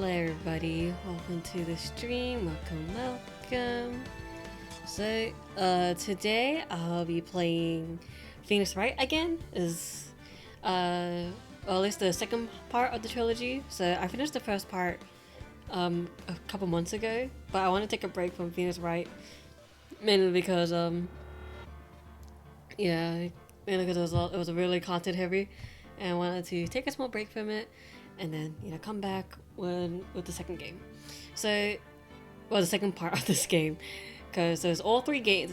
Hello everybody, welcome to the stream, welcome. So, today I'll be playing Phoenix Wright again, well, at least the second part of the trilogy. So I finished the first part, a couple months ago, but I want to take a break from Phoenix Wright, mainly because, mainly because it was really content heavy, and I wanted to take a small break from it, and then, come back with the second game. So, well, the second part of this game, because there's all three games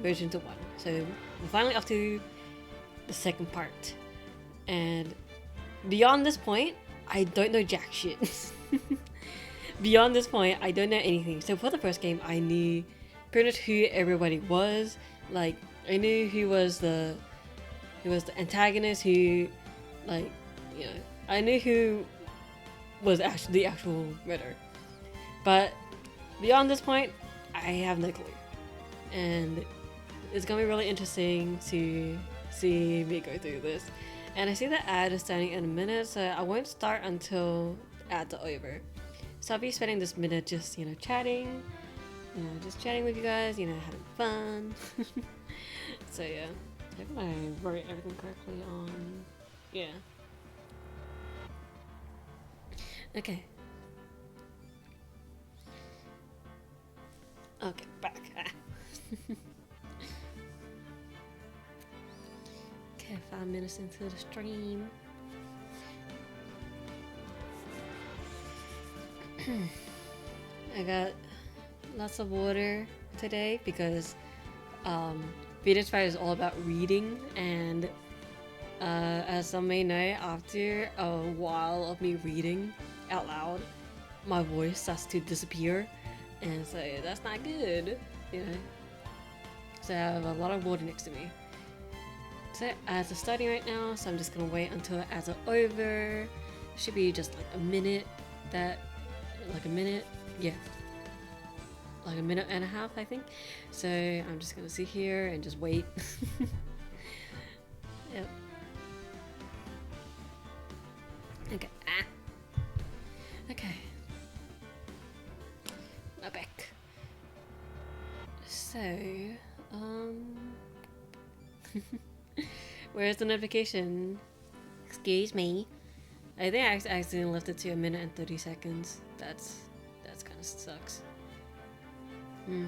merged into one. So we're finally up to the second part, and beyond this point, I don't know jack shit. Beyond this point, I don't know anything. So for the first game, I knew pretty much who everybody was. Like, I knew who was the antagonist, I knew who was actually the actual murderer. But beyond this point, I have no clue. And it's gonna be really interesting to see me go through this. And I see the ad is starting in a minute, so I won't start until ads are over. So I'll be spending this minute just, chatting, just chatting with you guys, having fun. So yeah, I hope I wrote everything correctly on, yeah. Okay. Okay, back. Okay, 5 minutes into the stream. I got lots of water today because Phoenix Wright is all about reading, and as some may know, after a while of me reading out loud, my voice starts to disappear, and so that's not good, So I have a lot of water next to me. So ads are starting right now, so I'm just gonna wait until ads are over. Should be just like a minute. Like a minute and a half, I think. So I'm just gonna sit here and just wait. Yep. Okay. Okay. My back. So, where's the notification? Excuse me. I think I accidentally left it to a minute and 30 seconds. That's kind of sucks. I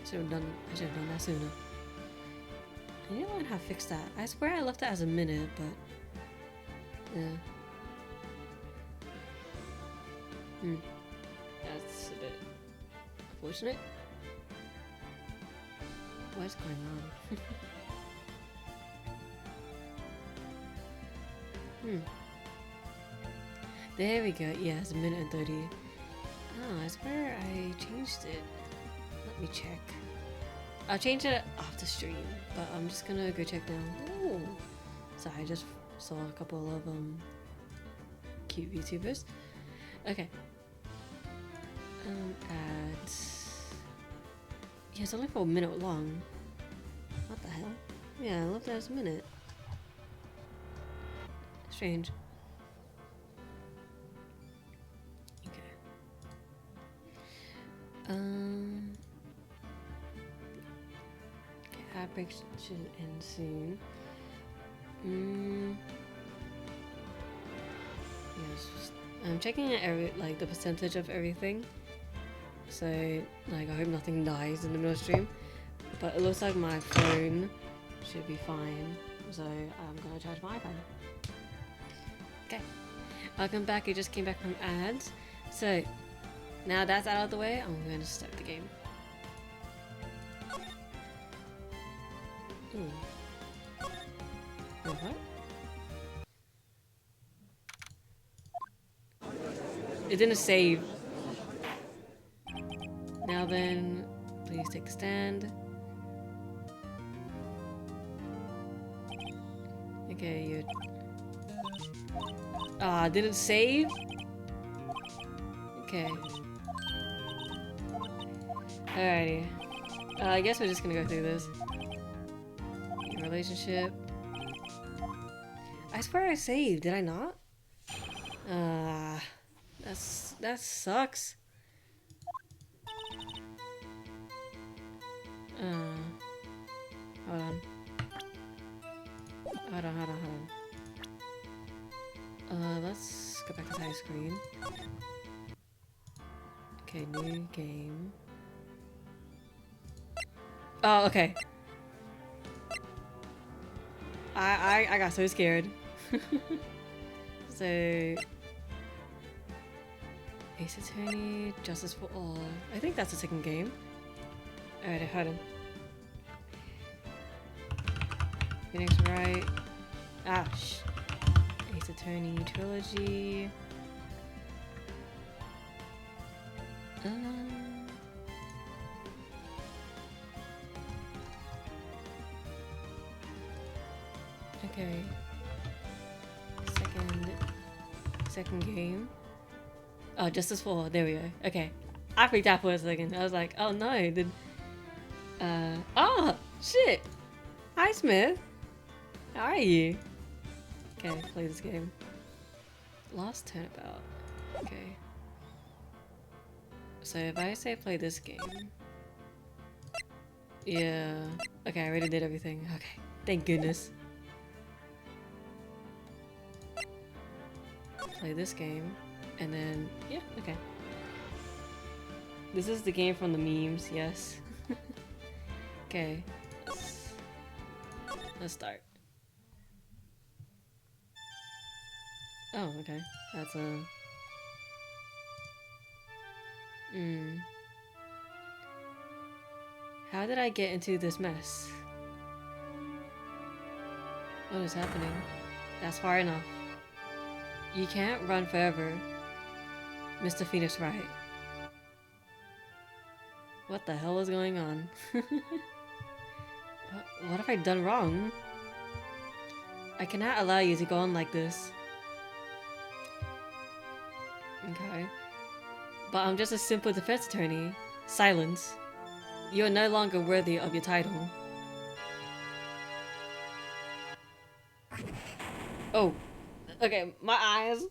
should have done that sooner. I didn't know how to fix that. I swear I left it as a minute, but yeah. That's a bit unfortunate. What's going on? There we go. Yeah, it's a minute and 30. Oh, I swear I changed it. Let me check. I'll change it after stream, but I'm just gonna go check now. Ooh. So I just saw a couple of cute VTubers. Okay. Ads. Yeah, it's only for a minute long. What the hell? Yeah, I left that as a minute. Strange. Okay. Okay, ad breaks should end soon. Yes, I'm checking the percentage of everything. So, I hope nothing dies in the middle of the stream. But it looks like my phone should be fine. So, I'm gonna charge my iPad. Okay. Welcome back. You just came back from ads. So, now that's out of the way, I'm going to start the game. Wait, what? It didn't save. Now then, please take a stand. Okay, you. Did it save? Okay. Alrighty. I guess we're just gonna go through this. Relationship. I swear I saved, did I not? That sucks. Hold on. Hold on. Let's go back to side screen. Okay, new game. Oh, okay. I got so scared. So, Ace Attorney, Justice for All. I think that's the second game. Alright, hold on. Phoenix Wright. Ace Attorney, Trilogy. Okay. Second game. Oh, Justice for All. There we go. Okay. I freaked out for a second. I was like, oh no, oh, shit. Hi, Smith. How are you? Okay, play this game. Last turnabout. Okay. So if I say play this game. Yeah. Okay, I already did everything. Okay. Thank goodness. Play this game. And then, yeah, okay. This is the game from the memes, yes. Okay. Let's start. Oh, okay. That's a... How did I get into this mess? What is happening? That's far enough. You can't run forever, Mr. Phoenix Wright. What the hell is going on? What have I done wrong? I cannot allow you to go on like this. Okay. But I'm just a simple defense attorney. Silence. You are no longer worthy of your title. Oh. Okay, my eyes.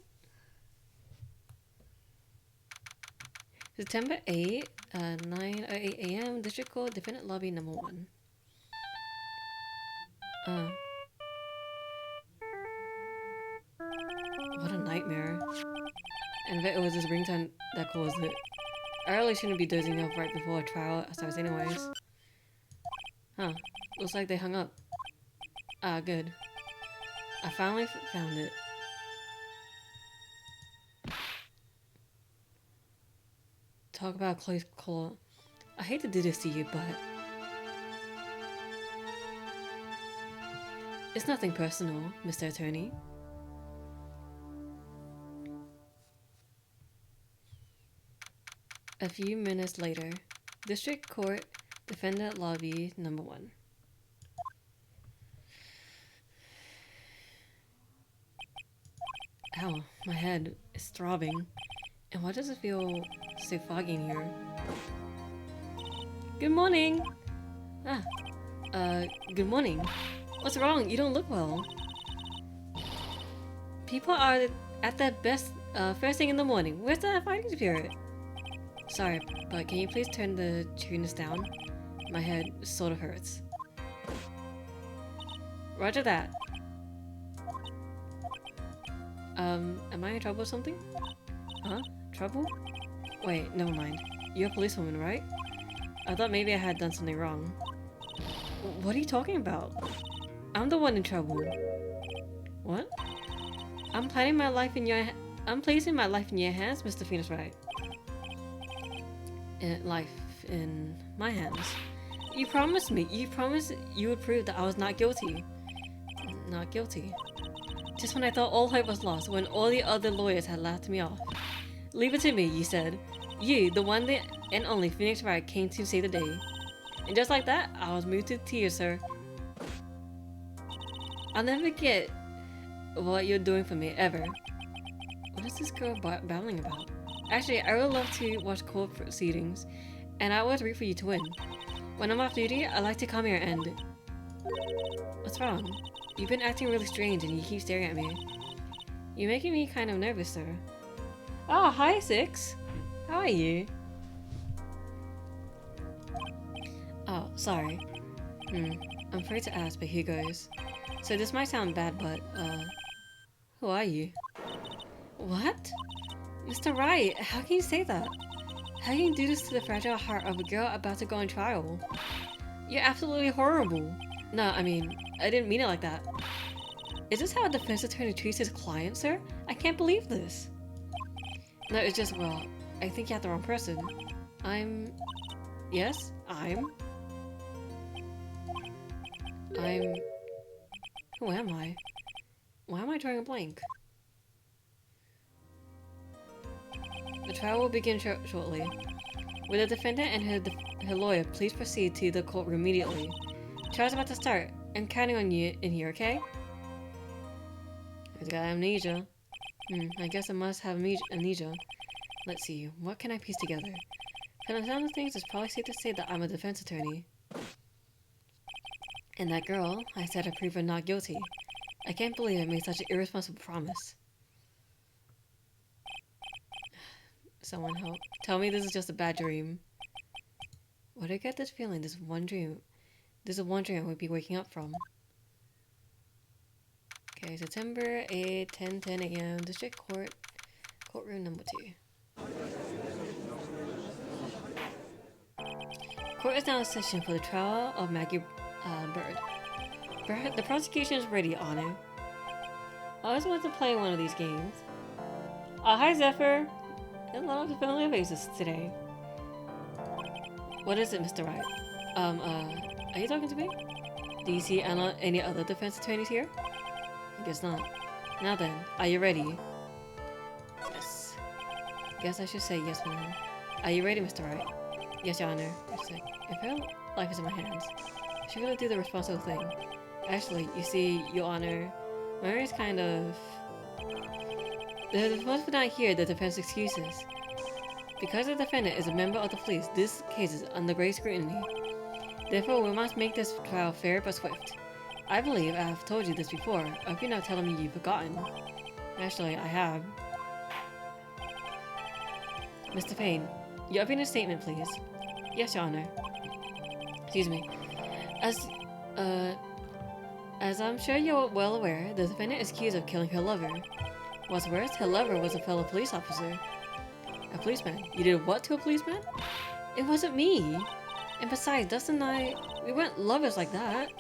September 8, 9:08 a.m. District Court, Defendant Lobby number 1. What a nightmare. And I bet it was this ringtone that caused it. I really shouldn't be dozing off right before a trial starts anyways. Huh. Looks like they hung up. Ah, good. I finally found it. Talk about close call. I hate to do this to you, but... It's nothing personal, Mr. Attorney. A few minutes later, District Court, Defendant Lobby number 1. Ow, my head is throbbing. And why does it feel so foggy in here? Good morning! Good morning. What's wrong? You don't look well. People are at their best first thing in the morning. Where's the fighting spirit? Sorry, but can you please turn the tuners down? My head sort of hurts. Roger that. Am I in trouble or something? Huh? Trouble? Wait, never mind. You're a policewoman, right? I thought maybe I had done something wrong. What are you talking about? I'm the one in trouble. What? I'm placing my life in your hands, Mr. Phoenix Wright. Life in my hands. You promised me. You promised you would prove that I was not guilty. Not guilty. Just when I thought all hope was lost, when all the other lawyers had laughed me off. Leave it to me, you said. You, the one and only Phoenix Wright, came to save the day. And just like that, I was moved to tears, sir. I'll never forget what you're doing for me, ever. What is this girl babbling about? Actually, I really love to watch court proceedings, and I always root for you to win. When I'm off duty, I like to come here and... What's wrong? You've been acting really strange and you keep staring at me. You're making me kind of nervous, sir. Oh, hi, Six. How are you? Oh, sorry. I'm afraid to ask, but here goes. So this might sound bad, but, who are you? What? Mr. Wright, how can you say that? How can you do this to the fragile heart of a girl about to go on trial? You're absolutely horrible. No, I mean, I didn't mean it like that. Is this how a defense attorney treats his client, sir? I can't believe this. No, it's just, well, I think you have the wrong person. Yes, who am I? Why am I drawing a blank? The trial will begin shortly. Will the defendant and her lawyer please proceed to the courtroom immediately? Trial's about to start. I'm counting on you in here, okay? I've got amnesia. I guess I must have amnesia. Let's see, what can I piece together? From the sound of things, it's probably safe to say that I'm a defense attorney. And that girl, I said I proved her not guilty. I can't believe I made such an irresponsible promise. Someone help. Tell me this is just a bad dream. Why do I get this feeling? This is one dream I would be waking up from. Okay, September 8, 10 a.m. District Court, courtroom number 2. Court is now in session for the trial of Maggie Bird. The prosecution is ready, Honor. I always wanted to play one of these games. Hi, Zephyr. A lot of familiar faces today. What is it, Mr. Wright? Are you talking to me? Do you see any other defense attorneys here? I guess not. Now then, are you ready? Yes. Guess I should say yes, ma'am. Are you ready, Mr. Wright? Yes, Your Honor. If her life is in my hands, she's gonna do the responsible thing. Actually, you see, Your Honor, Mary's kind of... The defense would not hear the defense excuses. Because the defendant is a member of the police, this case is under great scrutiny. Therefore, we must make this trial fair but swift. I believe I have told you this before. I hope you're not telling me you've forgotten. Actually, I have. Mr. Payne, your opinion statement, please. Yes, Your Honor. Excuse me. As I'm sure you're well aware, the defendant is accused of killing her lover. What's worse, her lover was a fellow police officer. A policeman? You did what to a policeman? It wasn't me. And besides, Dustin and I, we weren't lovers like that.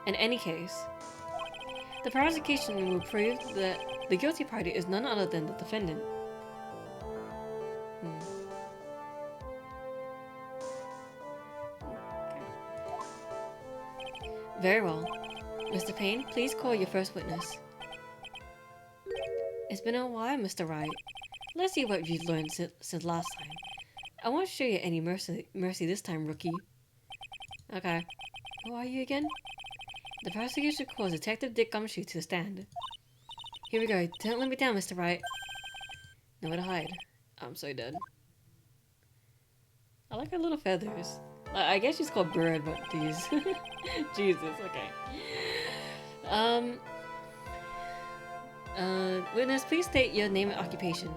In any case, the prosecution will prove that the guilty party is none other than the defendant. Okay. Very well. Mr. Payne, please call your first witness. It's been a while, Mr. Wright. Let's see what you've learned since last time. I won't show you any mercy this time, rookie. Okay. Who are you again? The prosecution calls Detective Dick Gumshoe to the stand. Here we go. Don't let me down, Mr. Wright. Nowhere to hide. I'm so dead. I like her little feathers. I guess she's called Bird, but these... Jesus, okay. Witness, please state your name and occupation.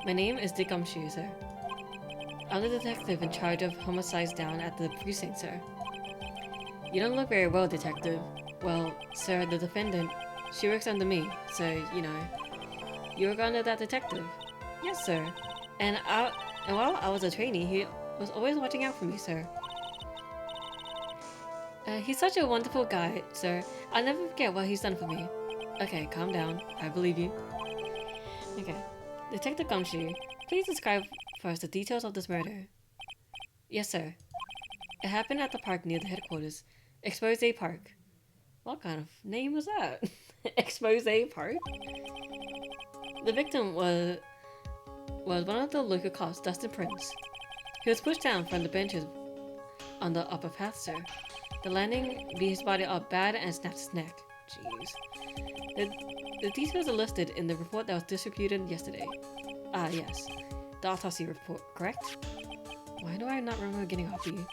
My name is Dick Gumshoe, sir. I'm the detective in charge of homicides down at the precinct, sir. You don't look very well, detective. Well, sir, the defendant, she works under me, so, you know. You work under that detective? Yes, sir. And while I was a trainee, he was always watching out for me, sir. He's such a wonderful guy, sir. I'll never forget what he's done for me. Okay, calm down. I believe you. Okay. Detective Gumshoe, please describe for us the details of this murder. Yes, sir. It happened at the park near the headquarters. Expose Park. What kind of name was that? Expose Park? The victim was one of the local cops, Dustin Prince. He was pushed down from the benches on the upper path, sir. The landing beat his body up bad and snapped his neck. Jeez. The details are listed in the report that was distributed yesterday. Ah, yes. The autopsy report, correct? Why do I not remember getting a copy?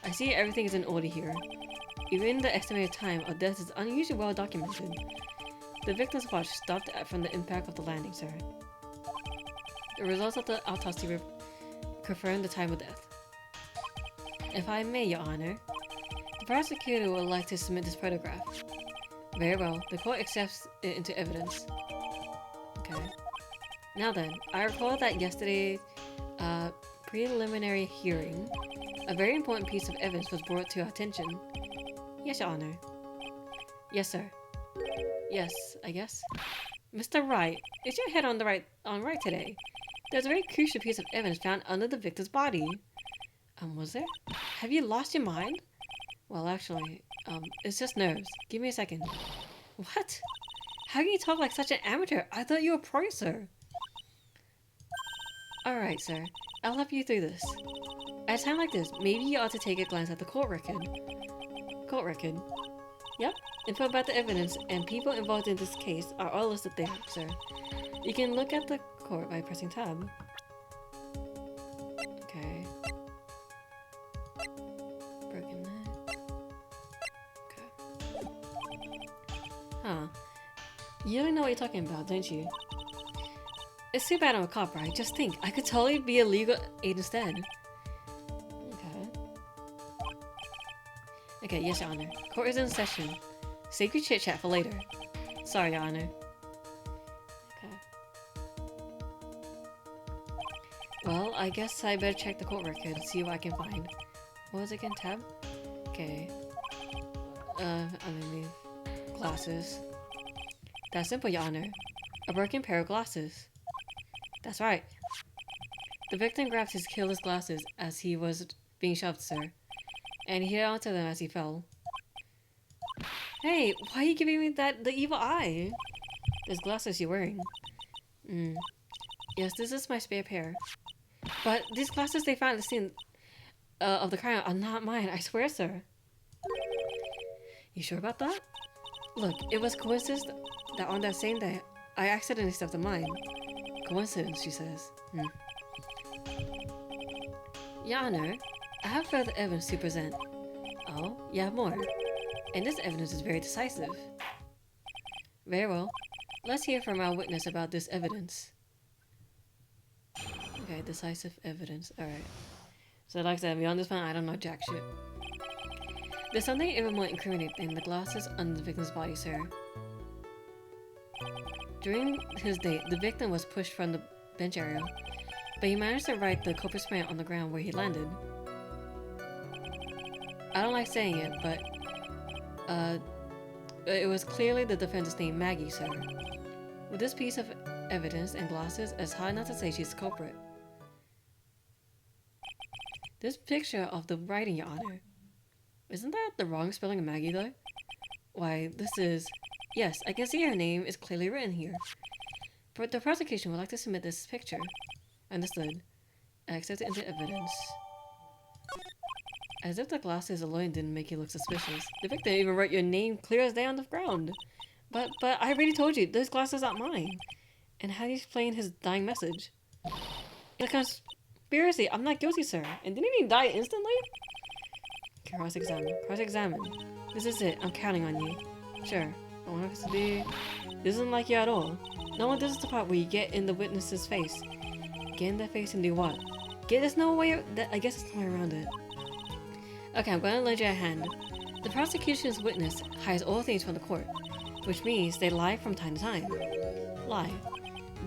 I see everything is in order here. Even the estimated time of death is unusually well documented. The victim's watch stopped from the impact of the landing, sir. The results of the autopsy confirmed the time of death. If I may, Your Honor, the prosecutor would like to submit this photograph. Very well, the court accepts it into evidence. Okay. Now then, I recall that yesterday's preliminary hearing, a very important piece of evidence was brought to our attention. Yes, Your Honor. Yes, sir. Yes, I guess. Mr. Wright, is your head on right today? There's a very crucial piece of evidence found under the victim's body. Was there? Have you lost your mind? Well, actually, it's just nerves. Give me a second. What? How can you talk like such an amateur? I thought you were a pro, sir. Alright, sir. I'll help you through this. At a time like this, maybe you ought to take a glance at the court record. Court record? Yep. Info about the evidence and people involved in this case are all listed there, sir. You can look at the court by pressing tab. Okay. Broken neck. Okay. Huh. You really know what you're talking about, don't you? It's too bad I'm a cop, right? Just think, I could totally be a legal aid instead. Okay. Okay, yes, Your Honor. Court is in session. Save your chit-chat for later. Sorry, Your Honor. Okay. Well, I guess I better check the court record and see what I can find. What was it again? Tab? Okay. Underneath. Glasses. That's simple, Your Honor. A broken pair of glasses. That's right. The victim grabbed his killer's glasses as he was being shoved, sir. And he held onto them as he fell. Hey, why are you giving me the evil eye? Those glasses you're wearing. Yes, this is my spare pair. But these glasses they found at the scene of the crime are not mine, I swear, sir. You sure about that? Look, it was coincidence that on that same day, I accidentally stepped on mine. Coincidence, she says. Your Honor, I have further evidence to present. Oh, you have more. And this evidence is very decisive. Very well. Let's hear from our witness about this evidence. Okay, decisive evidence. Alright. So like I said, beyond this point, I don't know jack shit. There's something even more incriminating than the glasses under the victim's body, sir. During his date, the victim was pushed from the bench area, but he managed to write the culprit's print on the ground where he landed. I don't like saying it, but it was clearly the defendant's name, Maggie, sir. With this piece of evidence and glasses, it's hard not to say she's the culprit. This picture of the writing, Your Honor. Isn't that the wrong spelling of Maggie, though? Why, this is... Yes, I can see her name is clearly written here. But the prosecution would like to submit this picture. Understood. I accept it into evidence. As if the glasses alone didn't make you look suspicious. The victim even wrote your name clear as day on the ground. But I already told you, those glasses aren't mine. And how do you explain his dying message? It's a conspiracy. I'm not guilty, sir. And didn't he die instantly? Cross-examine. Cross-examine. This is it. I'm counting on you. Sure. I want us to be... This isn't like you at all. No, this is the part where you get in the witness's face. Get in their face and do what? There's no way... I guess there's no way around it. Okay, I'm going to lend you a hand. The prosecution's witness hides all things from the court, which means they lie from time to time. Lie.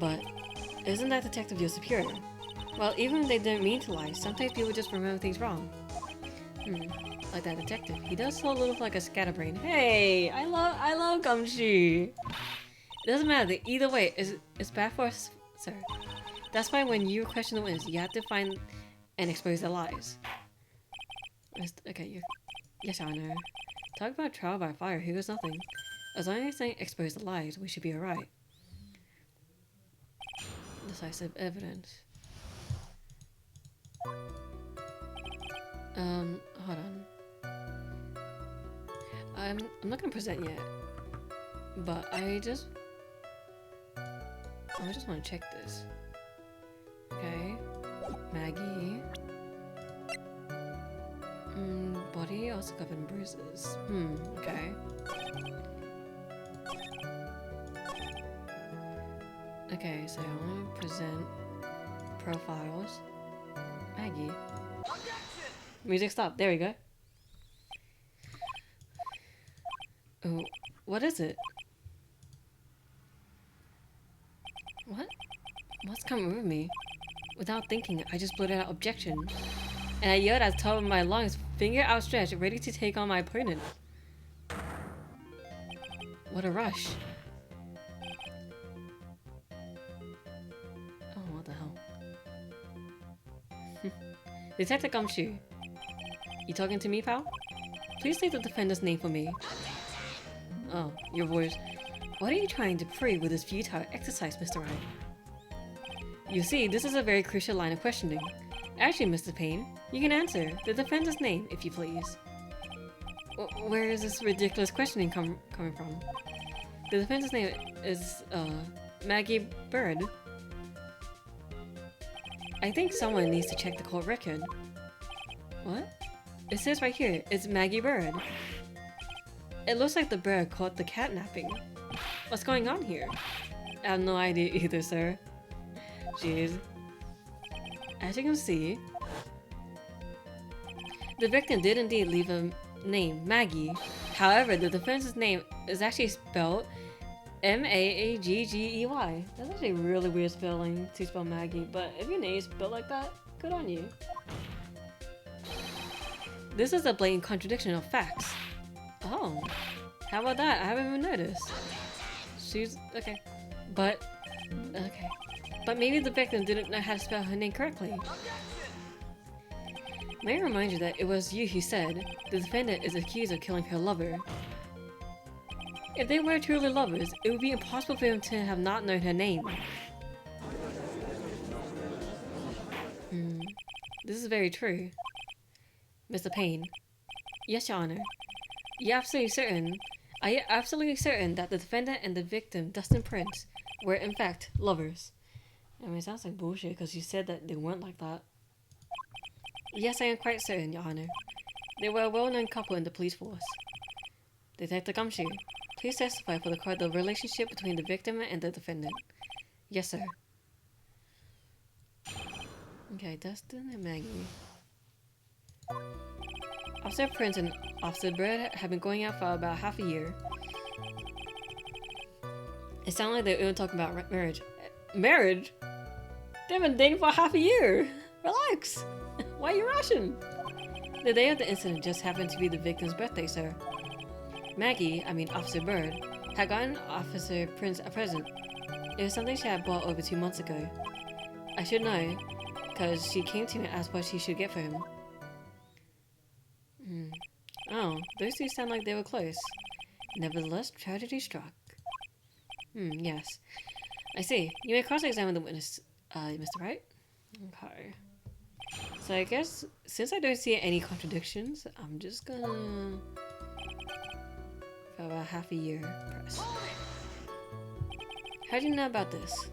But isn't that detective your superior? Well, even if they didn't mean to lie, sometimes people just remember things wrong. Like that detective. He does so little like a scatterbrain. Hey, I love Gumshoe. It doesn't matter. Either way, it's bad for us, sir. That's why when you question the witness, you have to find and expose their lies. Okay, yes, Your Honor. Talk about trial by fire. Here goes nothing. As long as they expose the lies, we should be alright. Decisive evidence. Hold on. I'm not gonna present yet, but I just want to check this. Okay, Maggie. Body also covered in bruises. Okay. Okay, so I want to present profiles. Maggie. Music stop. There we go. Oh, what is it? What? What's coming with me? Without thinking, I just blurted out objection. And I yelled at the top of my lungs, finger outstretched, ready to take on my opponent. What a rush. Oh, what the hell? Detective Gumshoe. You talking to me, pal? Please state the defender's name for me. Oh, your voice. What are you trying to prove with this futile exercise, Mr. Wright? You see, this is a very crucial line of questioning. Actually, Mr. Payne, you can answer the defender's name, if you please. Where is this ridiculous questioning coming from? The defender's name is, Maggie Bird. I think someone needs to check the court record. What? It says right here, it's Maggie Bird. It looks like the bird caught the catnapping. What's going on here? I have no idea either, sir. Jeez. As you can see, the victim did indeed leave a name, Maggie. However, the defense's name is actually spelled M-A-A-G-G-E-Y. That's actually a really weird spelling to spell Maggie, but if your name is spelled like that, good on you. This is a blatant contradiction of facts. Oh, how about that? I haven't even noticed. She's okay, but maybe the victim didn't know how to spell her name correctly. May I remind you that it was you who said the defendant is accused of killing her lover. If they were truly lovers, it would be impossible for him to have not known her name. This is very true. Mr. Payne. Yes, Your Honor. Are you absolutely certain that the defendant and the victim, Dustin Prince, were in fact lovers? I mean, it sounds like bullshit because you said that they weren't like that. Yes, I am quite certain, Your Honor. They were a well-known couple in the police force. Detective Gumshoe, please testify for the court the relationship between the victim and the defendant. Yes, sir. Okay, Dustin and Maggie. Officer Prince and Officer Bird have been going out for about half a year. It sounded like they were even talking about marriage. Marriage? They've been dating for half a year! Relax! Why are you rushing? The day of the incident just happened to be the victim's birthday, sir. Maggie, Officer Bird, had gotten Officer Prince a present. It was something she had bought over 2 months ago. I should know, because she came to me and asked what she should get for him. Oh, those two sound like they were close. Nevertheless, tragedy struck. Yes. I see. You may cross-examine the witness, Mr. Wright? Okay. So I guess, since I don't see any contradictions, I'm just gonna... for about half a year, press. How do you know about this?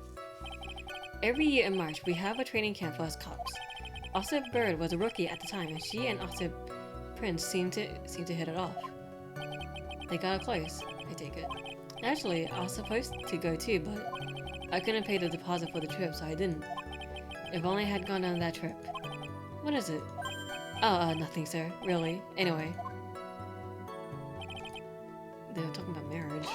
Every year in March, we have a training camp for us cops. Officer Bird was a rookie at the time, and she and Officer Prince seemed to hit it off. They got close, I take it. Actually, I was supposed to go too, but I couldn't pay the deposit for the trip, so I didn't. If only I had gone on that trip. What is it? Oh, nothing, sir. Really. Anyway. They were talking about marriage.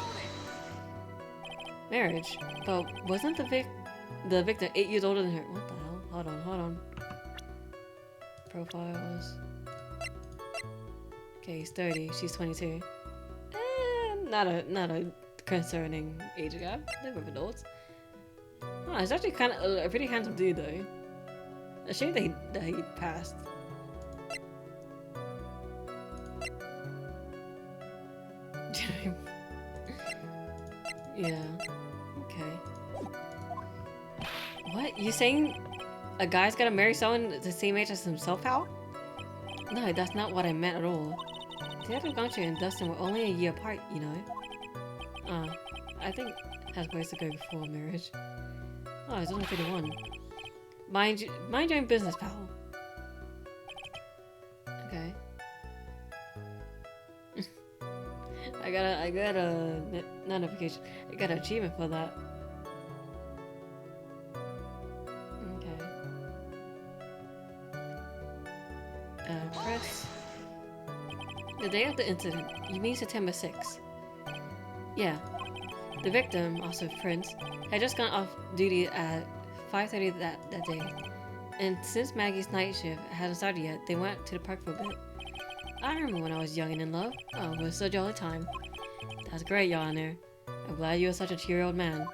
Marriage? But wasn't the victim 8 years older than her? What the hell? Hold on. Profiles. Okay, he's 30. She's 22. Not a concerning age gap. They're both adults. Oh, it's actually kind of a pretty handsome dude, though. A shame that he passed. Yeah. Okay. What? You saying a guy's gotta marry someone the same age as himself, pal? No, that's not what I meant at all. Detective Gumshoe and Dustin were only a year apart, you know. I think it has ways to go before marriage. Oh, it's only 31. Mind your own business, pal. Okay. I got a notification. I got an achievement for that. day of the incident. You mean September 6th? Yeah. The victim, also Prince, had just gone off duty at 5:30 that day. And since Maggie's night shift hadn't started yet, they went to the park for a bit. I remember when I was young and in love. Oh, it was such a jolly time. That's great, Your Honor. I'm glad you're such a cheery old man.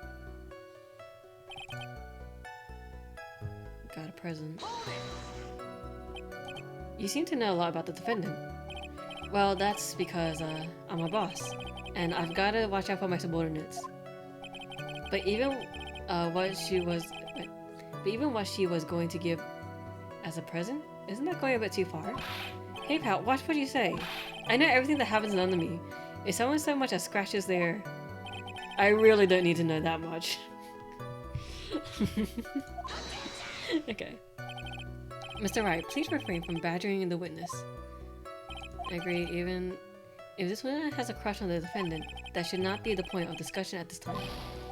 Got a present. You seem to know a lot about the defendant. Well, that's because I'm a boss, and I've got to watch out for my subordinates. But even what she was going to give as a present, isn't that going a bit too far? Hey pal, watch what you say. I know everything that happens under me. If someone so much as scratches their... I really don't need to know that much. Okay. Mr. Wright, please refrain from badgering the witness. I agree, even if this witness has a crush on the defendant, that should not be the point of discussion at this time.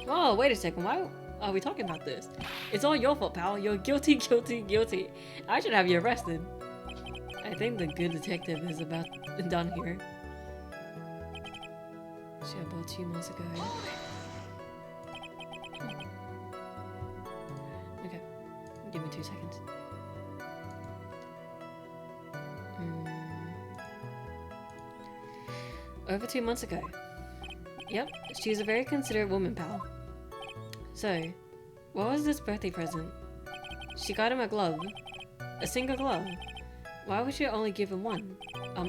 Whoa, wait a second, why are we talking about this? It's all your fault, pal. You're guilty, guilty, guilty. I should have you arrested. I think the good detective is about done here. She about 2 months ago. Okay, give me 2 seconds. Over 2 months ago. Yep, she's a very considerate woman, pal. So, what was this birthday present? She got him a glove. A single glove. Why would she only give him one?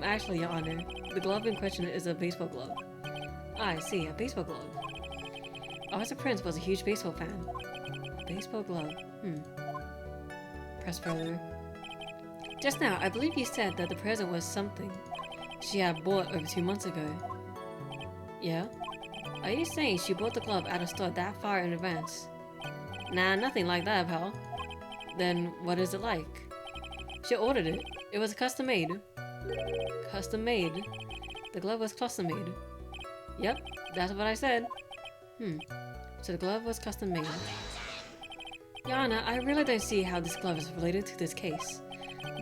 Actually, Your Honor, the glove in question is a baseball glove. Ah, I see, a baseball glove. Officer Prince was a huge baseball fan. Baseball glove. Press further. Just now, I believe you said that the present was something she had bought over 2 months ago. Yeah? Are you saying she bought the glove at a store that far in advance? Nah, nothing like that, pal. Then what is it like? She ordered it. It was custom made. Custom made? The glove was custom made. Yep, that's what I said. So the glove was custom made. Yana, I really don't see how this glove is related to this case.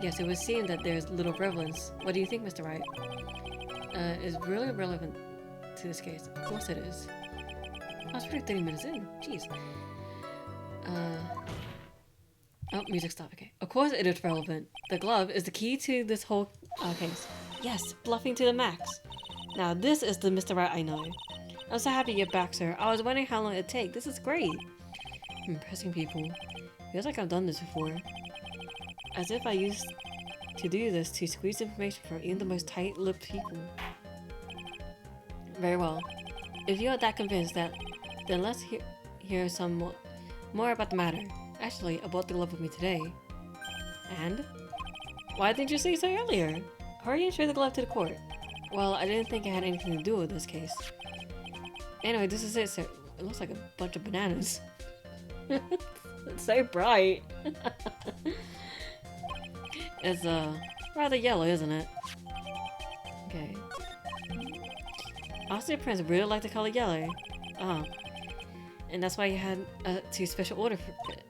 Yes, it would seem that there's little relevance. What do you think, Mr. Wright? Is really relevant to this case. Of course it is. I was pretty 30 minutes in. Jeez. Oh, music stopped. Okay. Of course it is relevant. The glove is the key to this whole case. Yes, bluffing to the max. Now this is the Mr. Wright I know. I'm so happy you're back, sir. I was wondering how long it'd take. This is great. Impressing people. Feels like I've done this before. As if I used to do this to squeeze information from even the most tight-lipped people. Very well. If you are that convinced, then let's hear some more about the matter. Actually, I bought the glove with me today. And? Why didn't you say so earlier? Hurry and show the glove to the court. Well, I didn't think it had anything to do with this case. Anyway, this is it, sir. It looks like a bunch of bananas. It's so bright. It's rather yellow, isn't it? Okay. Officer Prince really liked the color yellow. Oh. And that's why you had to special order for it.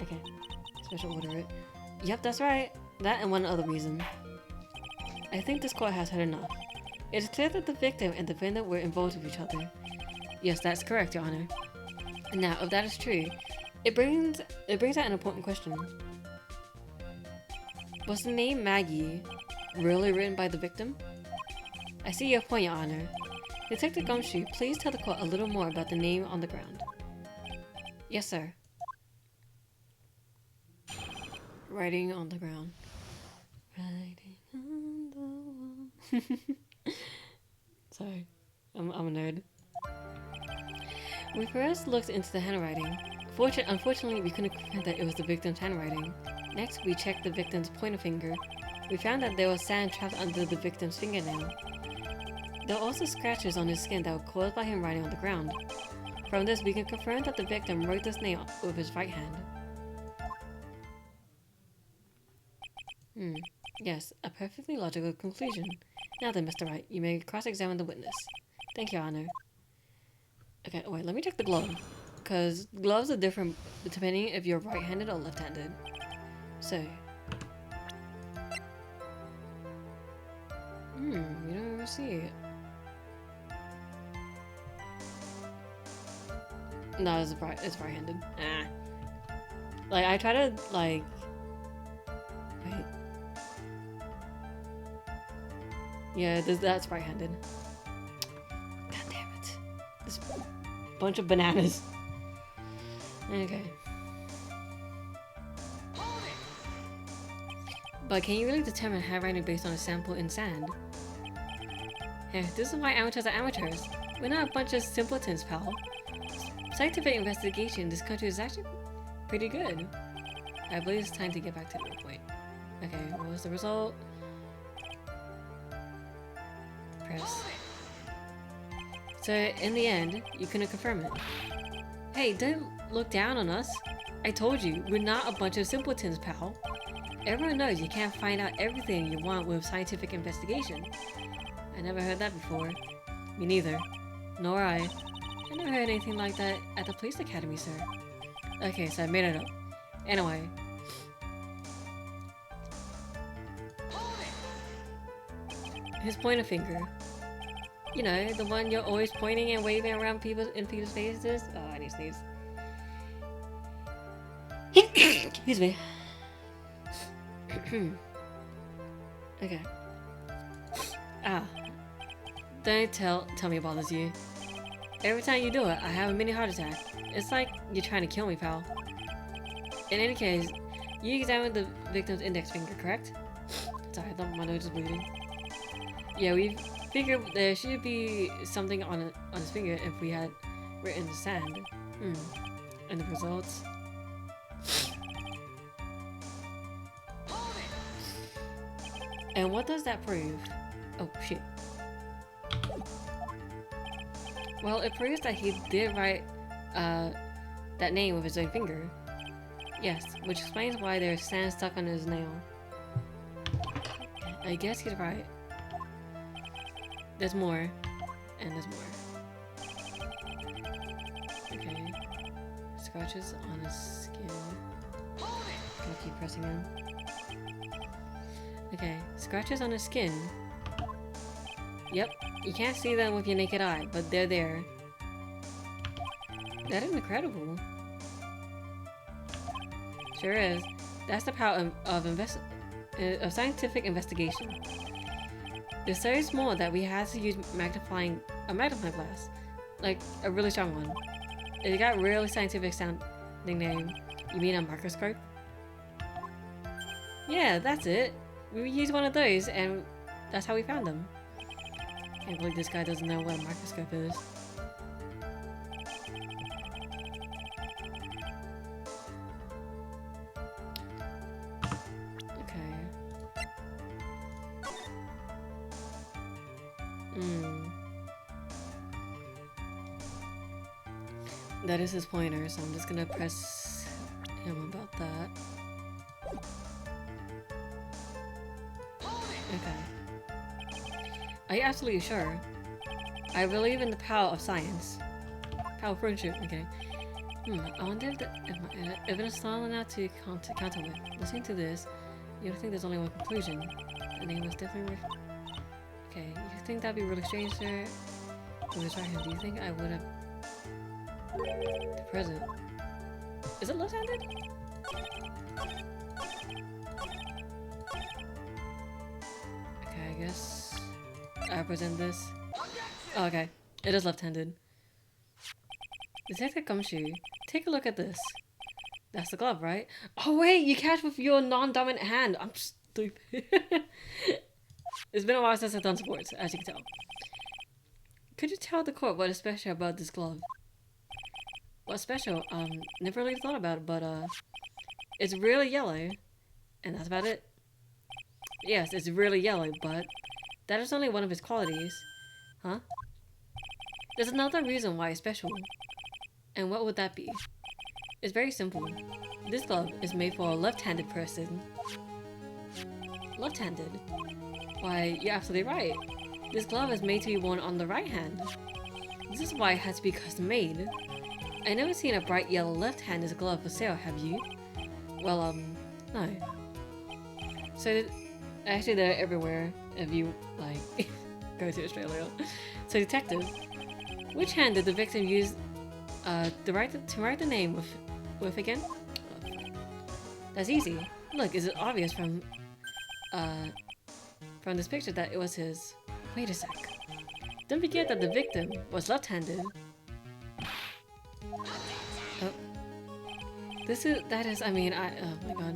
Okay. Special order it. Yep, that's right. That and one other reason. I think this court has had enough. It is clear that the victim and defendant were involved with each other. Yes, that's correct, Your Honor. And now, if that is true, it brings out an important question. Was the name Maggie really written by the victim? I see your point, Your Honor. Detective Gumshoe, please tell the court a little more about the name on the ground. Yes, sir. Writing on the ground. Writing on the wall. Sorry, I'm a nerd. We first looked into the handwriting. Unfortunately, we couldn't confirm that it was the victim's handwriting. Next, we checked the victim's pointer finger. We found that there was sand trapped under the victim's fingernail. There were also scratches on his skin that were caused by him writing on the ground. From this, we can confirm that the victim wrote this name with his right hand. Yes, a perfectly logical conclusion. Now then, Mr. Wright, you may cross-examine the witness. Thank you, Your Honor. Okay, wait, let me check the glove. Because gloves are different depending if you're right-handed or left-handed. So. never see it. No, it's right-handed. Ah. Like, I try to, like... Wait. Yeah, that's right-handed. God damn it. This bunch of bananas. Okay. But can you really determine handwriting based on a sample in sand? Hey, this is why amateurs are amateurs. We're not a bunch of simpletons, pal. Scientific investigation in this country is actually pretty good. I believe it's time to get back to the point. Okay, what was the result? Press. So, in the end, you couldn't confirm it. Hey, don't look down on us. I told you, we're not a bunch of simpletons, pal. Everyone knows you can't find out everything you want with scientific investigation. I never heard that before. Me neither. Nor I. I never heard anything like that at the police academy, sir. Okay, so I made it up. Anyway. His pointer finger. You know, the one you're always pointing and waving around in people's faces. Oh, I need to sneeze. Excuse me. Okay. Ah. Don't tell me it bothers you. Every time you do it, I have a mini heart attack. It's like you're trying to kill me, pal. In any case, you examined the victim's index finger, correct? Sorry, I thought my nose was bleeding. Yeah, we figured there should be something on his finger if we had written the sand. And the results. And what does that prove? Oh, shit. Well, it proves that he did write that name with his own finger. Yes, which explains why there's sand stuck on his nail. I guess he's right. There's more. And there's more. Okay. Scratches on his skin. Gonna keep pressing him. Okay, scratches on his skin. Yep, you can't see them with your naked eye, but they're there. That is incredible. Sure is. That's the power of scientific investigation. They're so small that we had to use a magnifying glass, like a really strong one. It got really scientific sounding name. You mean a microscope? Yeah, that's it. We used one of those, and that's how we found them. Can't believe this guy doesn't know what a microscope is. Okay. That is his pointer, so I'm just gonna press him about that. Okay. Are you absolutely sure? I believe in the power of science. Power of friendship, okay. I wonder if it's strong enough to counter with. Listening to this, you don't think there's only one conclusion. The name was definitely okay, you think that'd be really strange, sir? It was right hand. Do you think I would have the present? Is it left-handed? Okay, I guess I present this. Oh, okay. It is left-handed. Detective Gumshoe, take a look at this. That's the glove, right? Oh wait, you catch with your non-dominant hand. I'm stupid. It's been a while since I've done sports, as you can tell. Could you tell the court what is special about this glove? What's special? Never really thought about it, but it's really yellow. And that's about it. Yes, it's really yellow, but that is only one of its qualities. Huh? There's another reason why it's special. And what would that be? It's very simple. This glove is made for a left-handed person. Left-handed? Why, you're absolutely right. This glove is made to be worn on the right hand. This is why it has to be custom made. I've never seen a bright yellow left-handed glove for sale, have you? Well, no. So, actually they're everywhere if you, like... go to Australia. So, detective, which hand did the victim use to write the name with again? That's easy. Look, is it obvious from this picture that it was his? Wait a sec. Don't forget that the victim was left-handed. Oh. I mean, oh my god.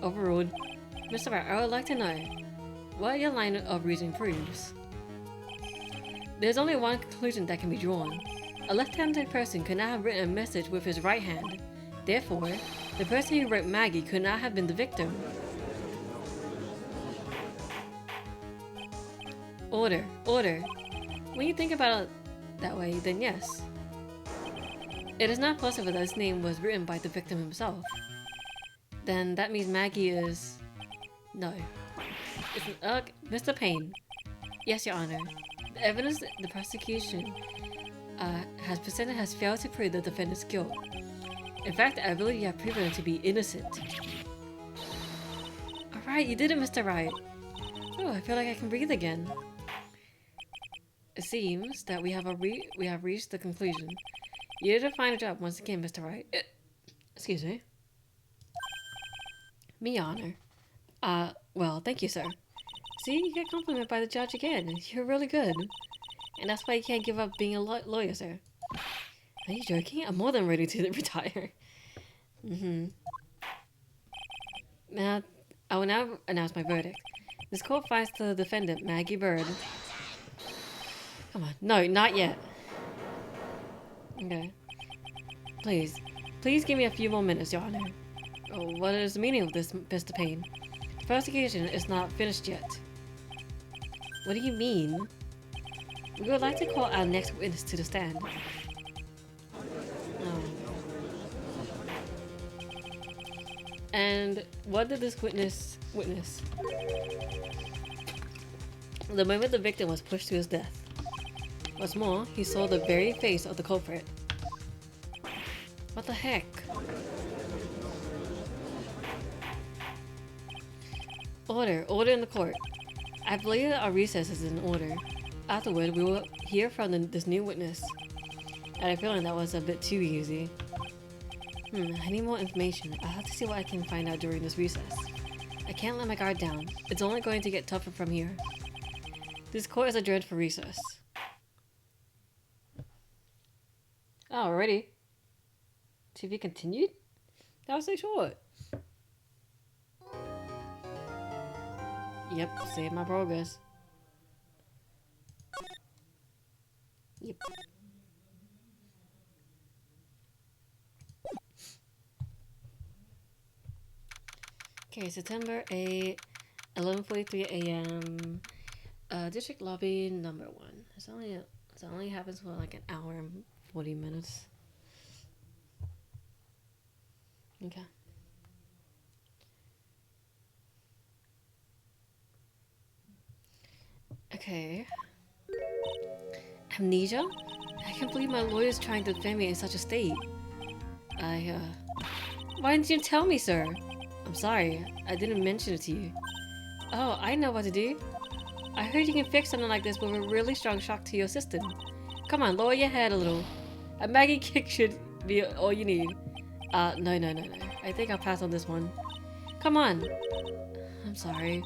Overruled. Mr. Wright, I would like to know what your line of reasoning proves. There's only one conclusion that can be drawn. A left-handed person could not have written a message with his right hand. Therefore, the person who wrote Maggie could not have been the victim. Order. When you think about it that way, then yes. It is not possible that his name was written by the victim himself. Then that means Maggie is... No. Mr. Payne. Yes, Your Honor. The evidence the prosecution has presented has failed to prove the defendant's guilt. In fact, I believe you have proven him to be innocent. Alright, you did it, Mr. Wright. Oh, I feel like I can breathe again. It seems that we have reached the conclusion. You did a fine job once again, Mr. Wright. Excuse me. Me honor. Well, thank you, sir. See, you get complimented by the judge again. You're really good. And that's why you can't give up being a lawyer, sir. Are you joking? I'm more than ready to retire. Now, I will now announce my verdict. This court finds the defendant, Maggie Bird. Come on. No, not yet. Okay. Please give me a few more minutes, Your Honor. Oh, what is the meaning of this, Mr. Payne? The prosecution is not finished yet. What do you mean? We would like to call our next witness to the stand. Oh. And what did this witness witness? The moment the victim was pushed to his death. What's more, he saw the very face of the culprit. What the heck? Order in the court. I believe that our recess is in order. Afterward, we will hear from this new witness. I had a feeling that was a bit too easy. I need more information. I'll have to see what I can find out during this recess. I can't let my guard down. It's only going to get tougher from here. This court is adjourned for recess. Oh, already? To be continued? That was so short. Yep, save my progress. Yep. Okay, September 8, 11:43 a.m. District lobby number 1. It only happens for like an hour and 40 minutes. Okay. Okay. Amnesia? I can't believe my lawyer's trying to defend me in such a state. Why didn't you tell me, sir? I'm sorry, I didn't mention it to you. Oh, I know what to do. I heard you can fix something like this with a really strong shock to your system. Come on, lower your head a little. A Maggie kick should be all you need. No. I think I'll pass on this one. Come on. I'm sorry.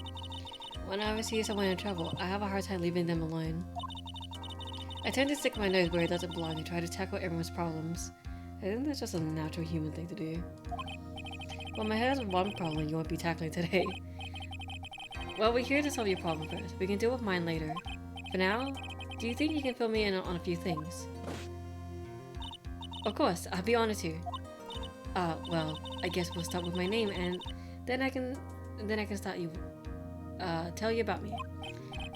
Whenever I see someone in trouble, I have a hard time leaving them alone. I tend to stick my nose where it doesn't belong and try to tackle everyone's problems. I think that's just a natural human thing to do. Well, my head has one problem you won't be tackling today. Well, we're here to solve your problem first. We can deal with mine later. For now, do you think you can fill me in on a few things? Of course, I'll be honored to. Well, I guess we'll start with my name and then I can start you tell you about me.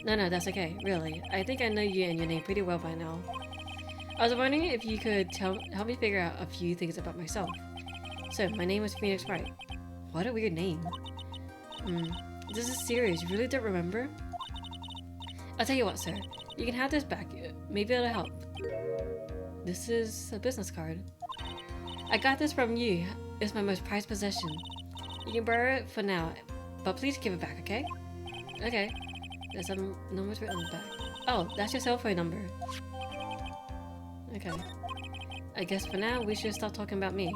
No, that's okay, really. I think I know you and your name pretty well by now. I was wondering if you could help me figure out a few things about myself. So, my name is Phoenix Wright. What a weird name. This is serious, you really don't remember? I'll tell you what, sir. You can have this back. Maybe it'll help. This is a business card. I got this from you. It's my most prized possession. You can borrow it for now, but please give it back, okay? Okay. There's some numbers written on the back. Oh, that's your cell phone number. Okay. I guess for now, we should stop talking about me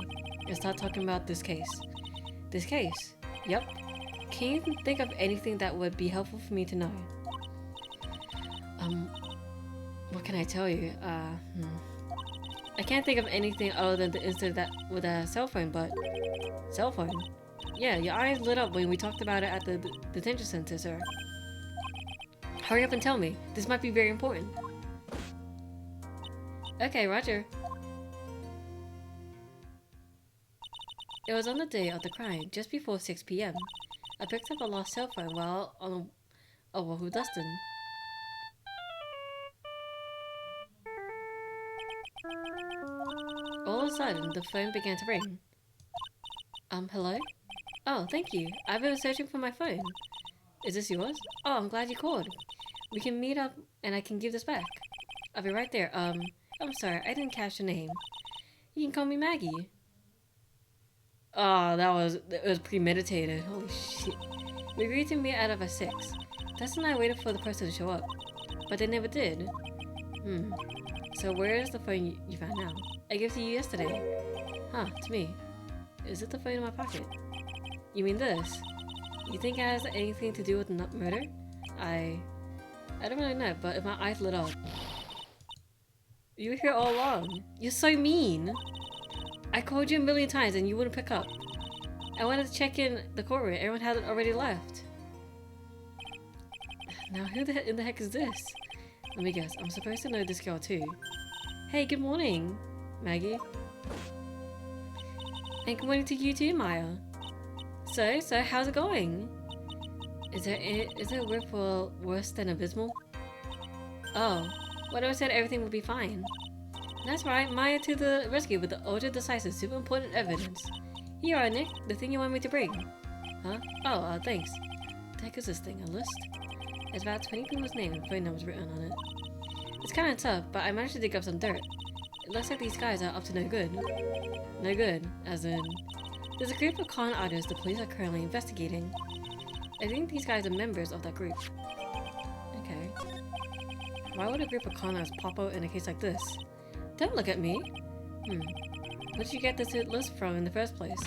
and start talking about this case. This case? Yep. Can you think of anything that would be helpful for me to know? What can I tell you? I can't think of anything other than the incident that with a cell phone, but... Cell phone? Yeah, your eyes lit up when we talked about it at the detention center, sir. Hurry up and tell me. This might be very important. Okay, roger. It was on the day of the crime, just before 6 p.m. I picked up a lost cell phone while on a walk with Dustin. All of a sudden, the phone began to ring. Hello? Oh, thank you. I've been searching for my phone. Is this yours? Oh, I'm glad you called. We can meet up and I can give this back. I'll be right there. I'm sorry, I didn't catch your name. You can call me Maggie. Oh, it was premeditated. Holy shit. We agreed to meet at 6. Dustin and I waited for the person to show up, but they never did. So where is the phone you found now? I gave it to you yesterday. Huh, to me. Is it the phone in my pocket? You mean this? You think it has anything to do with the murder? I don't really know, but if my eyes lit up. You were here all along. You're so mean. I called you a million times and you wouldn't pick up. I wanted to check in the courtroom. Everyone had already left. Now who in the heck is this? Let me guess. I'm supposed to know this girl too. Hey, good morning, Maggie. And good morning to you too, Maya. So how's it going? Is it work for worse than abysmal? Oh, what I said everything would be fine. That's right, Maya to the rescue with the ultra decisive, super important evidence. Here you are, Nick, the thing you want me to bring. Huh? Oh, thanks. What the heck is this thing, a list? There's about 20 people's names and phone numbers written on it. It's kinda tough, but I managed to dig up some dirt. It looks like these guys are up to no good. No good, as in... There's a group of con artists the police are currently investigating. I think these guys are members of that group. Okay. Why would a group of con artists pop out in a case like this? Don't look at me. Where did you get this list from in the first place?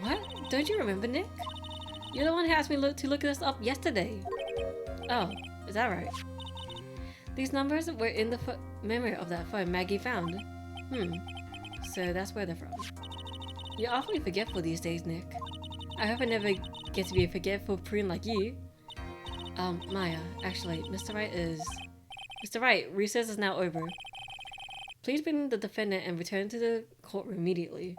What? Don't you remember, Nick? You're the one who asked me to look this up yesterday. Oh, is that right? These numbers were in the memory of that phone Maggie found. So that's where they're from. You're awfully forgetful these days, Nick. I hope I never get to be a forgetful prune like you. Maya, actually, Mr. Wright, recess is now over. Please bring the defendant and return to the courtroom immediately.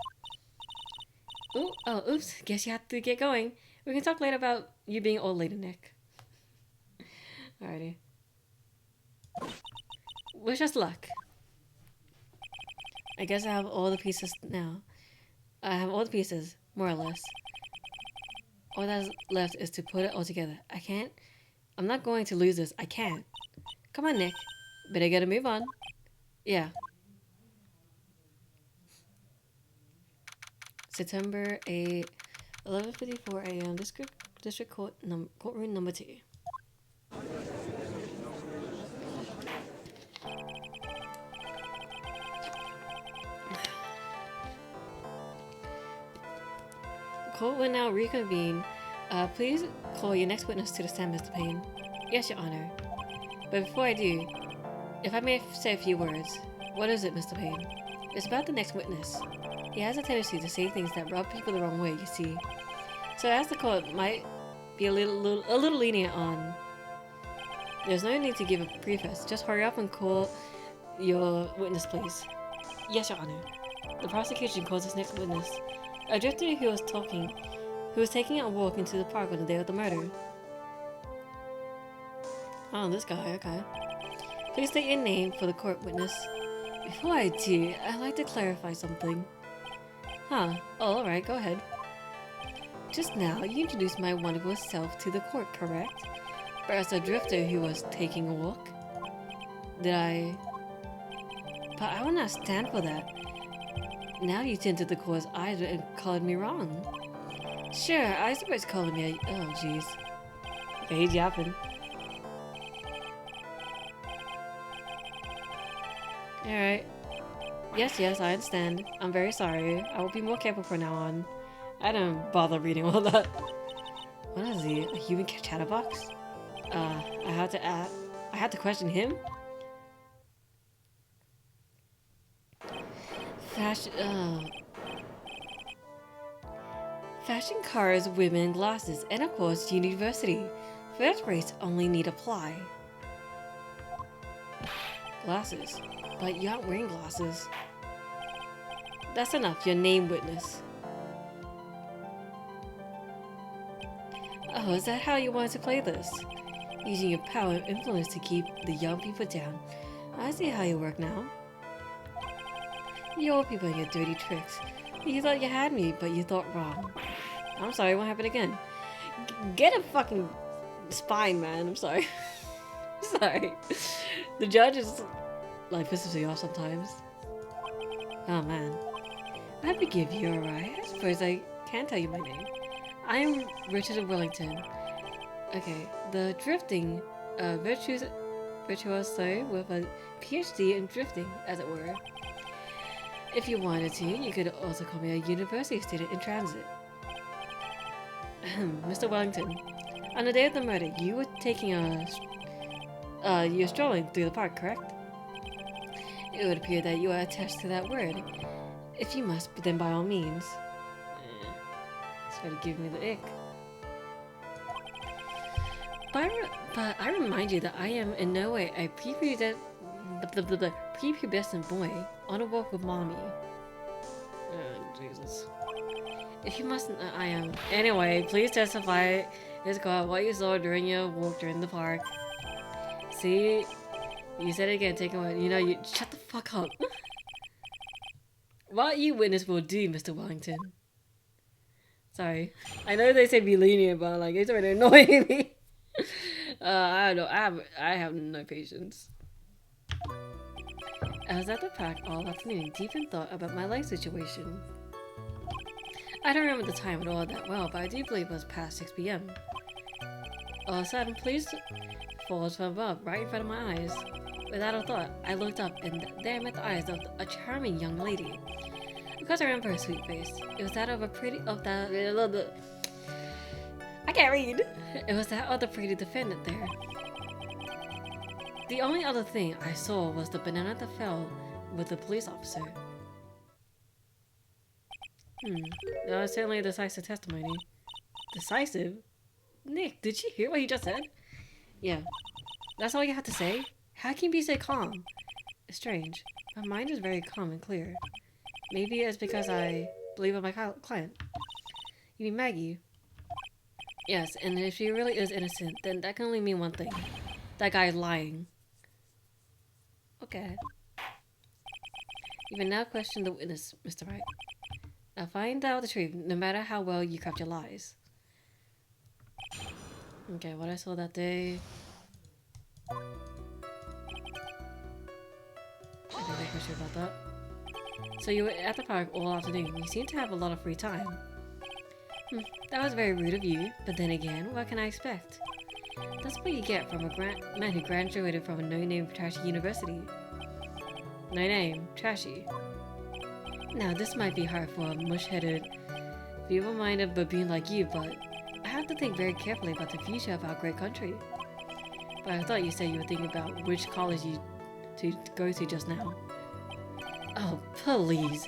Oops, guess you have to get going. We can talk later about you being old later, Nick. Alrighty. Wish us luck. I guess I have all the pieces now. I have all the pieces, more or less. All that's left is to put it all together. I'm not going to lose this. I can't. Come on, Nick. Better get a move on. Yeah. September 8, 11:54 a.m. District Court courtroom number 2. Court will now reconvene. Please call your next witness to the stand, Mr. Payne. Yes, Your Honor. But before I do, if I may say a few words. What is it, Mr. Payne? It's about the next witness. He has a tendency to say things that rub people the wrong way, you see. So as the court might be a little lenient on... There's no need to give a preface. Just hurry up and call your witness, please. Yes, Your Honor. The prosecution calls its next witness. A drifter who was taking a walk into the park on the day of the murder. Oh, this guy, okay. Please state your name for the court witness. Before I do, I'd like to clarify something. Huh, oh, alright, go ahead. Just now, you introduced my wonderful self to the court, correct? But as a drifter who was taking a walk? Did I... But I will not stand for that. Now you tinted the court's eyes and called me wrong. Sure, I suppose calling me a... Oh, jeez. Okay, he's yapping. Alright. Yes, I understand. I'm very sorry. I will be more careful from now on. I didn't bother reading all that. What is he? A human chatterbox? I had to question him? Fashion cars, women, glasses, and of course, university. First rates only need apply. Glasses. But you aren't wearing glasses. That's enough, your name witness. Oh, is that how you wanted to play this? Using your power and influence to keep the young people down. I see how you work now. You old people and your dirty tricks. You thought you had me, but you thought wrong. I'm sorry, it won't happen again. Get a fucking spine, man. I'm sorry. Sorry. The judge is like pisses me off sometimes. Oh man. I forgive you, alright? I suppose I can't tell you my name. I am Richard of Wellington. Okay, the drifting virtuoso with a PhD in drifting, as it were. If you wanted to, you could also call me a university student in transit. Mr. Wellington, on the day of the murder, you were taking you were strolling through the park, correct? It would appear that you are attached to that word. If you must, then by all means. It's going to give me the ick. But I remind you that I am in no way a prepubescent boy on a walk with mommy. Oh, Jesus. If you mustn't, I am. Anyway, please testify, Ms. God, what you saw during your walk during the park. See? You said it again, take away. You know, you shut the fuck up. What you witness will do, Mr. Wellington. Sorry. I know they say be lenient, but like it's already annoying me. I don't know. I have no patience. I was at the park all afternoon, deep in thought about my life situation. I don't remember the time at all that well, but I do believe it was past 6 p.m. All of a sudden, police falls from above, right in front of my eyes. Without a thought, I looked up, and there met the eyes of a charming young lady. Because I remember her sweet face, it was that of a pretty I can't read. It was that of the pretty defendant there. The only other thing I saw was the banana that fell with the police officer. That was certainly a decisive testimony. Decisive? Nick, did you hear what he just said? Yeah. That's all you had to say? How can you be so calm? It's strange. My mind is very calm and clear. Maybe it's because I believe in my client. You mean Maggie? Yes, and if she really is innocent, then that can only mean one thing. That guy is lying. Okay. You may now question the witness, Mr. Wright. Now find out the truth, no matter how well you craft your lies. Okay, what I saw that day... I don't think I sure about that. So you were at the park all afternoon. You seem to have a lot of free time. That was very rude of you, but then again, what can I expect? That's what you get from a man who graduated from a no-name trashy university. No name, trashy. Now this might be hard for a mush-headed, feeble-minded baboon like you, but I have to think very carefully about the future of our great country. But I thought you said you were thinking about which college you to go to just now. Oh, please.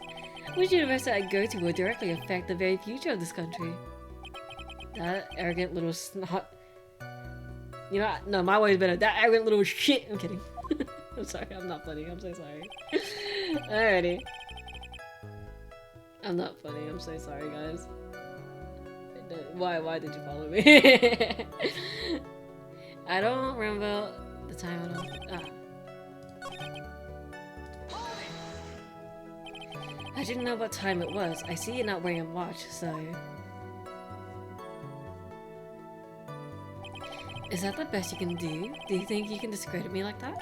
Which university I go to will directly affect the very future of this country. That arrogant little snot. You know, no, my way is better. That arrogant little shit. I'm kidding. I'm sorry, I'm not funny. I'm so sorry. Alrighty. I'm not funny. I'm so sorry, guys. Why did you follow me? I don't remember the time at all. I didn't know what time it was. I see you're not wearing a watch, so... Is that the best you can do? Do you think you can discredit me like that?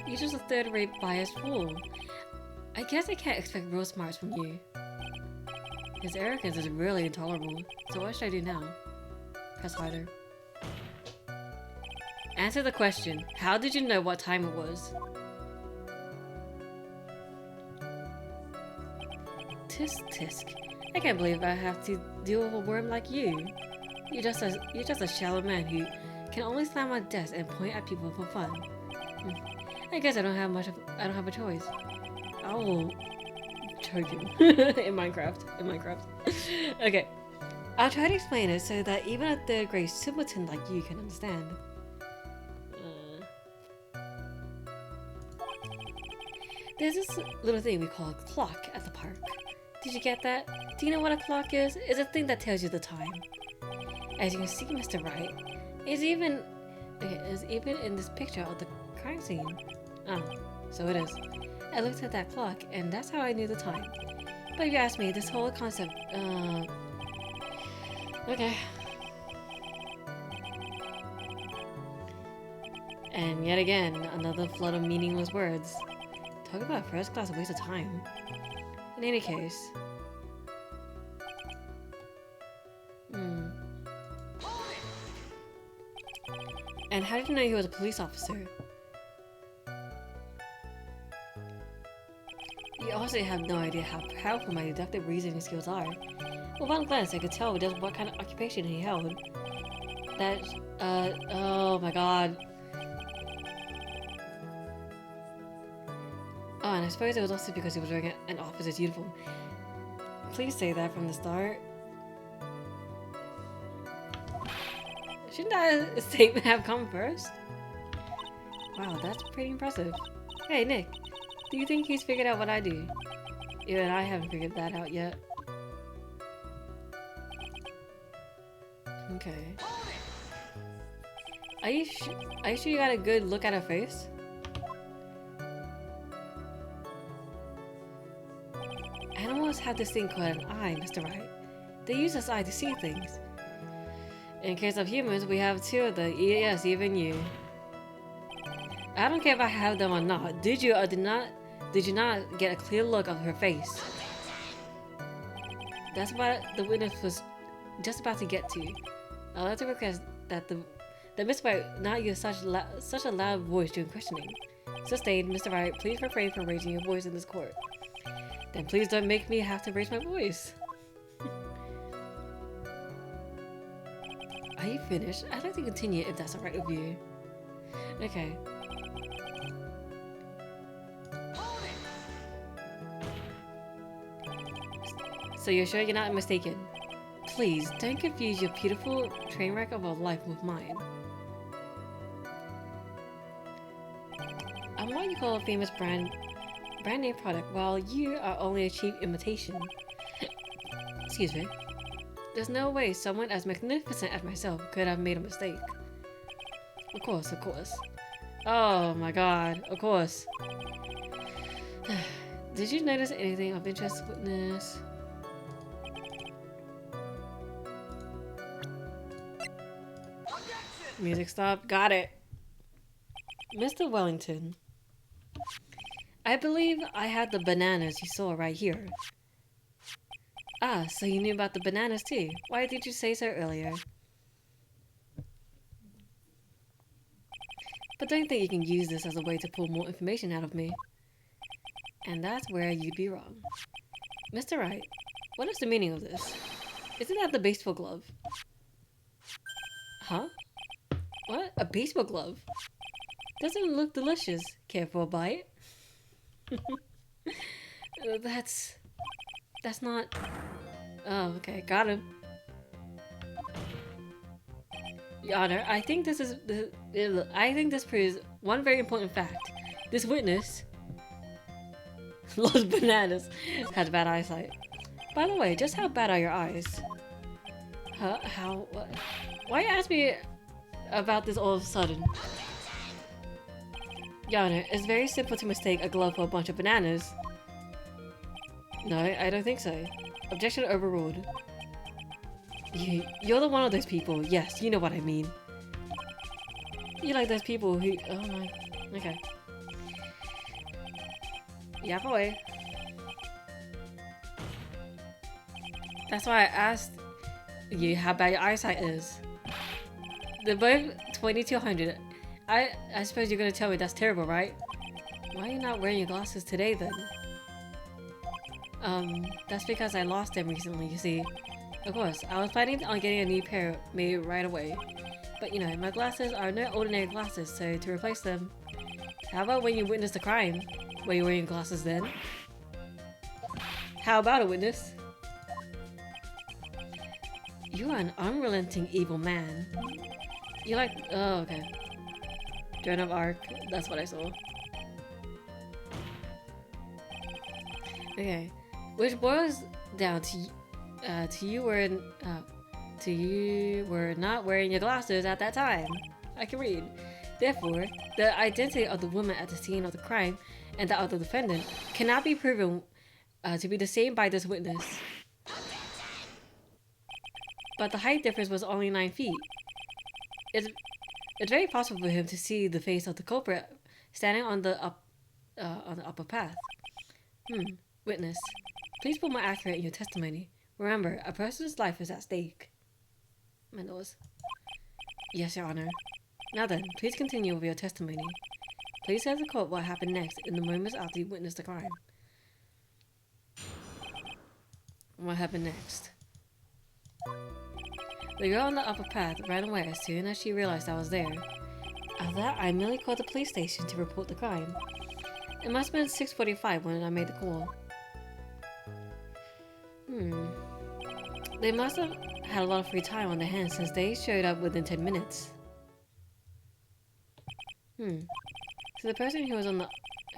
You're just a third-rate biased fool. I guess I can't expect real smarts from you. His arrogance is really intolerable. So what should I do now? Press harder. Answer the question. How did you know what time it was? Tisk tisk. I can't believe I have to deal with a worm like you. You're just a shallow man who can only slam my desk and point at people for fun. I guess I don't have a choice. I will choke him in Minecraft. Okay. I'll try to explain it so that even a third grade simpleton like you can understand. There's this little thing we call a clock at the park. Did you get that? Do you know what a clock is? It's a thing that tells you the time. As you can see, Mr. Wright, is even in this picture of the crime scene. Oh, so it is. I looked at that clock, and that's how I knew the time. But if you ask me, this whole concept, okay. And yet again, another flood of meaningless words. Talk about a first class waste of time. In any case. And how did you know he was a police officer? You also have no idea how powerful my deductive reasoning skills are. With one glance, I could tell just what kind of occupation he held. Oh my god. Oh, and I suppose it was also because he was wearing an officer's uniform. Please say that from the start. Shouldn't that statement have come first? Wow, that's pretty impressive. Hey, Nick. Do you think he's figured out what I do? Even I haven't figured that out yet. Okay. Are you sure you got a good look at her face? Animals have this thing called an eye, Mr. Wright. They use this eye to see things. In case of humans, we have two of them. Yes, even you. I don't care if I have them or not. Did you or did you not get a clear look of her face? That's what the witness was just about to get to. I'd like to request that Mr. Wright not use such a loud voice during questioning. Sustained, Mr. Wright, please refrain from raising your voice in this court. Then please don't make me have to raise my voice. Are you finished? I'd like to continue if that's alright with you. Okay. So you're sure you're not mistaken? Please, don't confuse your beautiful train wreck of a life with mine. I'm what you call a famous brand name product, while you are only a cheap imitation. Excuse me. There's no way someone as magnificent as myself could have made a mistake. Of course, of course. Oh my god, of course. Did you notice anything of interest, witness? Music stop. Got it. Mr. Wellington. I believe I had the bananas you saw right here. Ah, so you knew about the bananas too. Why did you say so earlier? But don't think you can use this as a way to pull more information out of me. And that's where you'd be wrong. Mr. Wright, what is the meaning of this? Isn't that the baseball glove? Huh? What? A baseball glove? Doesn't look delicious. Care for a bite? That's not... Oh, okay. Got him. Your Honor, I think this proves one very important fact. This witness lost bananas, has bad eyesight. By the way, just how bad are your eyes? Huh? How? What? Why you ask me about this all of a sudden? Your Honor, it's very simple to mistake a glove for a bunch of bananas. No, I don't think so. Objection overruled. You're the one of those people. Yes, you know what I mean. You like those people who... Oh my... Okay. Yap away. That's why I asked you how bad your eyesight is. They're both 2200. I suppose you're gonna tell me that's terrible, right? Why are you not wearing your glasses today then? That's because I lost them recently, you see. Of course, I was planning on getting a new pair made right away. But you know, my glasses are no ordinary glasses, so to replace them... How about when you witnessed a crime? Were you wearing glasses then? How about a witness? You are an unrelenting evil man. You like... Oh, okay. Joan of Arc. That's what I saw. Okay. Which boils down to you were not wearing your glasses at that time. I can read. Therefore, the identity of the woman at the scene of the crime and that of the defendant cannot be proven to be the same by this witness. But the height difference was only 9 feet. It's very possible for him to see the face of the culprit standing on the upper path. Witness, please be more accurate in your testimony. Remember, a person's life is at stake. Mendoza. Yes, Your Honor. Now then, please continue with your testimony. Please tell the court what happened next in the moments after you witnessed the crime. What happened next? The girl on the upper path ran away as soon as she realized I was there. After that, I merely called the police station to report the crime. It must have been 6:45 when I made the call. They must have had a lot of free time on their hands since they showed up within 10 minutes. So the person who was on the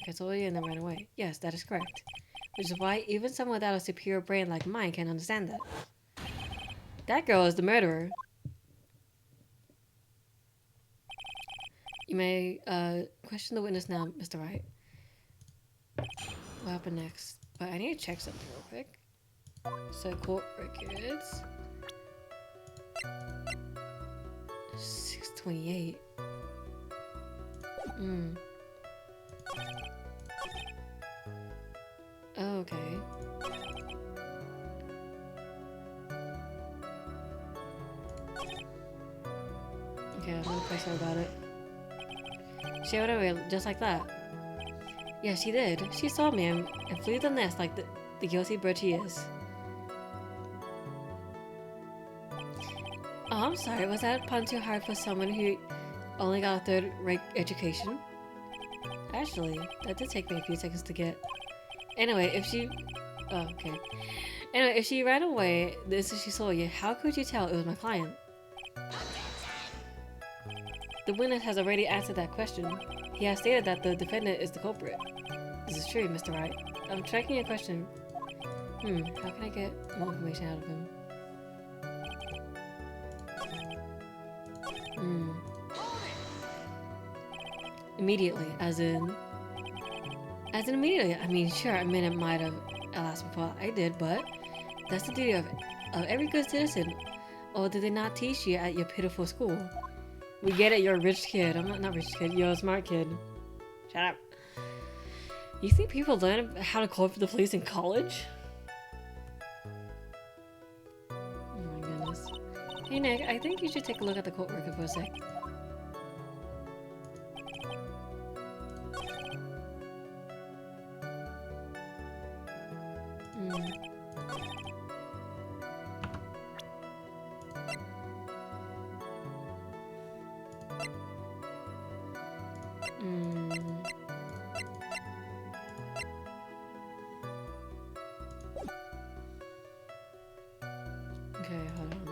Catalonia and then ran away. Yes, that is correct. Which is why even someone without a superior brain like mine can understand that. That girl is the murderer. You may question the witness now, Mr. Wright. What happened next? But I need to check something real quick. So court records. 628. Oh, okay. Okay, I'm gonna question her about it. She went away just like that. Yeah, she did. She saw me and flew the nest like the guilty bird she is. Oh, I'm sorry. Was that pun too hard for someone who only got a third-rate education? Actually, that did take me a few seconds to get. Anyway, if she... Oh, okay. Anyway, if she ran away the instant she saw you, how could you tell it was my client? The witness has already answered that question. He has stated that the defendant is the culprit. This is true, Mr. Wright. I'm tracking your question. How can I get more information out of him? Immediately, as in immediately. I mean, sure, a minute might have elapsed before I did, but that's the duty of every good citizen. Or did they not teach you at your pitiful school? We get it, you're a rich kid. I'm not rich kid, you're a smart kid. Shut up. You think people learn how to call for the police in college? Oh my goodness. Hey Nick, I think you should take a look at the court record for a sec. Okay, hold on.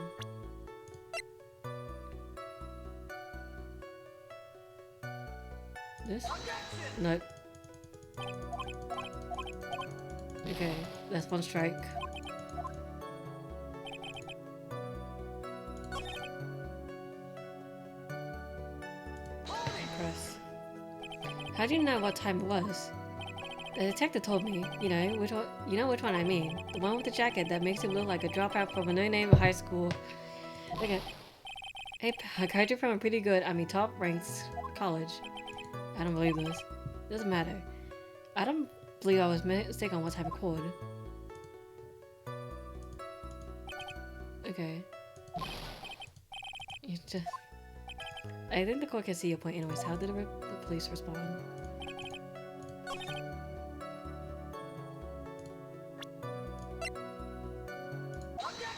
This? Nope. Okay, that's one strike. Press. How do you know what time it was? The detective told me, you know which one I mean. The one with the jacket that makes him look like a dropout from a no-name high school. Okay. Hey, I graduated from a pretty good, top-ranked college. I don't believe this. Doesn't matter. I don't believe I was mistaken on what time I called. Okay. You just... I think the court can see your point anyways. How did the police respond?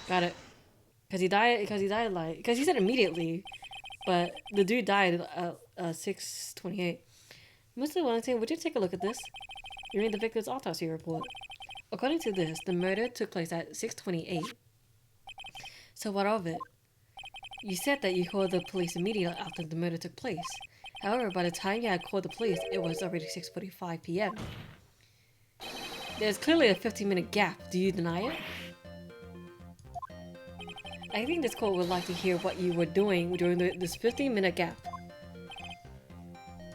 Got it. Because he died like... Because he said immediately. But the dude died at 6:28. Mr. Wellington, would you take a look at this? You read the victim's autopsy report. According to this, the murder took place at 6:28. So what of it? You said that you called the police immediately after the murder took place. However, by the time you had called the police, it was already 6:45 p.m. There's clearly a 15-minute gap. Do you deny it? I think this court would like to hear what you were doing during this 15-minute gap.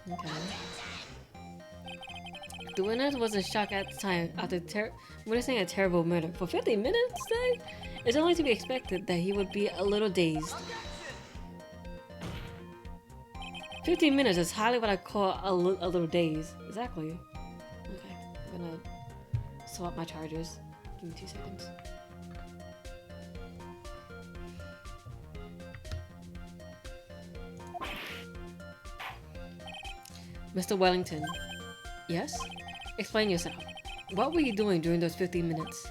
Okay. The witness was in shock at the time after witnessing a terrible murder. For 50 minutes, say? It's only to be expected that he would be a little dazed. 15 minutes is highly what I call a little dazed. Exactly. Okay, I'm gonna swap my chargers. Give me 2 seconds. Mr. Wellington. Yes? Explain yourself. What were you doing during those 15 minutes?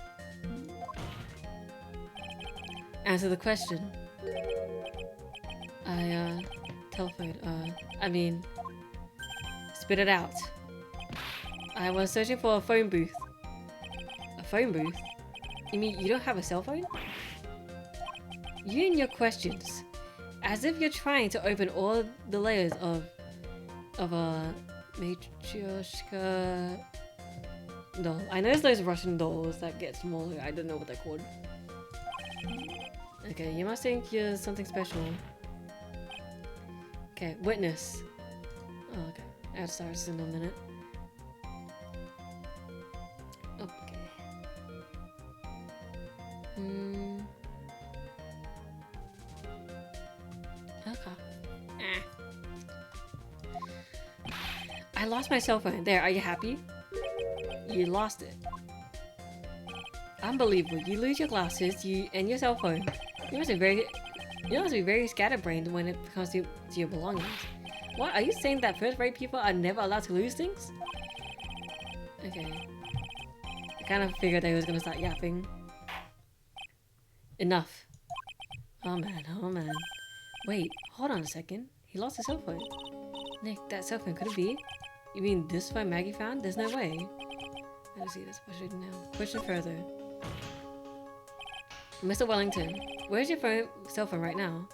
Answer the question. I, telephoned, spit it out. I was searching for a phone booth. A phone booth? You mean you don't have a cell phone? You and your questions. As if you're trying to open all the layers of a matryoshka doll. I know there's those Russian dolls that get smaller. I don't know what they're called. Okay, you must think you're something special. Okay, witness. Oh, okay. I'll start this in a minute. Okay. Okay. I lost my cell phone. There, are you happy? You lost it. Unbelievable. You lose your glasses, and your cell phone. You must be very scatterbrained when it comes to your belongings. What? Are you saying that first-rate people are never allowed to lose things? Okay. I kind of figured that he was gonna start yapping. Enough. Oh man, oh man. Wait, hold on a second. He lost his cell phone. Nick, that cell phone, could it be? You mean this phone Maggie found? There's no way. Let's see this. What should I do now? Question further. Mr. Wellington, where's your cell phone right now?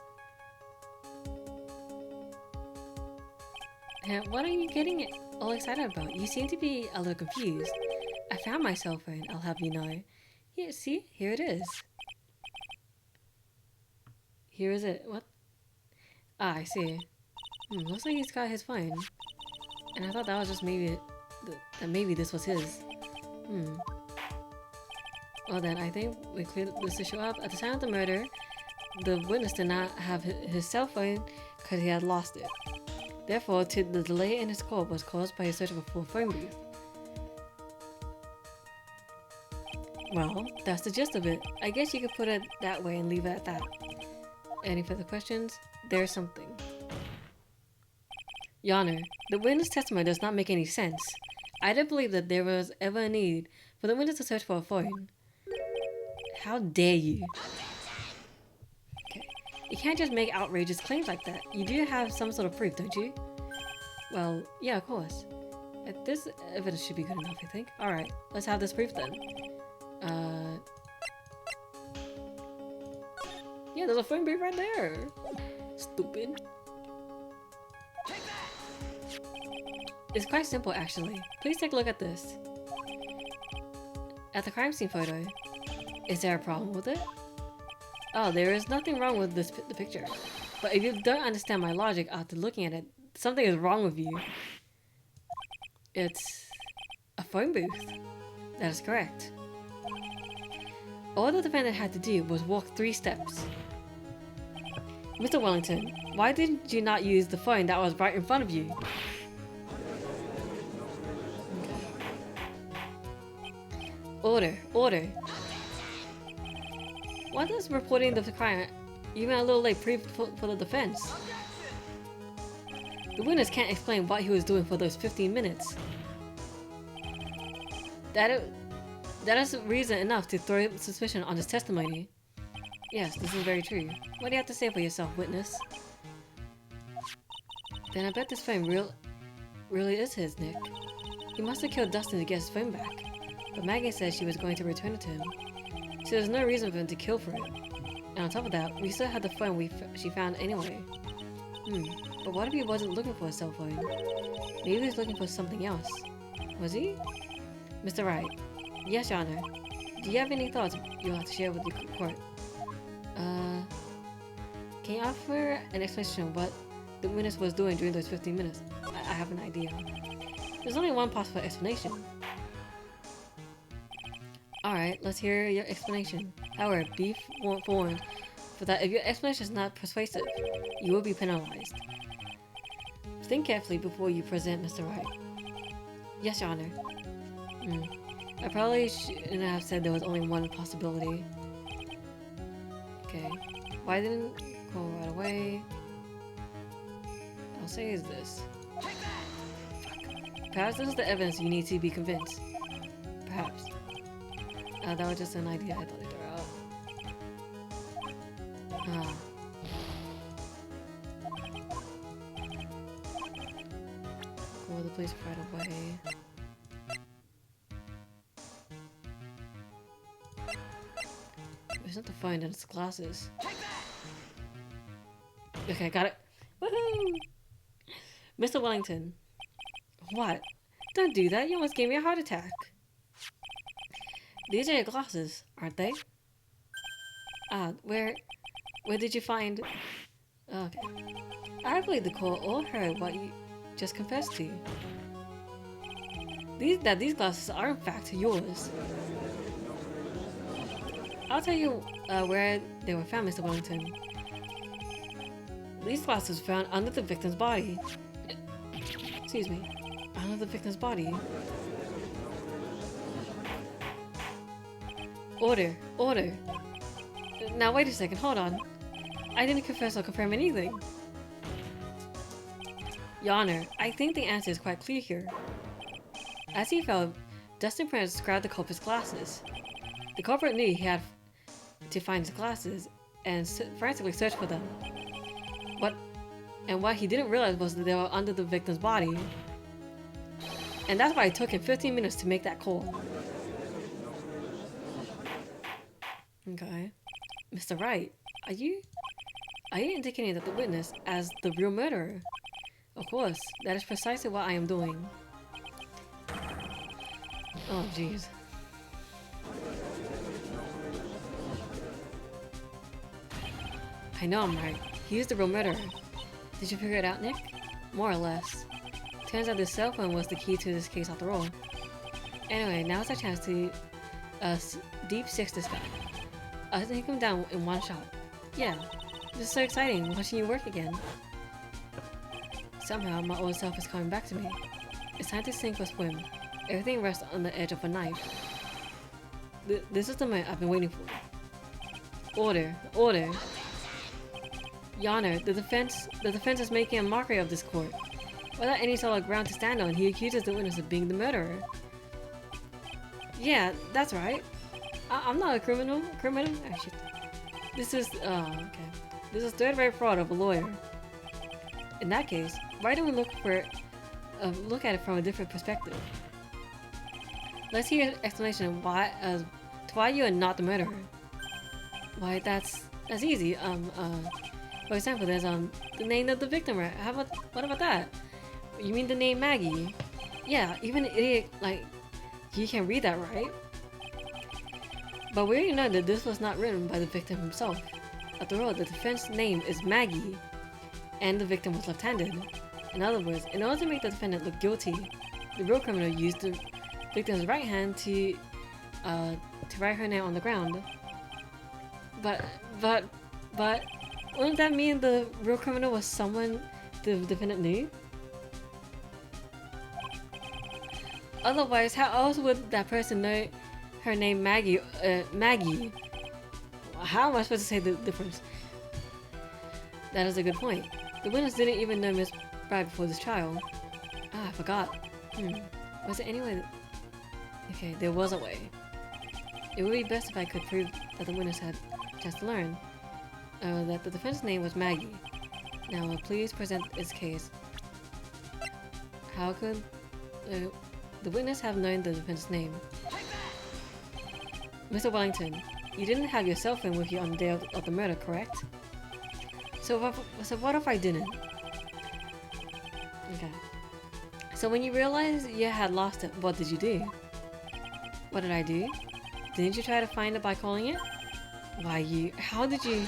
What are you getting all excited about? You seem to be a little confused. I found my cell phone, I'll have you know. Here, see? Here it is. Here is it. What? Ah, I see. Looks like he's got his phone. And I thought that was just maybe... that maybe this was his. Well then, I think we cleared this issue up. At the time of the murder, the witness did not have his cell phone because he had lost it. Therefore, the delay in his call was caused by his search for a phone booth. Well, that's the gist of it. I guess you could put it that way and leave it at that. Any further questions? There's something. Your Honor, the witness testimony does not make any sense. I don't believe that there was ever a need for the witness to search for a phone. How dare you? Okay. You can't just make outrageous claims like that. You do have some sort of proof, don't you? Well, yeah, of course. This evidence should be good enough, I think. Alright, let's have this proof then. Yeah, there's a phone booth right there. Stupid. It's quite simple, actually. Please take a look at this. At the crime scene photo. Is there a problem with it? Oh, there is nothing wrong with the picture. But if you don't understand my logic after looking at it, something is wrong with you. It's a phone booth. That is correct. All the defendant had to do was walk 3 steps. Mr. Wellington, why didn't you not use the phone that was right in front of you? Order, order. Why does reporting the crime even a little late proof for the defense? The witness can't explain what he was doing for those 15 minutes. That is reason enough to throw suspicion on his testimony. Yes, this is very true. What do you have to say for yourself, witness? Then I bet this phone really is his, Nick. He must have killed Dustin to get his phone back. But Maggie said she was going to return it to him. So there's no reason for him to kill for it. And on top of that, we still had the phone she found anyway. But what if he wasn't looking for a cell phone? Maybe he was looking for something else. Was he? Mr. Wright. Yes, Your Honor. Do you have any thoughts you'll have to share with the court? Can you offer an explanation of what the witness was doing during those 15 minutes? I have an idea. There's only one possible explanation. Alright, let's hear your explanation. However, be forewarned for that if your explanation is not persuasive, you will be penalized. Think carefully before you present, Mr. Wright. Yes, Your Honor. I probably shouldn't have said there was only one possibility. Okay. Why didn't go right away? I'll say is this. Perhaps this is the evidence you need to be convinced. Perhaps. That was just an idea I thought I'd throw out. Go to the police right away. It's not the phone, it's the glasses. Okay, got it. Woohoo! Mr. Wellington. What? Don't do that, you almost gave me a heart attack. These are your glasses, aren't they? Where did you find... Okay. I believe the court all heard what you just confessed to. These glasses are in fact yours. I'll tell you where they were found, Mr. Wellington. These glasses were found under the victim's body. Excuse me. Under the victim's body. Order. Now wait a second, hold on. I didn't confess or confirm anything. Your Honor, I think the answer is quite clear here. As he fell, Dustin Prince grabbed the culprit's glasses. The culprit knew he had to find his glasses and frantically searched for them. What he didn't realize was that they were under the victim's body. And that's why it took him 15 minutes to make that call. Okay. Mr. Wright, are you indicating that the witness as the real murderer? Of course, that is precisely what I am doing. Oh, jeez. I know I'm right. He's the real murderer. Did you figure it out, Nick? More or less. Turns out this cell phone was the key to this case after all. Anyway, now's our chance to deep six this guy. I'll take him down in one shot. Yeah, this is so exciting, watching you work again. Somehow, my old self is coming back to me. It's time to sink or swim. Everything rests on the edge of a knife. This is the moment I've been waiting for. Order. Your Honor, the defense is making a mockery of this court. Without any solid ground to stand on, he accuses the witness of being the murderer. Yeah, that's right. I'm not a criminal. Oh, shit. This is okay. This is third-rate fraud of a lawyer. In that case, why don't we look at it from a different perspective? Let's hear an explanation of why you are not the murderer. Why, that's easy. For example, there's the name of the victim, right? What about that? You mean the name Maggie? Yeah, even an idiot like you can read that, right? But we already know that this was not written by the victim himself. After all, the defense name is Maggie, and the victim was left-handed. In other words, in order to make the defendant look guilty, the real criminal used the victim's right hand to write her name on the ground. But wouldn't that mean the real criminal was someone the defendant knew? Otherwise, how else would that person know her name Maggie? Maggie. How am I supposed to say the difference? That is a good point. The witness didn't even know Miss Bride before this trial. I forgot. Was there any way that... Okay, there was a way. It would be best if I could prove that the witness had chance to learn that the defendant's name was Maggie. Now, please present its case. How could the witness have known the defendant's name? Mr. Wellington, you didn't have your cell phone with you on the day of the murder, correct? So what if I didn't? Okay. So when you realized you had lost it, what did you do? What did I do? Didn't you try to find it by calling it? Why how did you?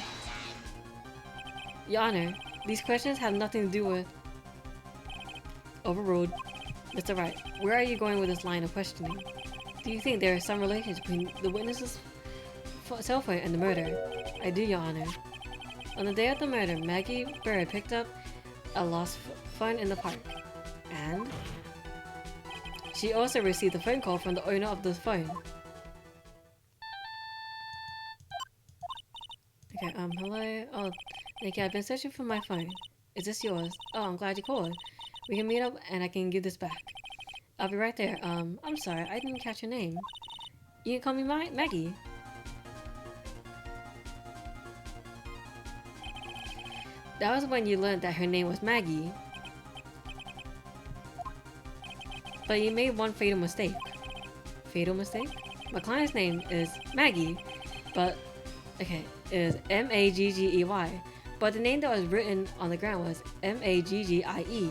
Your Honor, these questions have nothing to do with... Overruled. Mr. Wright, where are you going with this line of questioning? Do you think there is some relation between the witness's cell phone and the murder? I do, Your Honor. On the day of the murder, Maggie Bird picked up a lost phone in the park. And she also received a phone call from the owner of the phone. Okay, hello? Oh, thank you. I've been searching for my phone. Is this yours? Oh, I'm glad you called. We can meet up and I can give this back. I'll be right there. I'm sorry, I didn't catch your name. You can call me Maggie. That was when you learned that her name was Maggie. But you made one fatal mistake. Fatal mistake? My client's name is Maggie, but... Okay, it is M-A-G-G-E-Y. But the name that was written on the ground was M-A-G-G-I-E.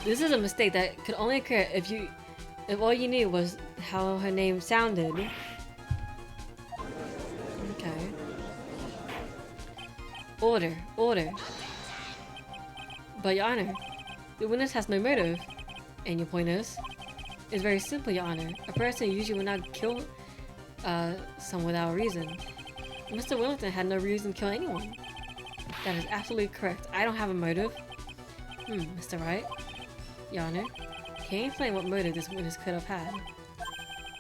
This is a mistake that could only occur if all you knew was how her name sounded. Okay. Order. But Your Honor, the witness has no motive. And your point is? It's very simple, Your Honor. A person usually would not kill someone without a reason. Mr. Wellington had no reason to kill anyone. That is absolutely correct. I don't have a motive. Mr. Wright? Your Honor, can you explain what motive this witness could have had?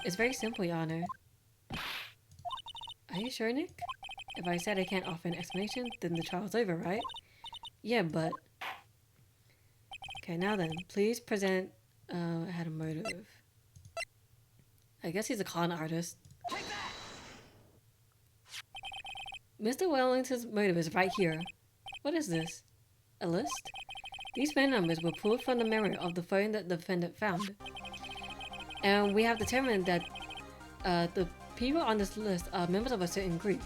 It's very simple, Your Honor. Are you sure, Nick? If I said I can't offer an explanation, then the trial's over, right? Yeah, but... Okay, now then, please present... I had a motive. I guess he's a con artist. Mr. Wellington's motive is right here. What is this? A list? These phone numbers were pulled from the memory of the phone that the defendant found. And we have determined that the people on this list are members of a certain group.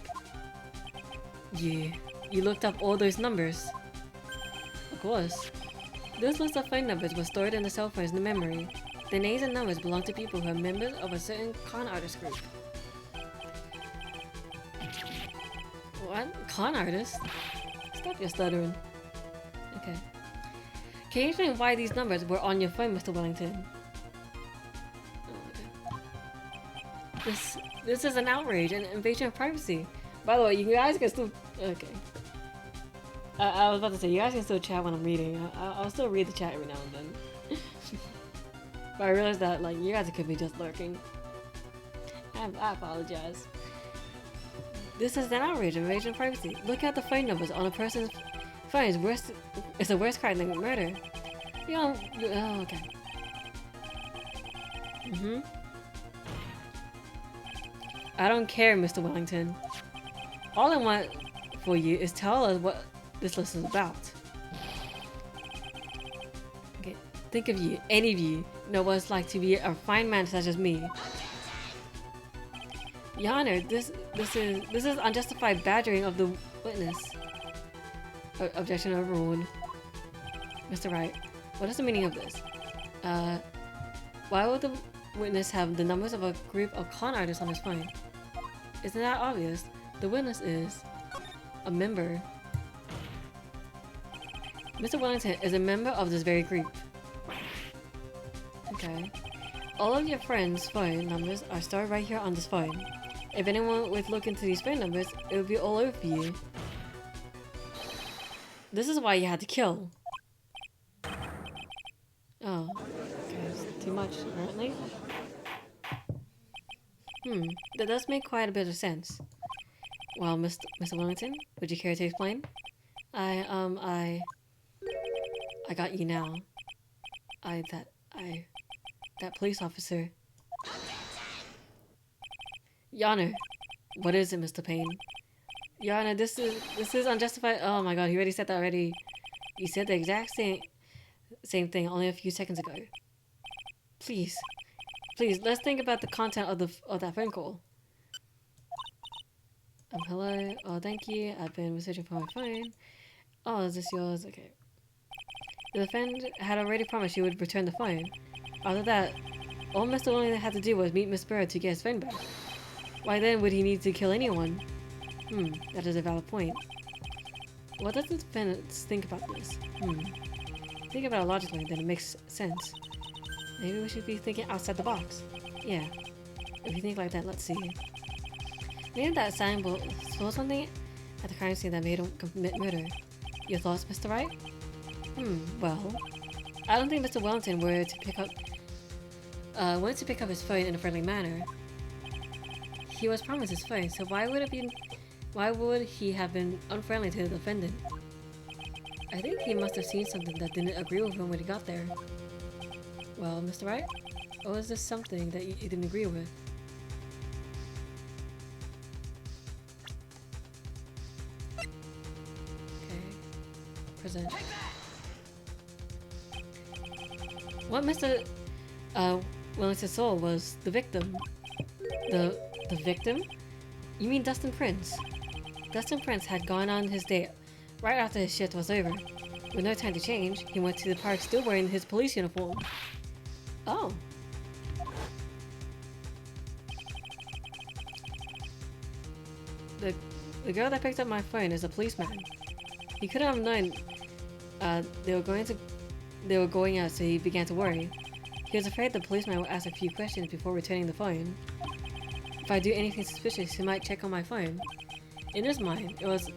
Yeah, you looked up all those numbers. Of course. This list of phone numbers was stored in the cell phones in the memory. The names and numbers belong to people who are members of a certain con artist group. What? Con artist? Stop your stuttering. Okay. Can you explain why these numbers were on your phone, Mr. Wellington? Oh, okay. This is an outrage and invasion of privacy. By the way, you guys can still... Okay. I was about to say, you guys can still chat when I'm reading. I'll still read the chat every now and then. But I realized that, like, you guys could be just lurking. I apologize. This is an outrage and invasion of privacy. Look at the phone numbers on a person's phone. It's a worse crime than murder. Oh, okay. I don't care, Mr. Wellington. All I want for you is tell us what this list is about. Okay, think of you, any of you, know what it's like to be a fine man such as me. Your Honor, this is unjustified badgering of the witness. Objection overruled. Mr. Wright, what is the meaning of this? Why would the witness have the numbers of a group of con artists on his phone? Isn't that obvious? The witness is a member. Mr. Wellington is a member of this very group. Okay. All of your friends' phone numbers are stored right here on this phone. If anyone would look into these phone numbers, it would be all over for you. This is why you had to kill. Oh. Okay, it's too much, apparently. That does make quite a bit of sense. Well, Mr. Wellington, would you care to explain? I got you now. That police officer. Your Honor, What is it, Mr. Payne? Your Honor, this is unjustified. Oh my god, he already said that already. You said the exact same thing only a few seconds ago. Please, let's think about the content of that phone call. Hello. Oh, thank you. I've been researching for my phone. Oh, is this yours? Okay. The friend had already promised she would return the phone. After that, all Mr. Wellington had to do was meet Miss Bird to get his phone back. Why then would he need to kill anyone? That is a valid point. What does the defendant think about this? Think about it logically, then it makes sense. Maybe we should be thinking outside the box. Yeah. If you think like that, let's see. Maybe that signboard saw something at the crime scene that made him commit murder. Your thoughts, Mr. Wright? Well, I don't think Mr. Wellington were to pick up wanted to pick up his phone in a friendly manner. He was promised his phone, so why would he have been unfriendly to the defendant? I think he must have seen something that didn't agree with him when he got there. Well, Mr. Wright, or was this something that you didn't agree with? Okay. Present. What Mr. Wellington saw was the victim. The victim? You mean Dustin Prince? Dustin Prince had gone on his date right after his shift was over. With no time to change, he went to the park still wearing his police uniform. Oh. The girl that picked up my phone is a policeman. He couldn't have known they were going out, so he began to worry. He was afraid the policeman would ask a few questions before returning the phone. If I do anything suspicious, he might check on my phone. In his mind, it was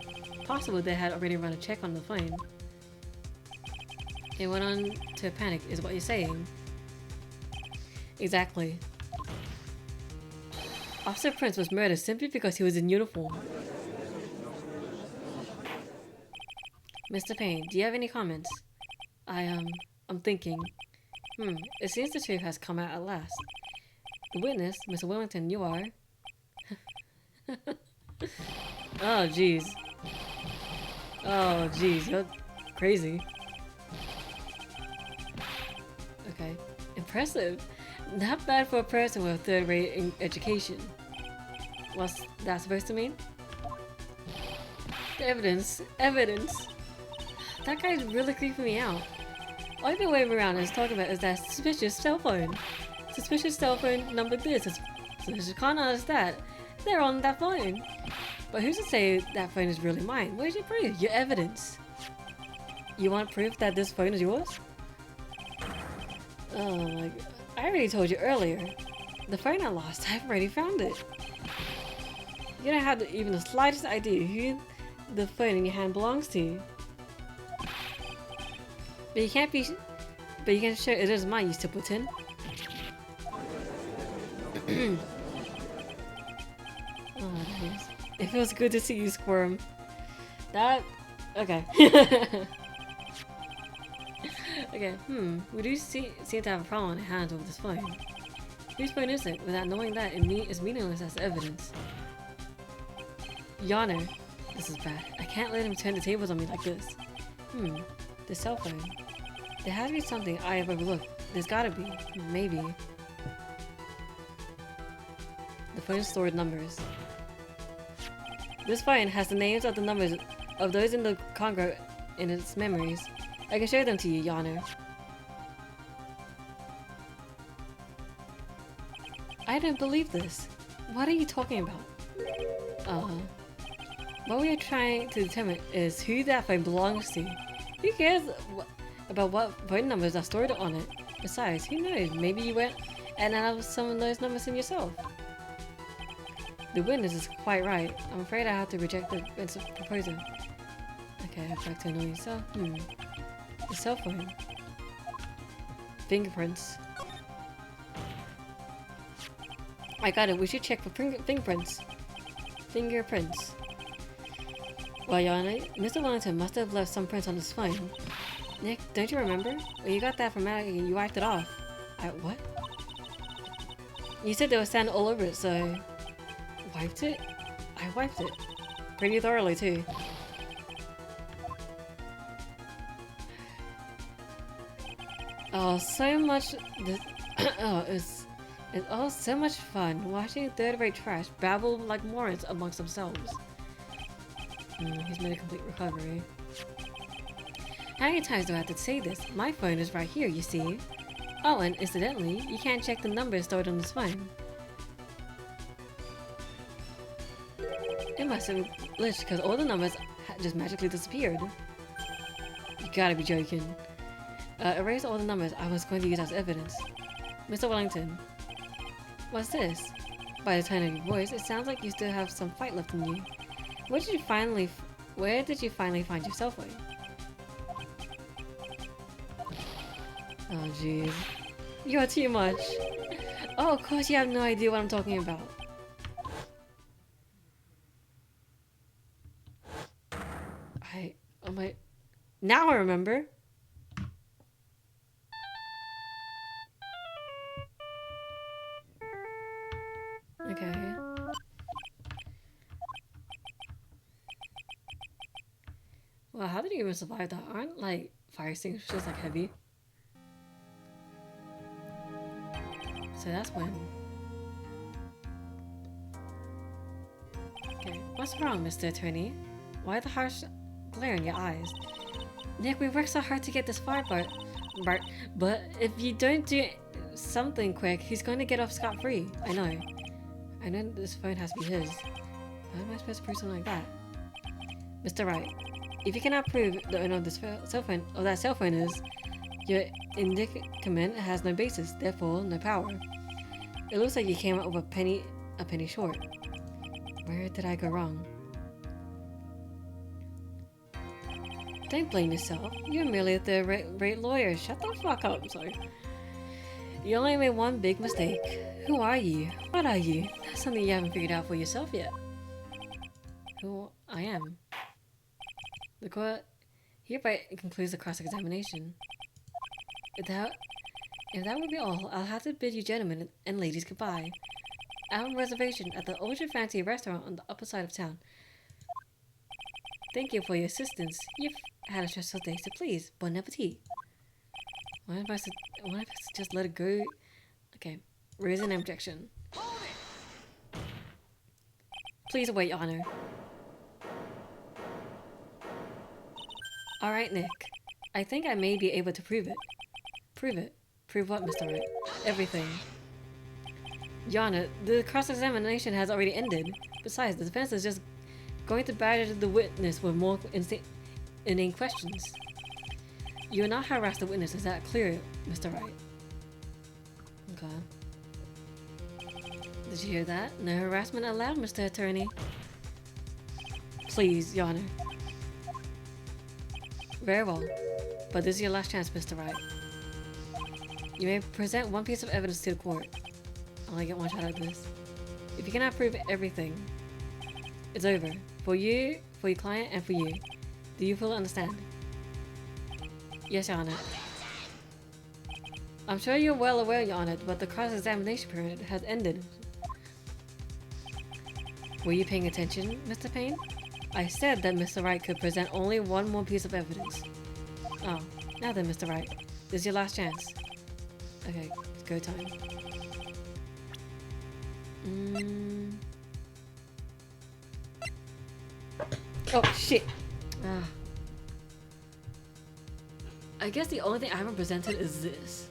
possible they had already run a check on the phone. It went on to panic, is what you're saying. Exactly. Officer Prince was murdered simply because he was in uniform. Mr. Payne, do you have any comments? I'm thinking. It seems the truth has come out at last. The witness, Mr. Wellington, you are... Oh, jeez. Oh, jeez, you're crazy. Okay. Impressive. Not bad for a person with a third-rate education. What's that supposed to mean? Evidence. Evidence. That guy's really creeping me out. All I've been waving around is talking about is that suspicious cell phone. Suspicious cell phone number this, suspicious con artist is that. They're on that phone. But who's to say that phone is really mine? Where's your proof? Your evidence. You want proof that this phone is yours? Oh my god. I already told you earlier. The phone I lost, I've already found it. You don't have even the slightest idea who the phone in your hand belongs to. But you can't be... But you can show it is mine, you simpleton. Oh, nice. It feels good to see you squirm. That... Okay. Okay, we do seem to have a problem on hands with this phone. Whose phone is it? Without knowing that, it is meaningless as evidence. Your Honor, this is bad. I can't let him turn the tables on me like this. The cell phone. There has to be something I have overlooked. There's gotta be. Maybe. The phone stored numbers. This phone has the names of the numbers of those in the Congo in its memories. I can show them to you, Your Honor. I don't believe this. What are you talking about? What we are trying to determine is who that phone belongs to. Who cares about what phone numbers are stored on it? Besides, who knows? Maybe you went and added some of those numbers in yourself. The witness is quite right. I'm afraid I have to reject the proposal. Okay, back to annoying yourself. The cell phone. Fingerprints. I got it. We should check for fingerprints. Fingerprints. Well, Your Honor, Mr. Wellington must have left some prints on his phone. Nick, don't you remember? When you got that from Maggie, you wiped it off. What? You said there was sand all over it, so... Wiped it? I wiped it. Pretty thoroughly, too. Oh, so much... it's all so much fun watching third-rate trash babble like morons amongst themselves. He's made a complete recovery. How many times do I have to say this? My phone is right here, you see. Oh, and incidentally, you can't check the numbers stored on this phone. It must have glitched because all the numbers just magically disappeared. You gotta be joking. Erase all the numbers I was going to use as evidence. Mr. Wellington. What's this? By the tone of your voice, it sounds like you still have some fight left in you. Where did you finally find your cell phone? Oh jeez. You're too much. Oh, of course you have no idea what I'm talking about. Oh my... Now I remember. Okay. Well, how did you even survive that? Aren't, like, fire extinguishers, like, heavy? So that's when... Okay. What's wrong, Mr. Attorney? Why the harsh glare in your eyes? Nick, we worked so hard to get this far, but if you don't do something quick, he's going to get off scot-free. I know this phone has to be his. How am I supposed to prove something like that? Mr. Wright, if you cannot prove the owner of this cell phone is, your indictment has no basis, therefore no power. It looks like you came up with a penny short. Where did I go wrong? Don't blame yourself. You're merely a third-rate lawyer. Shut the fuck up. I'm sorry. You only made one big mistake. Who are you? What are you? That's something you haven't figured out for yourself yet. Who I am. The court hereby concludes the cross-examination. If that would be all, I'll have to bid you gentlemen and ladies goodbye. I have a reservation at the ultra fancy restaurant on the upper side of town. Thank you for your assistance. You've had a stressful day, so please, bon appetit. Why if I just let it go? Okay, raise an objection. Please wait, Your Honor. Alright, Nick. I think I may be able to prove it. Prove it? Prove what, Mr. Wright? Everything. Your Honor, the cross-examination has already ended. Besides, the defense is just going to badger the witness with more inane questions. You will not harass the witness, is that clear, Mr. Wright? Okay. Did you hear that? No harassment allowed, Mr. Attorney. Please, Your Honor. Very well. But this is your last chance, Mr. Wright. You may present one piece of evidence to the court. I'll only get one shot at this. If you cannot prove everything, it's over. For you, for your client, and for you. Do you fully understand? Yes, Your Honor. I'm sure you're well aware, Your Honor, but the cross-examination period has ended. Were you paying attention, Mr. Payne? I said that Mr. Wright could present only one more piece of evidence. Oh, now then, Mr. Wright. This is your last chance. Okay, it's go time. Oh, shit. I guess the only thing I haven't presented is this.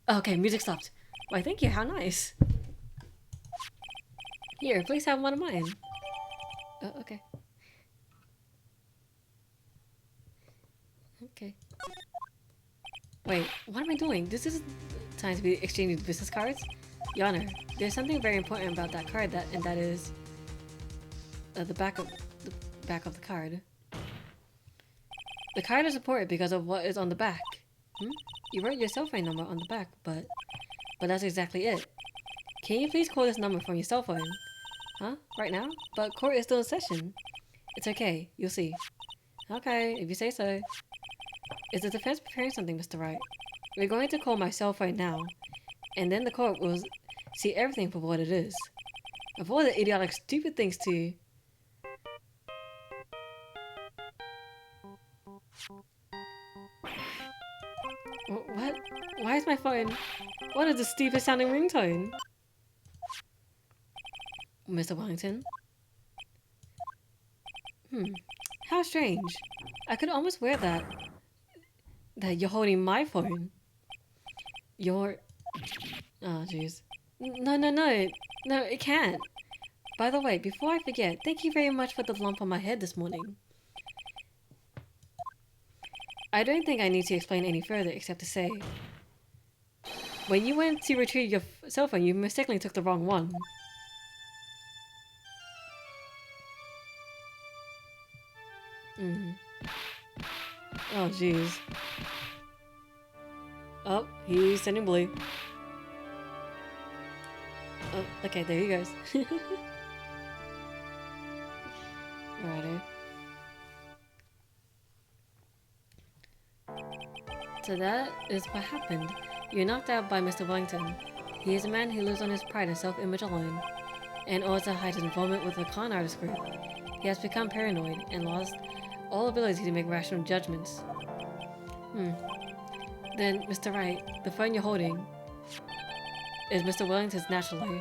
Okay, music stopped. Why, thank you, how nice. Here, please have one of mine. Oh, okay. Okay. Wait, what am I doing? This isn't time to be exchanging business cards. Your Honor, there's something very important about that card, and that is the back of the card. The card is important because of what is on the back. You wrote your cell phone number on the back, but that's exactly it. Can you please call this number from your cell phone? Huh? Right now? But court is still in session. It's okay. You'll see. Okay, if you say so. Is the defense preparing something, Mr. Wright? We're going to call my cell phone now, and then the court will See everything for what it is. Of all the idiotic, stupid things too. What? Why is my phone? What is the stupid sounding ringtone? Mr. Wellington? How strange. I could almost wear that. That you're holding my phone. You're... Oh, jeez. No, no, no. No, it can't. By the way, before I forget, thank you very much for the lump on my head this morning. I don't think I need to explain any further except to say... When you went to retrieve your cell phone, you mistakenly took the wrong one. Oh, jeez. Oh, he's sending blue. Oh, okay, there he goes. Alrighty. So that is what happened. You're knocked out by Mr. Wellington. He is a man who lives on his pride and self-image alone, and also hides his involvement with the con artist group. He has become paranoid and lost all ability to make rational judgments. Then, Mr. Wright, the phone you're holding is Mr. Wellington's naturally.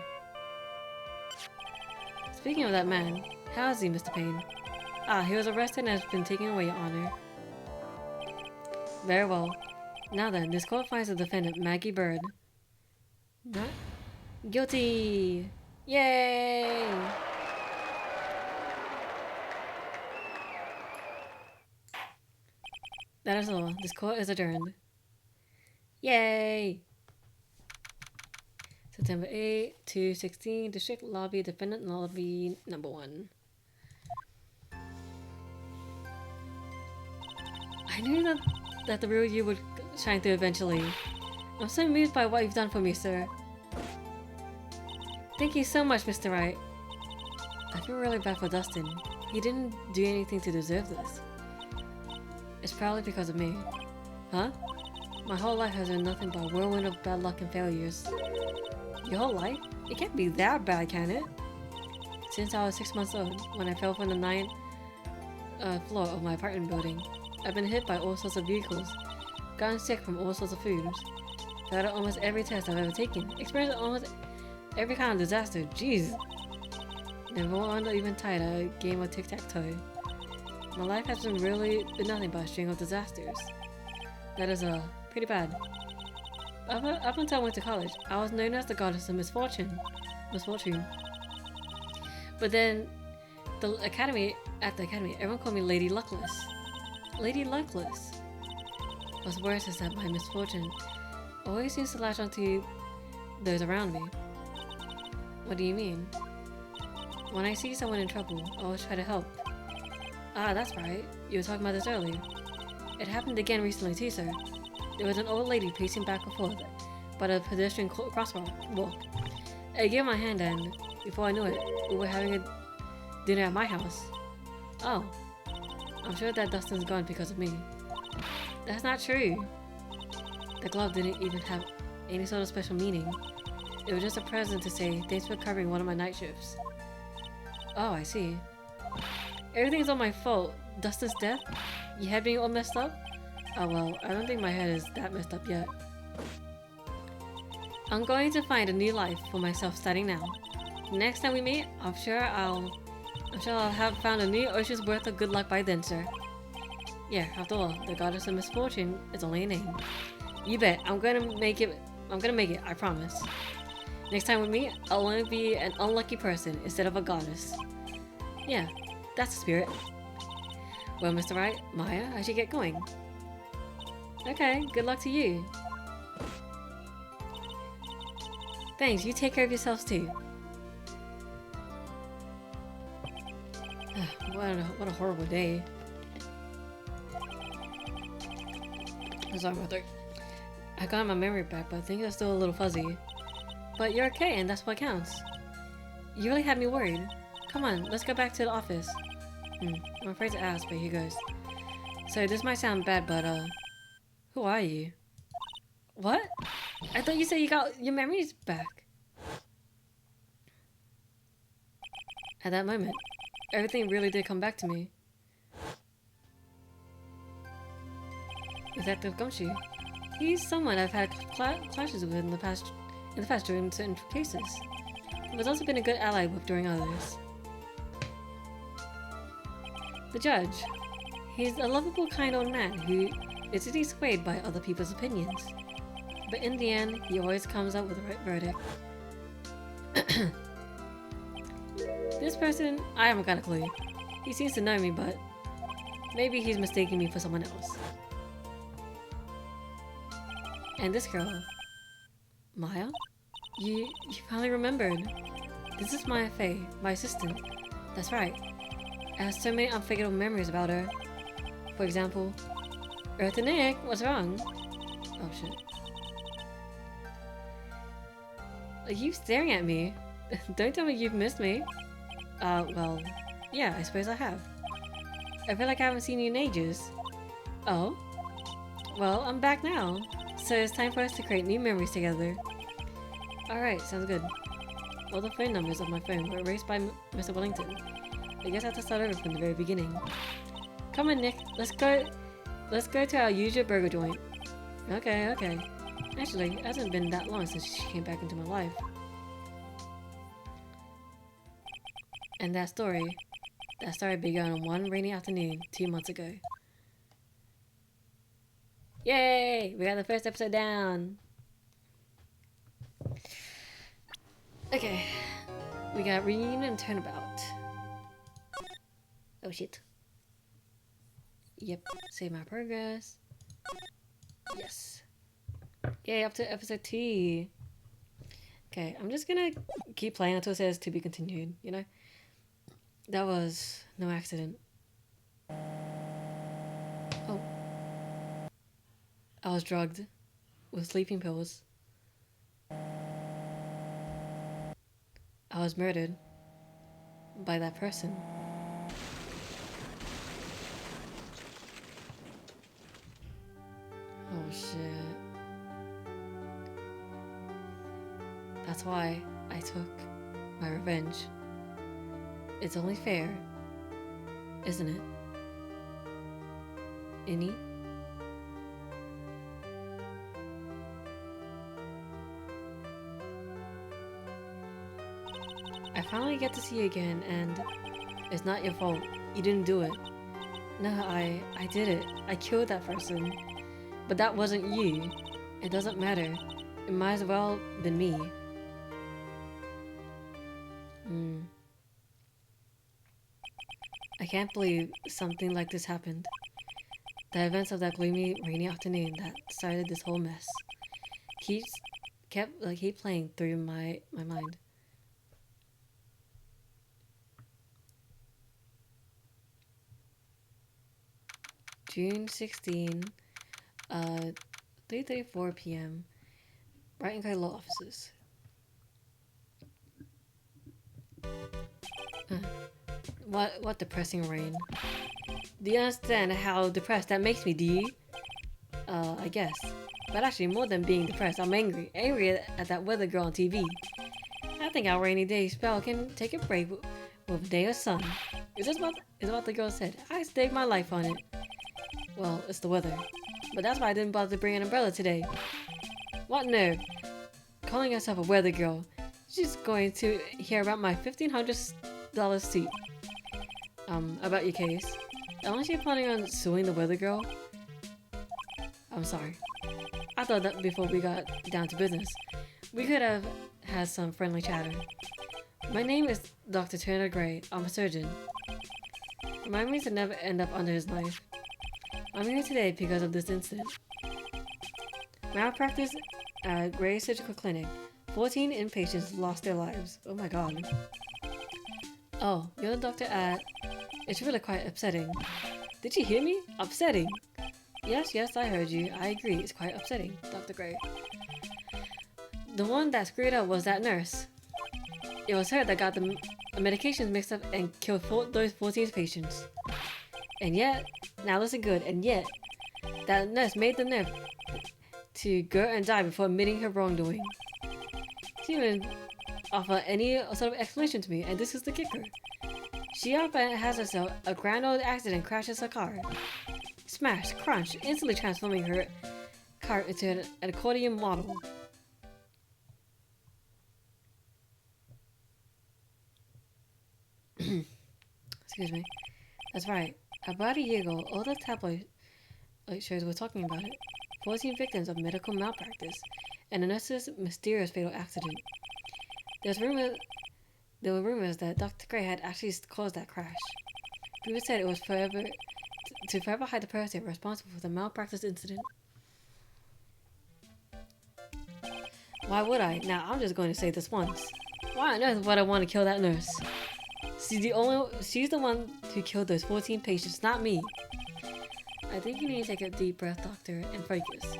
Speaking of that man, how is he, Mr. Payne? Ah, he was arrested and has been taken away, Your Honor. Very well. Now then, this court finds the defendant, Maggie Bird. Not guilty! Yay! That is all. This court is adjourned. Yay! September 8 to 16, District Lobby, Defendant Lobby number 1. I knew that the real you would shine through eventually. I'm so moved by what you've done for me, sir. Thank you so much, Mr. Wright. I feel really bad for Dustin. He didn't do anything to deserve this. It's probably because of me. Huh? My whole life has been nothing but a whirlwind of bad luck and failures. Your whole life? It can't be that bad, can it? Since I was 6 months old, when I fell from the 9th floor of my apartment building, I've been hit by all sorts of vehicles, gotten sick from all sorts of foods, failed at almost every test I've ever taken, experienced almost every kind of disaster. Jeez! Never won or even tied a game of tic-tac-toe. My life has been nothing but a string of disasters. That is pretty bad. Up until I went to college, I was known as the goddess of misfortune. But then, at the academy, everyone called me Lady Luckless. Lady Luckless. What's worse is that my misfortune always seems to latch onto those around me. What do you mean? When I see someone in trouble, I always try to help. Ah, that's right. You were talking about this earlier. It happened again recently too, sir. There was an old lady pacing back and forth by the pedestrian crosswalk. I gave my hand and, before I knew it, we were having a dinner at my house. Oh. I'm sure that Dustin's gone because of me. That's not true. The glove didn't even have any sort of special meaning. It was just a present to say thanks for covering one of my night shifts. Oh, I see. Everything's all my fault. Dustin's death? Your head being all messed up? Oh well, I don't think my head is that messed up yet. I'm going to find a new life for myself starting now. Next time we meet, I'm sure I'll have found a new ocean's worth of good luck by then, sir. Yeah, after all, the goddess of misfortune is only a name. You bet, I'm gonna make it, I promise. Next time we meet, I'll only be an unlucky person instead of a goddess. Yeah, that's the spirit. Well, Mr. Wright, Maya, I should get going. Okay, good luck to you. Thanks, you take care of yourselves too. What a horrible day. I'm sorry about that. I got my memory back, but I think it's still a little fuzzy. But you're okay, and that's what counts. You really had me worried. Come on, let's go back to the office. I'm afraid to ask, but here goes. So this might sound bad, but who are you? What? I thought you said you got your memories back. At that moment, everything really did come back to me. Detective Gumshoe. He's someone I've had clashes with in the past during certain cases. But has also been a good ally with during others. The judge. He's a lovable, kind old man who is easily swayed by other people's opinions. But in the end, he always comes up with the right verdict. This person, I haven't got a clue. He seems to know me, but maybe he's mistaking me for someone else. And this girl, Maya? You finally remembered. This is Maya Fey, my assistant. That's right. I have so many unforgettable memories about her. For example, Earth and Nick, what's wrong? Oh shit. Are you staring at me? Don't tell me you've missed me. Well, yeah, I suppose I have. I feel like I haven't seen you in ages. Oh? Well, I'm back now. So it's time for us to create new memories together. Alright, sounds good. All the phone numbers of my phone were erased by Mr. Wellington. I guess I have to start over from the very beginning. Come on, Nick. Let's go to our usual burger joint. Okay. Actually, it hasn't been that long since she came back into my life. And that story began on one rainy afternoon 2 months ago. Yay! We got the first episode down! Okay. We got reunion and turnabout. Oh shit. Yep. Save my progress. Yes. Yay, up to episode 2. Okay, I'm just gonna keep playing until it says to be continued, you know? That was no accident. Oh. I was drugged with sleeping pills. I was murdered by that person. Oh shit. That's why I took my revenge. It's only fair, isn't it? Innie? I finally get to see you again, and it's not your fault. You didn't do it. No, I did it. I killed that person. But that wasn't you. It doesn't matter. It might as well been me. I can't believe something like this happened. The events of that gloomy, rainy afternoon that started this whole mess keep playing through my mind. June 16, 3:34 p.m. Wright and Law offices. What depressing rain. Do you understand how depressed that makes me, do you? I guess. But actually, more than being depressed, I'm angry. Angry at that weather girl on TV. I think our rainy day spell can take a break with day or sun. Is what the girl said. I staked my life on it. Well, it's the weather. But that's why I didn't bother to bring an umbrella today. What nerve? Calling herself a weather girl. She's going to hear about my $1,500 suit. About your case. Unless you're planning on suing the weather girl? I'm sorry. I thought that before we got down to business, we could have had some friendly chatter. My name is Dr. Turner Gray. I'm a surgeon. Remind me to never end up under his knife. I'm here today because of this incident. Malpractice at Gray Surgical Clinic. 14 inpatients lost their lives. Oh my god. Oh, you're the doctor at... It's really quite upsetting. Did you hear me? Upsetting? Yes, I heard you. I agree, it's quite upsetting, Dr. Gray. The one that screwed up was that nurse. It was her that got the medications mixed up and killed those 14 patients. And yet, now listen good, and yet, that nurse made the nerve to go and die before admitting her wrongdoing. She didn't offer any sort of explanation to me, and this is the kicker. She up and has herself a grand old accident, crashes her car. Smash, crunch, instantly transforming her car into an accordion model. Excuse me. That's right. About a year ago, all the tabloid shows were talking about it. 14 victims of medical malpractice and a nurse's mysterious fatal accident. There were rumors that Dr. Gray had actually caused that crash. People said it was to forever hide the person responsible for the malpractice incident. Why would I? Now, I'm just going to say this once. Why on earth would I want to kill that nurse? She's the one who killed those 14 patients, not me. I think you need to take a deep breath, Doctor, and focus.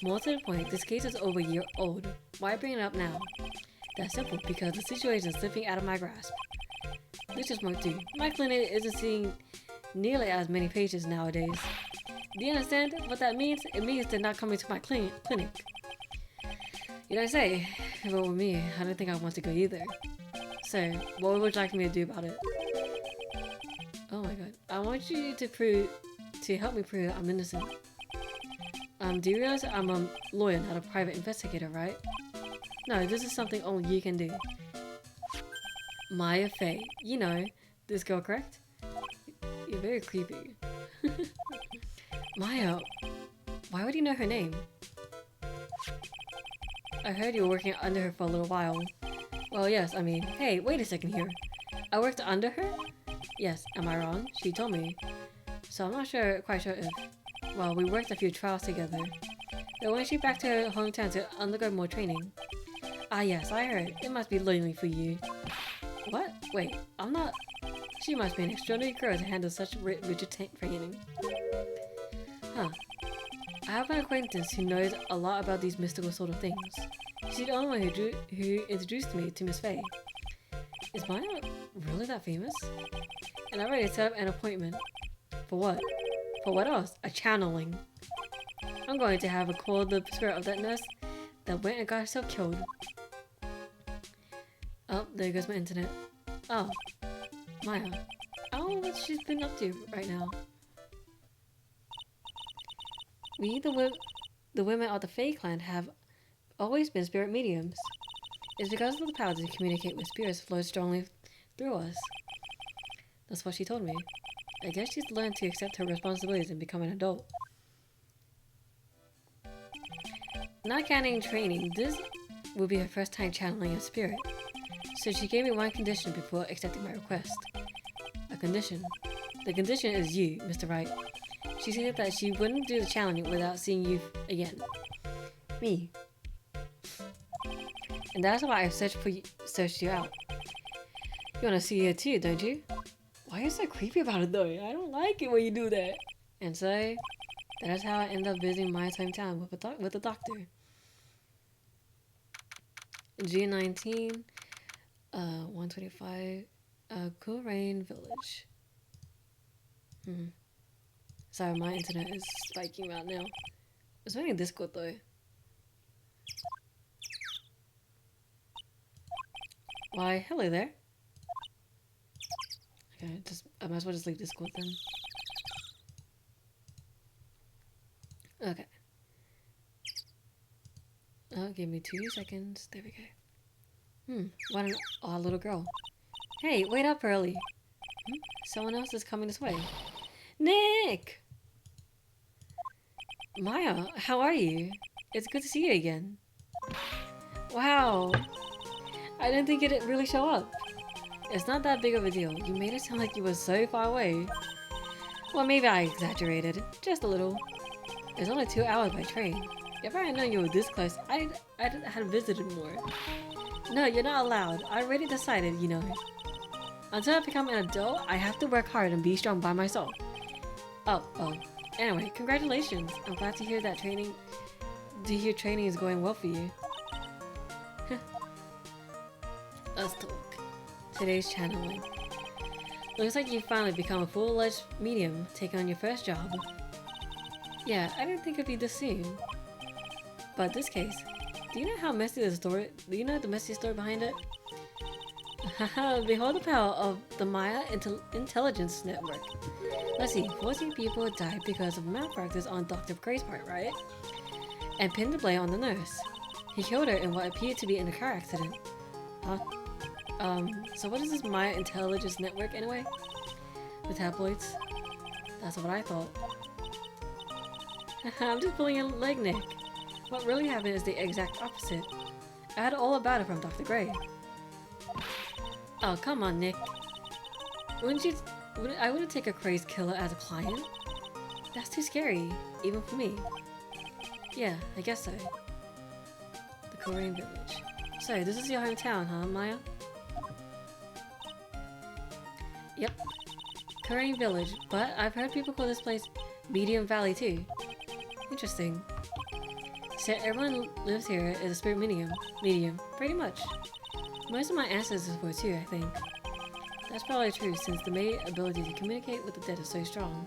More to the point, this case is over a year old. Why bring it up now? That's simple, because the situation is slipping out of my grasp. This just won't do. My clinic isn't seeing nearly as many patients nowadays. Do you understand what that means? It means they're not coming to my clinic. You know what I say? If it were me, I don't think I want to go either. So, what would you like me to do about it? Oh my god. I want you to help me prove I'm innocent. Do you realize I'm a lawyer, not a private investigator, right? No, this is something only you can do. Maya Fey. You know, this girl, correct? You're very creepy. Maya, why would you know her name? I heard you were working under her for a little while. Well, yes, I mean, hey, wait a second here. I worked under her? Yes, am I wrong? She told me. So I'm not quite sure if... Well, we worked a few trials together. Then went she back to her hometown to undergo more training. Ah yes, I heard. It must be lonely for you. What? Wait, I'm not... She must be an extraordinary girl to handle such rigid training. Huh. I have an acquaintance who knows a lot about these mystical sort of things. She's the only one who introduced me to Miss Fey. Is Maya really that famous? And I already set up an appointment. For what? For what else? A channeling. I'm going to have her call the spirit of that nurse that went and got herself killed. Oh, there goes my internet. Oh, Maya. I don't know what she's been up to right now. We, the women of the Fae clan, have always been spirit mediums. It's because of the power to communicate with spirits flows strongly through us. That's what she told me. I guess she's learned to accept her responsibilities and become an adult. Not counting training, this will be her first time channeling a spirit. So she gave me one condition before accepting my request. A condition. The condition is you, Mr. Wright. She said that she wouldn't do the challenge without seeing you again. Me. And that's why I searched you out. You wanna see her too, don't you? Why are you so creepy about it though? I don't like it when you do that. And so, that's how I ended up visiting my hometown with the doctor. June 19, 125, Cool Rain Village. Sorry, my internet is spiking right now. It's running Discord though. Why, hello there. Okay, I might as well just leave Discord then. Okay. Oh, give me 2 seconds. There we go. What an odd little girl. Hey, wait up early. Someone else is coming this way. Nick! Maya, how are you? It's good to see you again. Wow. I didn't think it'd really show up. It's not that big of a deal. You made it sound like you were so far away. Well, maybe I exaggerated. Just a little. It's only 2 hours by train. If I had known you were this close, I'd have visited more. No, you're not allowed. I already decided, you know. Until I become an adult, I have to work hard and be strong by myself. Oh. Anyway, congratulations. I'm glad to hear that training is going well for you. Let's talk. Today's channeling. Looks like you've finally become a full-fledged medium, taking on your first job. Yeah, I didn't think it'd be this soon. But this case, do you know how messy the story? Do you know the messy story behind it? Haha, behold the power of the Maya Intelligence Network. Let's see, 14 people died because of malpractice on Dr. Gray's part, right? And pinned the blame on the nurse. He killed her in what appeared to be in a car accident. Huh? So what is this Maya Intelligence Network anyway? The tabloids? That's what I thought. I'm just pulling your leg, Nick. What really happened is the exact opposite. I heard all about it from Dr. Gray. Oh, come on, Nick. I wouldn't take a crazed killer as a client. That's too scary, even for me. Yeah, I guess so. The Korean village. So, this is your hometown, huh, Maya? Yep. Korean village, but I've heard people call this place Medium Valley too. Interesting. So everyone who lives here is a spirit medium, pretty much. Most of my ancestors were too, I think. That's probably true since the May ability to communicate with the dead is so strong.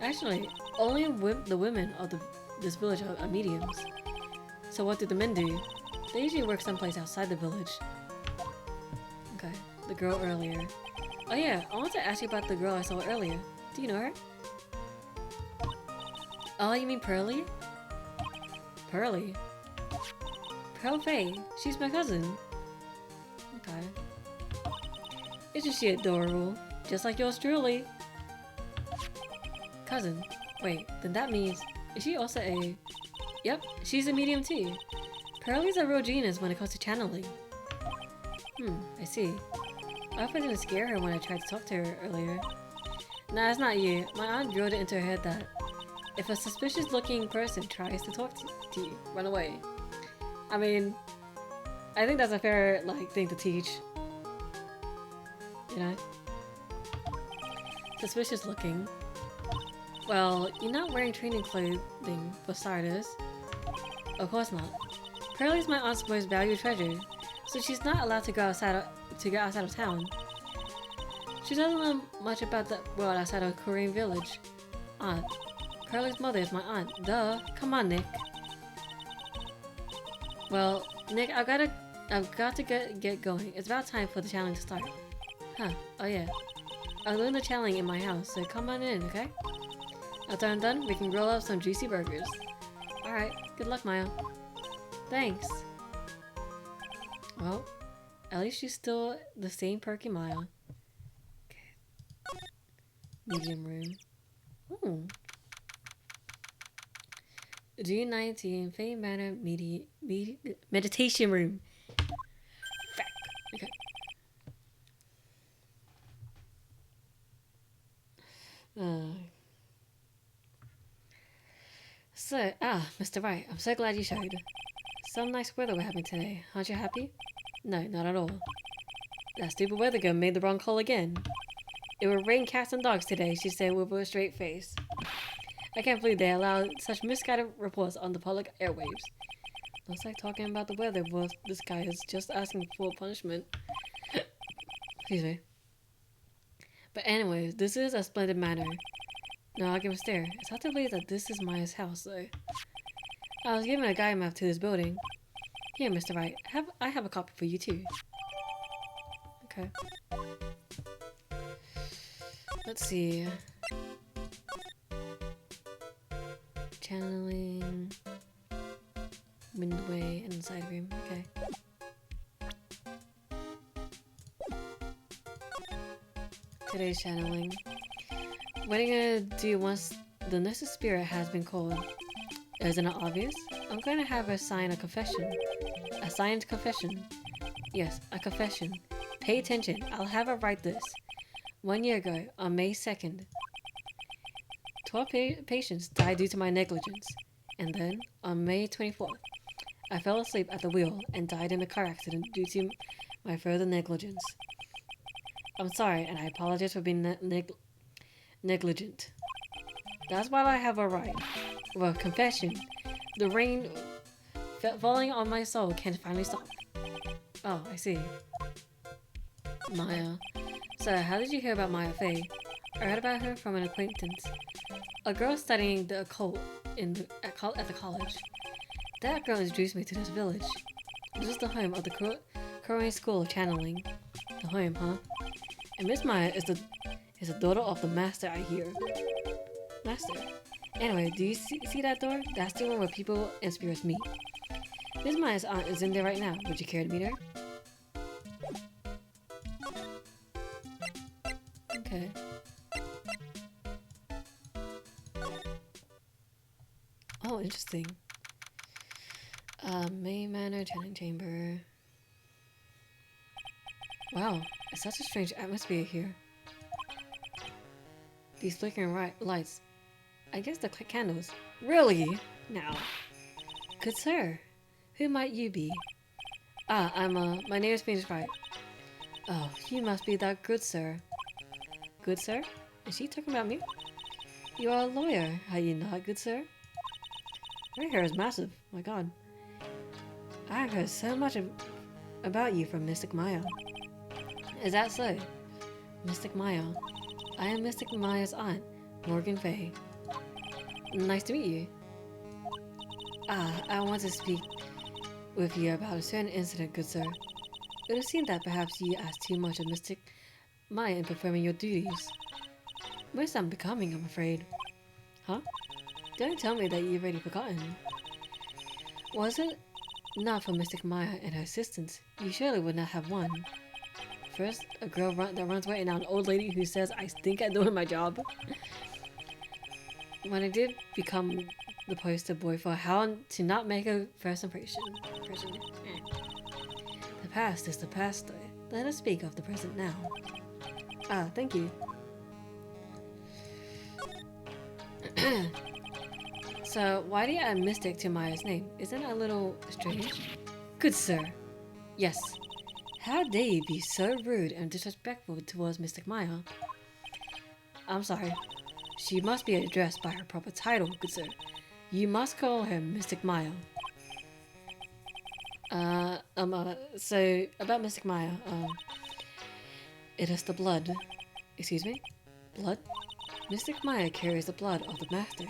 Actually, only the women of this village are mediums. So what do the men do? They usually work someplace outside the village. Okay, the girl earlier. Oh yeah, I want to ask you about the girl I saw earlier. Do you know her? Oh, you mean Pearly? Pearly? Pearl Faye. She's my cousin. Okay. Isn't she adorable? Just like yours truly. Cousin. Wait, then that means... Is she also a... Yep, she's a medium too. Pearly's a real genius when it comes to channeling. I see. I hope I didn't scare her when I tried to talk to her earlier. Nah, it's not you. My aunt drilled it into her head that if a suspicious-looking person tries to talk to you, run away. I mean, I think that's a fair, thing to teach. You know? Suspicious-looking. Well, you're not wearing training clothing, for starters. Of course not. Pearly's my aunt's most valued treasure, so she's not allowed to go outside of town. She doesn't know much about the world outside of Korean village. Aunt. Pearly's mother is my aunt. Duh. Come on, Nick. Well, Nick, I've got to get going. It's about time for the challenge to start. Huh. Oh yeah. I'm doing the challenge in my house, so come on in, okay? After I'm done, we can grill up some juicy burgers. Alright. Good luck, Maya. Thanks. Well, at least she's still the same perky Maya. Okay. Medium room. Ooh. G19 Fame Manor meditation room. Fuck. Okay. Mr. Wright, I'm so glad you showed. Some nice weather we're having today. Aren't you happy? No, not at all. That stupid weather girl made the wrong call again. It will rain cats and dogs today, she said with a straight face. I can't believe they allowed such misguided reports on the public airwaves. Looks like talking about the weather, well, this guy is just asking for punishment. Excuse me. But anyways, this is a splendid manor. No arguments there. It's hard to believe that this is Maya's house, though. I was given a guide map to this building. Here, Mr. Wright. I have a copy for you, too. Okay. Let's see. Channeling. Windway and side room. Okay. Today's channeling. What are you gonna do once the nurse's spirit has been called? Isn't it obvious? I'm gonna have her sign a confession. A signed confession. Yes, a confession. Pay attention. I'll have her write this. 1 year ago, on May 2nd, 12 patients died due to my negligence. And then, on May 24th, I fell asleep at the wheel and died in a car accident due to my further negligence. I'm sorry, and I apologize for being negligent. That's why I have a right. Well, confession. The rain falling on my soul can finally stop. Oh, I see. Maya. So, how did you hear about Maya Faye? I heard about her from an acquaintance. A girl studying the occult at the college. That girl introduced me to this village. This is the home of the Korean School of Channeling. The home, huh? And Miss Maya is the daughter of the master, I hear. Master. Anyway, do you see that door? That's the one where people and spirits meet. Miss Maya's aunt is in there right now. Would you care to meet her? Okay. Oh, interesting. Main manor, channeling chamber. Wow, it's such a strange atmosphere here. These flickering lights. I guess the candles. Really? Now. Good sir. Who might you be? Ah, my name is Wright. Oh, you must be that good sir. Good sir? Is she talking about me? You are a lawyer, are you not, good sir? Your hair is massive, my god. I've heard so much about you from Mystic Maya. Is that so? Mystic Maya. I am Mystic Maya's aunt, Morgan Fay. Nice to meet you. I want to speak with you about a certain incident, good sir. It would seem that perhaps you asked too much of Mystic Maya in performing your duties. Most unbecoming, I'm afraid. Huh? Don't tell me that you've already forgotten. Was it not for Mystic Maya and her assistants, you surely would not have won. First, a girl that runs away, and now an old lady who says I stink at doing my job. When I did become the poster boy for how to not make a first impression. The past is the past, though. Let us speak of the present now. Ah, thank you. So, why do you add Mystic to Maya's name? Isn't that a little strange? Good sir. Yes. How dare you be so rude and disrespectful towards Mystic Maya? I'm sorry. She must be addressed by her proper title, good sir. You must call her Mystic Maya. So, about Mystic Maya, it is the blood. Excuse me? Blood? Mystic Maya carries the blood of the Master.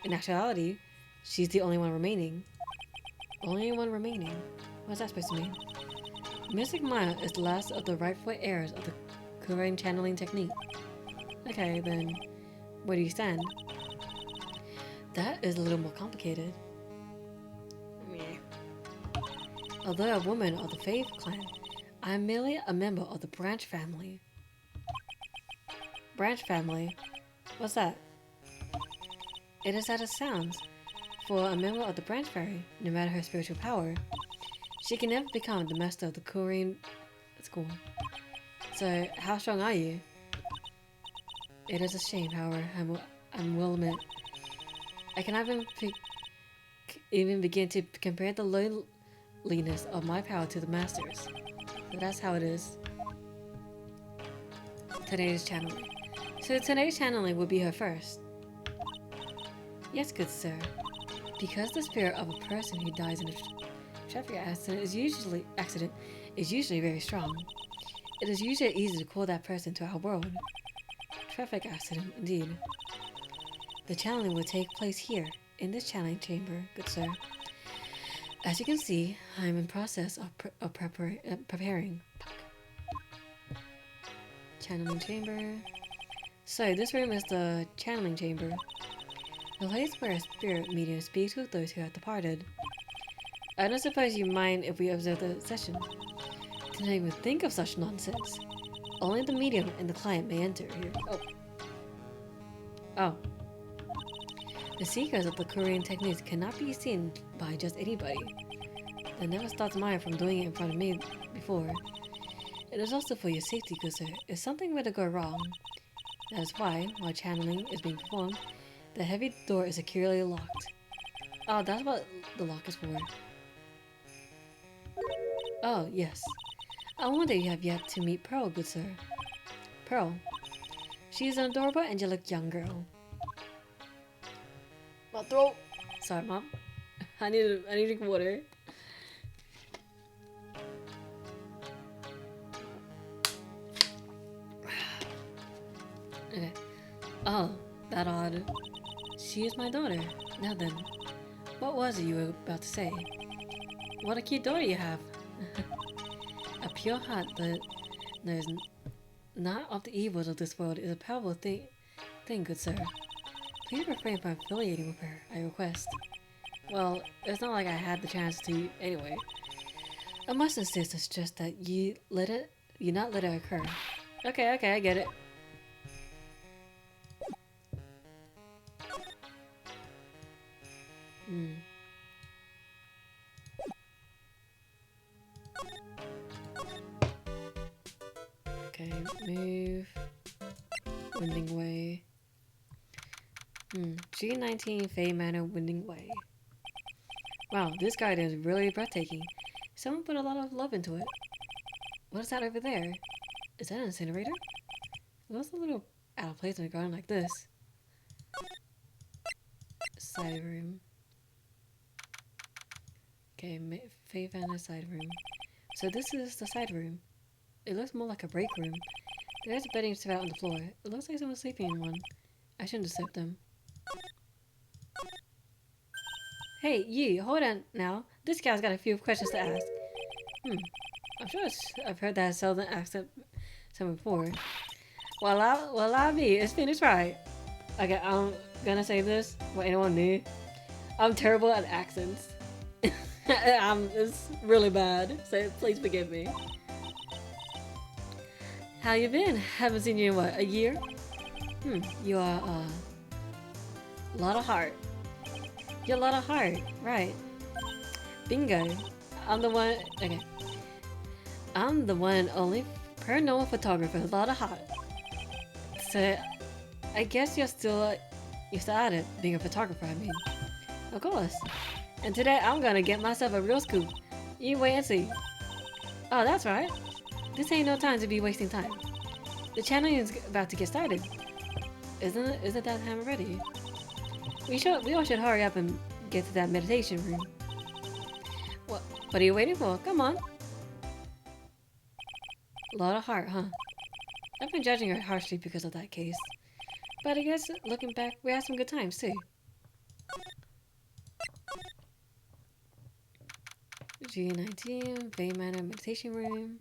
In actuality, she's the only one remaining. Only one remaining? What's that supposed to mean? Mystic Maya is the last of the rightful heirs of the Korean channeling technique. Okay, then, where do you stand? That is a little more complicated. Although a woman of the Faith clan, I am merely a member of the Branch family. Branch family? What's that? It is as it sounds. For a member of the Branch Fairy, no matter her spiritual power, she can never become the master of the Korean school. So, how strong are you? It is a shame, however, I will admit. I cannot even begin to compare the lowliness of my power to the Master's. So that's how it is. Today's channeling. So today's channeling will be her first. Yes, good sir. Because the spirit of a person who dies in a traffic accident is usually very strong. It is usually easy to call that person to our world. Traffic accident, indeed. The channeling will take place here, in this channeling chamber, good sir. As you can see, I am in process of preparing. Channeling chamber. So, this room is the channeling chamber. The place where a spirit medium speaks with those who have departed. I don't suppose you mind if we observe the session. To not even think of such nonsense. Only the medium and the client may enter here. Oh. The seekers of the Korean techniques cannot be seen by just anybody. That never stopped Maya from doing it in front of me before. It is also for your safety, good sir. If something were to go wrong, that is why, while channeling is being performed, the heavy door is securely locked. Oh, that's what the lock is for. Oh, yes. I wonder you have yet to meet Pearl, good sir. Pearl. She is an adorable, angelic young girl. My throat. Sorry, Mom. I need to drink water. Okay. Oh, that odd. She is my daughter. Now then, what was it you were about to say? What a cute daughter you have. A pure heart that knows not of the evils of this world is a powerful thing, good sir. Please refrain from affiliating with her, I request. Well, it's not like I had the chance to anyway. I must insist it's just that you not let it occur. Okay, I get it. Okay, move. Winding Way. G19 Fey Manor Winding Way. Wow, this garden is really breathtaking. Someone put a lot of love into it. What is that over there? Is that an incinerator? It looks a little out of place in a garden like this. Side room. Okay, Fey Manor side room. So this is the side room. It looks more like a break room. There's bedding spread out on the floor. It looks like someone's sleeping in one. I shouldn't disturb them. Hey, you, hold on now. This guy's got a few questions to ask. I'm sure I've heard that southern accent before. Well, I'll be. It's finished right. Okay, I'm gonna say this for anyone new. I'm terrible at accents. It's really bad, so please forgive me. How you been? Haven't seen you in what, a year? You are a lot of heart. You're a lot of heart, right? Bingo. I'm the one. Okay. I'm the one and only paranormal photographer. A lot of heart. So, I guess you're still at it, being a photographer. I mean, of course. And today I'm gonna get myself a real scoop. You wait and see. Oh, that's right. This ain't no time to be wasting time. The channeling is about to get started. Isn't that time already? We all should hurry up and get to that meditation room. What are you waiting for? Come on. A lot of heart, huh? I've been judging her harshly because of that case. But I guess, looking back, we had some good times, too. G19, Fey Manor Meditation Room.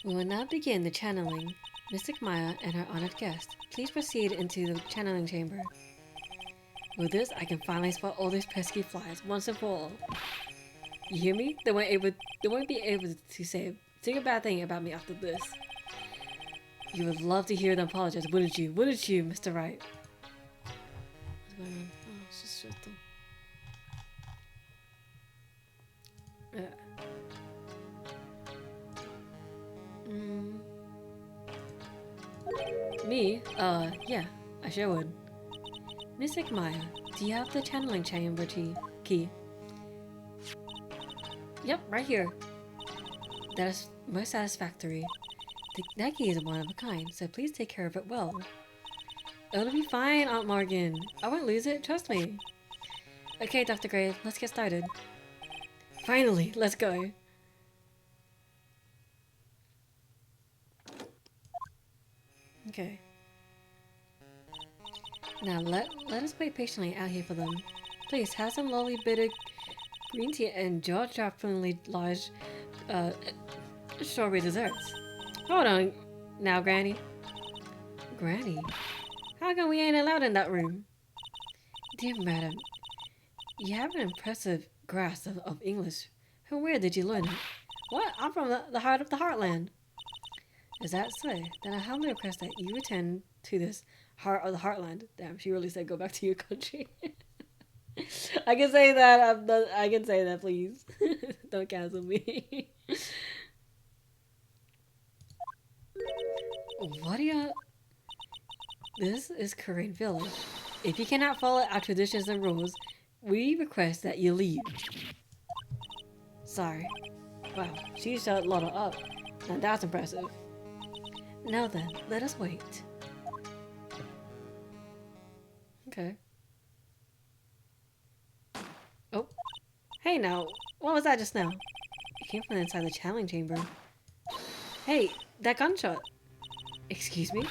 We will now begin the channeling. Mystic Maya and her honored guest, please proceed into the channeling chamber. With this, I can finally spot all these pesky flies once and for all. You hear me? They won't be able to say a bad thing about me after this. You would love to hear them apologize, wouldn't you? Wouldn't you, Mr. Wright? What's going on? Oh, it's just shut Me? Yeah, I sure would. Mystic Maya, do you have the channeling chamber key? Yep, right here. That is most satisfactory. That key is one of a kind, so please take care of it well. It'll be fine, Aunt Morgan. I won't lose it, trust me. Okay, Dr. Gray, let's get started. Finally, let's go. Okay. Now let us wait patiently out here for them. Please have some lovely bit of green tea and jaw-droppingly large strawberry desserts. Hold on now, Granny. Granny? How come we ain't allowed in that room? Dear madam, you have an impressive grasp of English. From where did you learn it? What? I'm from the heart of the heartland. Is that so? Then I humbly request that you return to this heart of the heartland. Damn, she really said go back to your country. I can say that. I can say that, please. Don't cancel me. What are you... This is Korean Village. If you cannot follow our traditions and rules, we request that you leave. Sorry. Wow, she shut Lotta up. Now that's impressive. Now then, let us wait. Okay. Oh. Hey now, what was that just now? It came from inside the channeling chamber. Hey, that gunshot. Excuse me?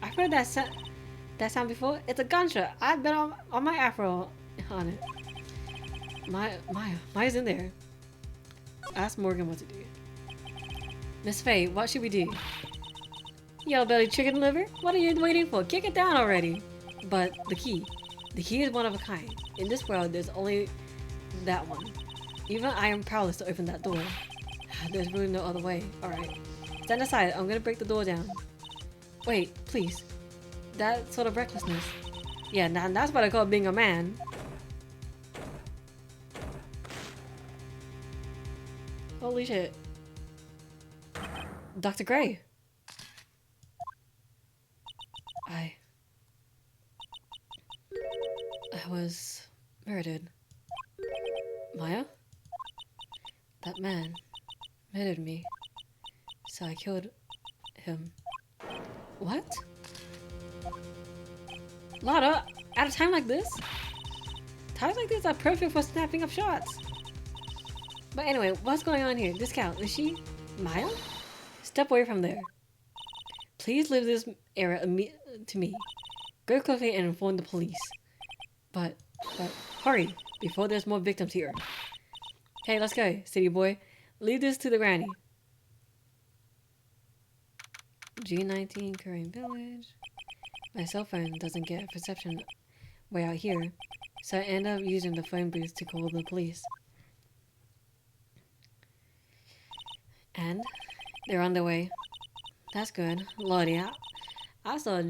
I've heard that sound before. It's a gunshot. I've been on my afro on it. Maya's in there. Ask Morgan what to do. Miss Faye, what should we do? Yellow-bellied chicken liver? What are you waiting for? Kick it down already! But the key. The key is one of a kind. In this world, there's only that one. Even I am powerless to open that door. There's really no other way. Alright. Stand aside. I'm gonna break the door down. Wait, please. That sort of recklessness. Yeah, now that's what I call being a man. Holy shit. Dr. Gray. I was murdered. Maya? That man murdered me. So I killed him. What? Lada, at a time like this? Times like this are perfect for snapping up shots. But anyway, what's going on here? This cow, is she Maya? Step away from there. Please leave this area to me. Go quickly and inform the police. But hurry, before there's more victims here. Hey, let's go, city boy. Leave this to the granny. G19 Korean Village. My cell phone doesn't get reception way out here, so I end up using the phone booth to call the police. And they're on their way. That's good. Lordy, I saw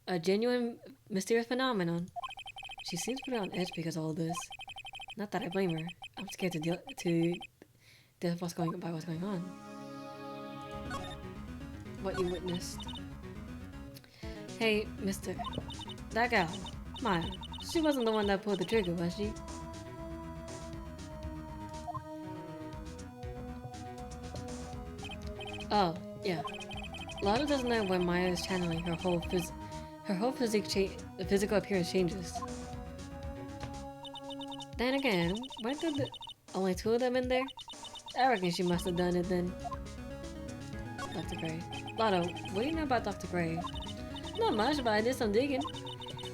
a genuine mysterious phenomenon. She seems pretty on edge because of all this. Not that I blame her. I'm scared to deal with what's going on. What you witnessed. Hey, mister. That gal, Maya, she wasn't the one that pulled the trigger, was she? Oh, yeah. Lada doesn't know when Maya is channeling her whole physical appearance changes. Then again, weren't there only two of them in there? I reckon she must have done it then. Dr. Gray. Lada, what do you know about Dr. Gray? Not much, but I did some digging.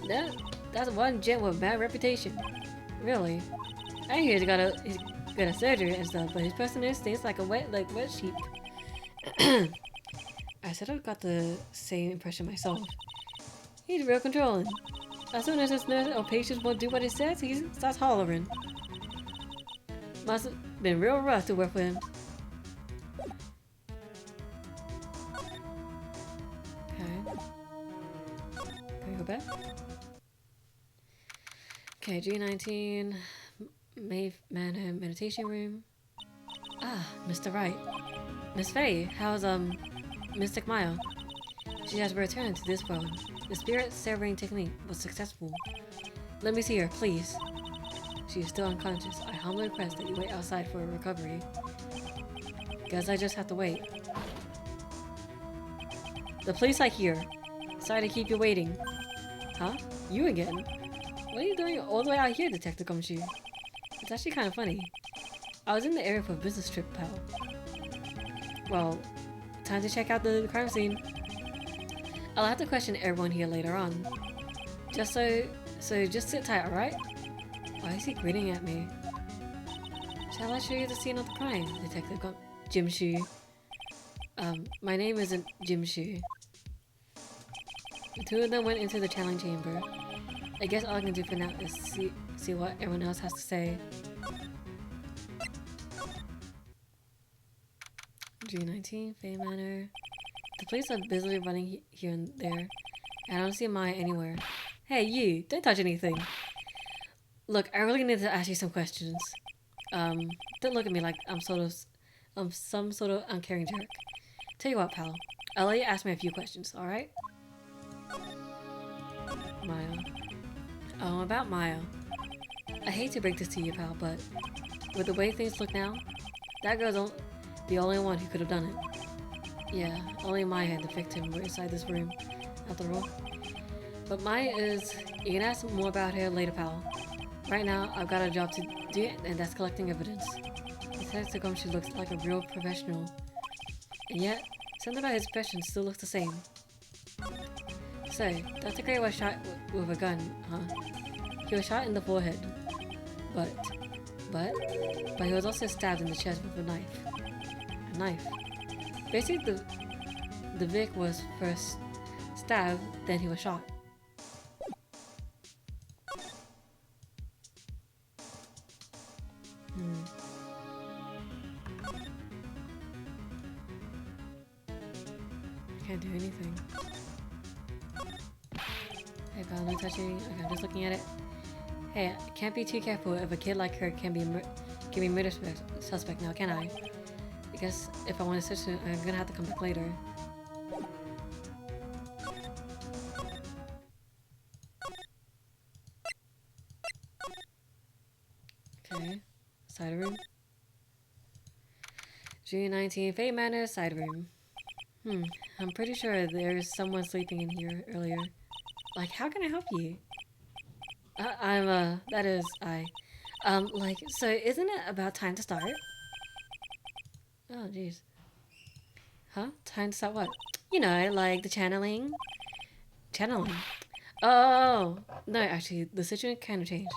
That's one gent with a bad reputation. Really? I hear he's got a surgery and stuff, but his personality stinks like wet sheep. I sort of got the same impression myself. He's real controlling. As soon as his nurse or patients won't do what he says, he starts hollering. Must have been real rough to work with him. Okay. Can we go back? Okay, G19 Manor meditation room. Ah, Mr. Wright. Miss Faye, how's Mystic Maya? She has returned to this world. The spirit severing technique was successful. Let me see her, please. She is still unconscious. I humbly request that you wait outside for her recovery. Guess I just have to wait. The police are here. Sorry to keep you waiting. Huh? You again? What are you doing all the way out here, Detective Gumshoe? It's actually kind of funny. I was in the area for a business trip, pal. Well, time to check out the crime scene. I'll have to question everyone here later on. Just just sit tight, alright? Why is he grinning at me? Shall I show you the scene of the crime, Detective Jim Shu? My name isn't Jim Shu. The two of them went into the channeling chamber. I guess all I can do for now is see what everyone else has to say. G19, Faye Manor. The police are busily running here and there. I don't see Maya anywhere. Hey, you! Don't touch anything! Look, I really need to ask you some questions. Don't look at me like I'm some sort of uncaring jerk. Tell you what, pal. I'll let you ask me a few questions, alright? Maya. Oh, about Maya. I hate to break this to you, pal, but with the way things look now, that girl's the only one who could have done it. Yeah, only Maya and the victim were inside this room, after all. But Maya is... You can ask more about her later, pal. Right now, I've got a job to do, and that's collecting evidence. Detective Gumshoe looks like a real professional. And yet, something about his expression still looks the same. So, Dr. Gray was shot with a gun, huh? He was shot in the forehead. But he was also stabbed in the chest with a knife. A knife. Basically, the Vic was first stabbed, then he was shot. I can't do anything. Hey, pal, no touching. Okay, I'm just looking at it. Hey, can't be too careful if a kid like her can be murder suspect now, can I? I guess if I want to search it, I'm gonna have to come back later. Okay, side room. June 19, Fate Manor, side room. I'm pretty sure there's someone sleeping in here earlier. Like, how can I help you? That is, like, so isn't it about time to start? Oh, jeez. Huh? Time to start what? You know, like the channeling. Channeling. Oh, no, actually, the situation kind of changed.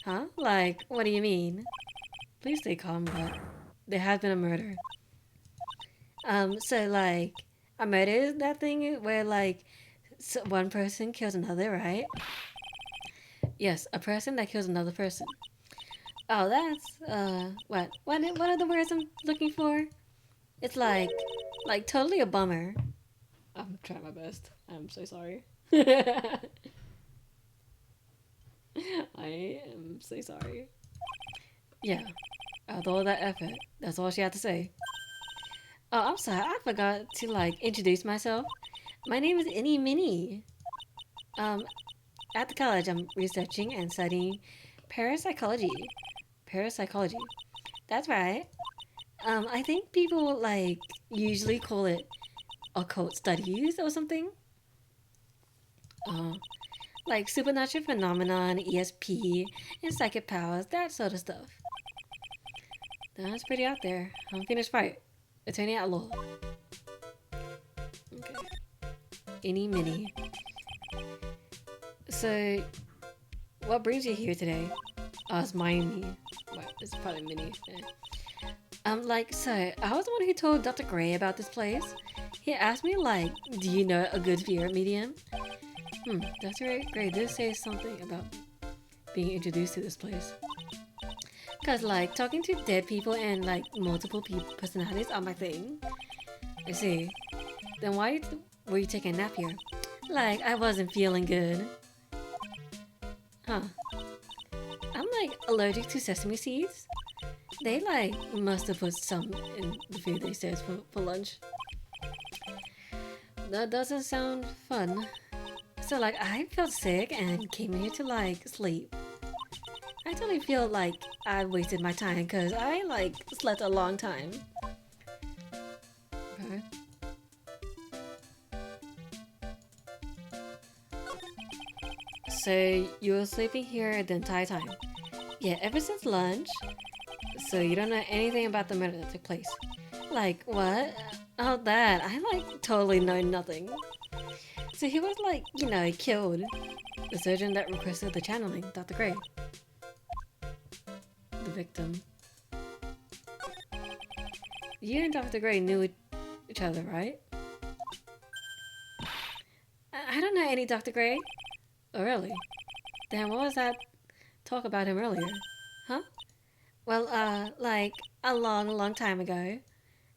Huh? Like, what do you mean? Please stay calm, but there has been a murder. So, like, a murder is that thing where, like, one person kills another, right? Yes, a person that kills another person. Oh, that's, what are the words I'm looking for? It's like totally a bummer. I'm trying my best. I'm so sorry. I am so sorry. Yeah, after all that effort, that's all she had to say. Oh, I'm sorry. I forgot to like introduce myself. My name is Innie Minnie. Um, at the college, I'm researching and studying parapsychology. Parapsychology. That's right. I think people like usually call it occult studies or something. Uh, like supernatural phenomenon, ESP, and psychic powers, that sort of stuff. That's pretty out there. Unfinished fight. Attorney at law. Okay. Any mini. So, what brings you here today? Oh, it's Miami. Well, it's probably mini. Yeah. Like, so, I was the one who told Dr. Gray about this place. He asked me, like, do you know a good spirit medium? Dr. Gray did say something about being introduced to this place. Cause, like, talking to dead people and, like, multiple personalities are my thing. I see. Then why were you taking a nap here? Like, I wasn't feeling good. Huh. I'm, like, allergic to sesame seeds. They, like, must have put some in the food they served for lunch. That doesn't sound fun. So, like, I felt sick and came here to, like, sleep. I totally feel like I wasted my time because I, like, slept a long time. Okay. So, you were sleeping here the entire time? Yeah, ever since lunch. So, you don't know anything about the murder that took place? Like, what? Oh, that. I, like, totally know nothing. So, he was, like, you know, killed. The surgeon that requested the channeling, Dr. Gray. The victim. You and Dr. Gray knew each other, right? I don't know any Dr. Gray. Oh, really? Then what was that talk about him earlier? Huh? Well, like, a long time ago.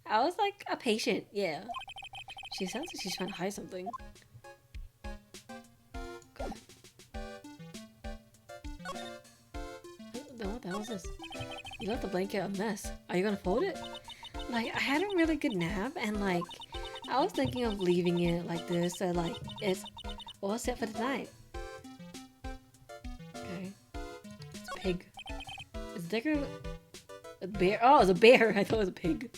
I was, like, a patient, yeah. She sounds like she's trying to hide something. Okay. Then what the hell is this? You left the blanket a mess. Are you gonna fold it? Like, I had a really good nap, and, like, I was thinking of leaving it like this, so, like, it's all set for tonight. Okay. It's a pig. Is Decker a bear? Oh, it's a bear! I thought it was a pig.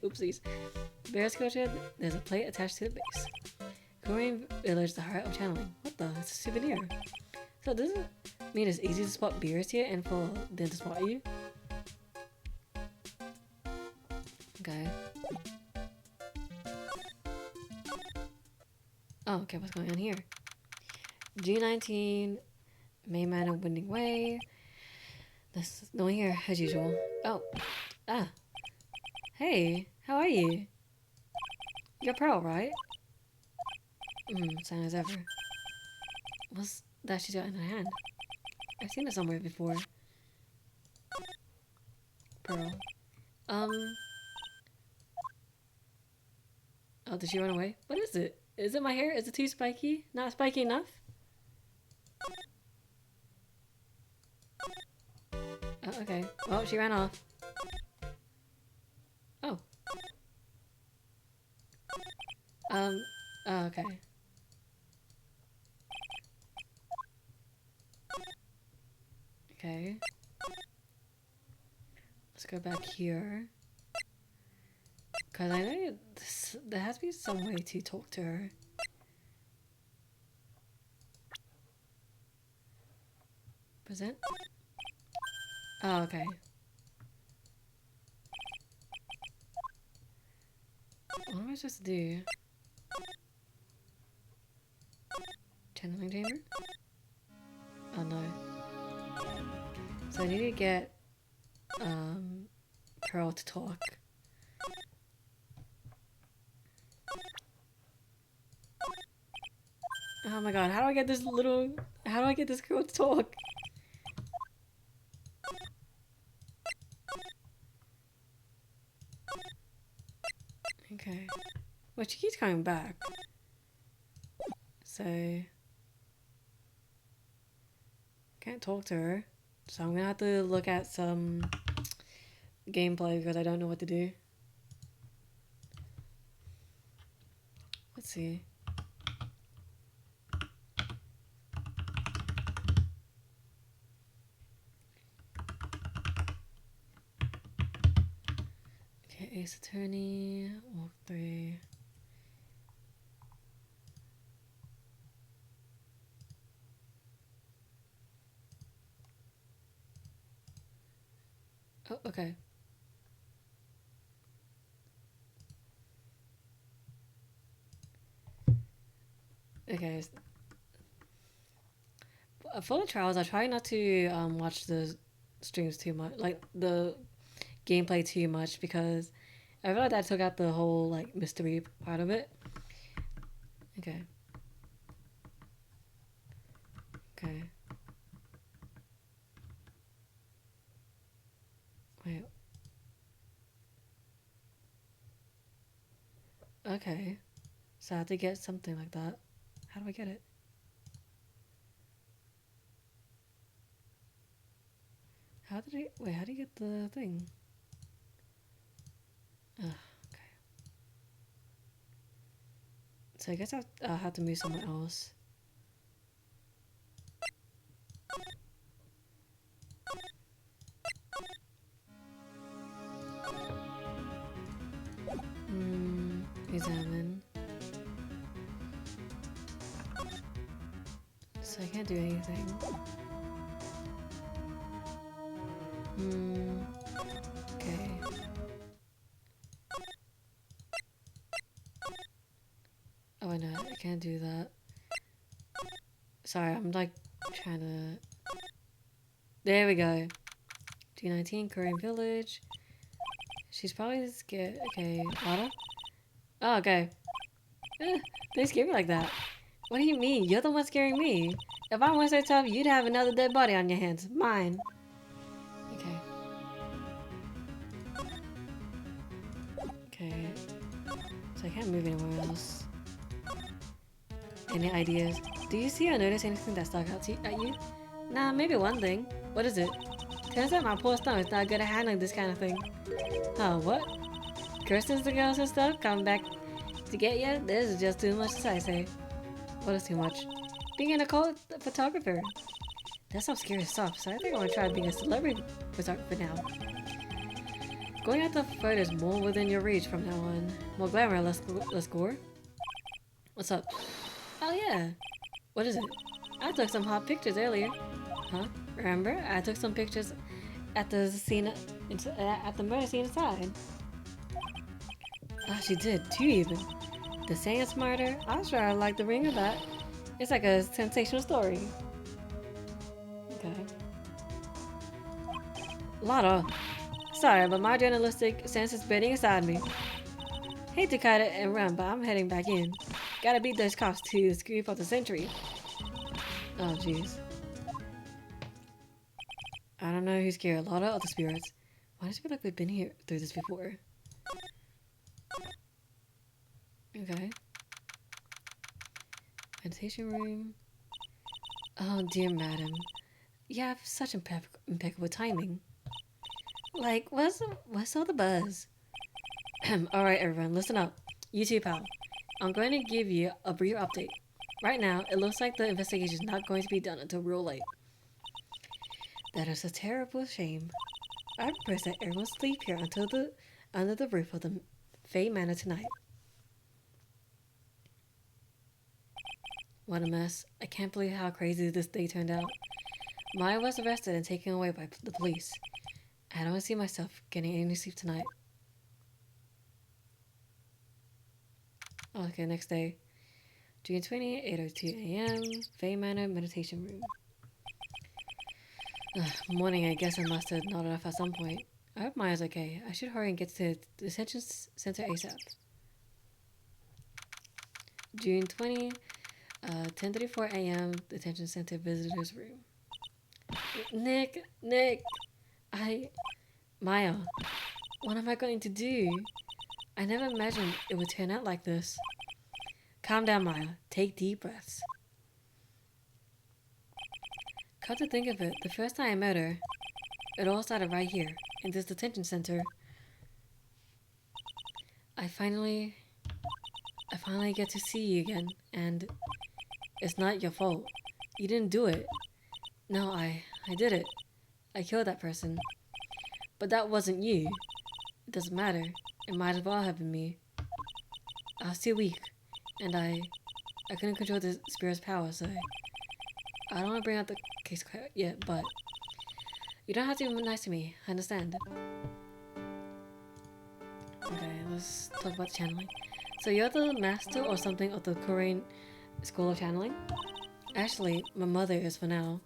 Oopsies. Bear's culture, there's a plate attached to the base. Korean village, the heart of channeling. What the? It's a souvenir. So does it mean it's easy to spot bears here and for them to spot you? Okay. Oh, okay, what's going on here? G19, Main Man of Winding Way. There's no one here, as usual. Oh. Ah. Hey. How are you? You're Pearl, right? Same as ever. What's that she's got in her hand? I've seen it somewhere before. Pearl. Oh, did she run away? What is it? Is it my hair? Is it too spiky? Not spiky enough? Oh, okay. Well, she ran off. Oh. Oh, okay. Okay. Let's go back here. Because I know there has to be some way to talk to her. Present? Oh, okay. What am I supposed to do? Channeling chamber? Oh no. So I need to get Pearl to talk. Oh my god, how do I get this girl to talk? Okay. Well, she keeps coming back. So can't talk to her. So I'm gonna have to look at some gameplay because I don't know what to do. Let's see. Okay, Ace Attorney, walk 3. Oh, okay. Okay. For the trials, I try not to watch the streams too much, like the gameplay too much, because I feel like that took out the whole like mystery part of it. Okay. Okay. Wait. Okay. So I have to get something like that. How do I get it? How do you get the thing? Okay. So I guess I'll have to move somewhere else. Examine. So I can't do anything. Okay. Oh, I know, I can't do that. Sorry, I'm like trying to... There we go. G19, Korean Village. She's probably scared. Okay, Autumn? Oh, okay. They scare me like that. What do you mean? You're the one scaring me. If I weren't so tough, you'd have another dead body on your hands. Mine. Okay. Okay. So I can't move anywhere else. Any ideas? Do you see or notice anything that stuck out at you? Nah, maybe one thing. What is it? Turns out my poor stomach's not good at handling this kind of thing. Oh, what? Kirsten's the girls and stuff coming back to get you? This is just too much to say. What is too much? Being an occult photographer. That sounds scary stuff, so I think I'm gonna try being a celebrity photographer now. Going after photos more within your reach from now on. More glamour, less gore. What's up? Oh yeah. What is it? I took some hot pictures earlier. Huh? Remember? I took some pictures at the scene, at the murder scene inside. Oh, she did, 2 even. The Sans murder? I'm sure I like the ring of that. It's like a sensational story. Okay. Lotta. Sorry, but my journalistic sense is burning inside me. Hate to cut it and run, but I'm heading back in. Gotta beat those cops to scoop up the century. Oh, jeez. I don't know who's scared. A lot of other spirits. Why does it feel like we've been here through this before? Okay. Meditation room. Oh, dear madam. You have such impeccable timing. Like, what's all the buzz? Alright, everyone, listen up. You too, pal. I'm going to give you a brief update. Right now, it looks like the investigation is not going to be done until real late. That is a terrible shame. I propose that everyone sleep here until under the roof of the Fey Manor tonight. What a mess. I can't believe how crazy this day turned out. Maya was arrested and taken away by the police. I don't see myself getting any sleep tonight. Okay, next day. June 20th, 8:02 a.m. Fey Manor meditation room. Morning, I guess I must have nodded off at some point. I hope Maya's okay. I should hurry and get to the detention center ASAP. June 20, 10:34 a.m. Detention center visitors room. Nick, Maya, what am I going to do? I never imagined it would turn out like this. Calm down, Maya. Take deep breaths. Come to think of it, the first time I met her, it all started right here, in this detention center. I finally get to see you again, and it's not your fault. You didn't do it. No, I did it. I killed that person. But that wasn't you. It doesn't matter. It might as well have been me. I was too weak, and I couldn't control the spirit's power, so I don't want to bring out the case quite yet, but you don't have to be nice to me. I understand. Okay, let's talk about channeling. So you're the master or something of the Korean School of Channeling? Actually, my mother is for now.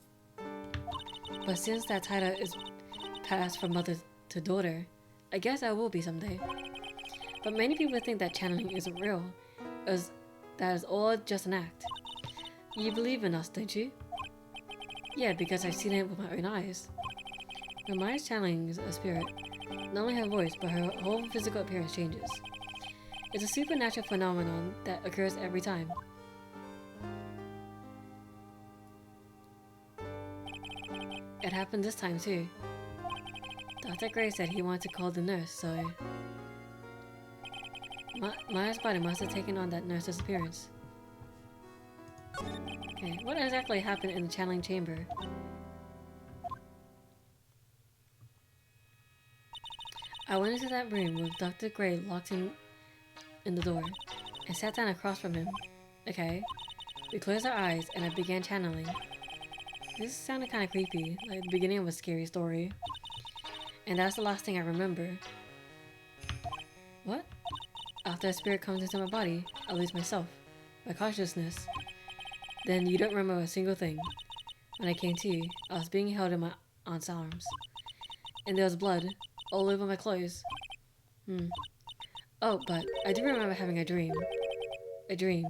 But since that title is passed from mother to daughter, I guess I will be someday. But many people think that channeling isn't real, as that is all just an act. You believe in us, don't you? Yeah, because I've seen it with my own eyes. When Maya's channeling a spirit, not only her voice, but her whole physical appearance changes. It's a supernatural phenomenon that occurs every time. It happened this time too. Dr. Gray said he wanted to call the nurse, so Maya's body must have taken on that nurse's appearance. Okay, what exactly happened in the channeling chamber? I went into that room with Dr. Gray locked in the door and sat down across from him. Okay, we closed our eyes and I began channeling. This sounded kind of creepy, like the beginning of a scary story. And that's the last thing I remember. What? After a spirit comes into my body, I lose myself, my consciousness. Then you don't remember a single thing. When I came to, I was being held in my aunt's arms. And there was blood all over my clothes. Oh, but I do remember having a dream. A dream.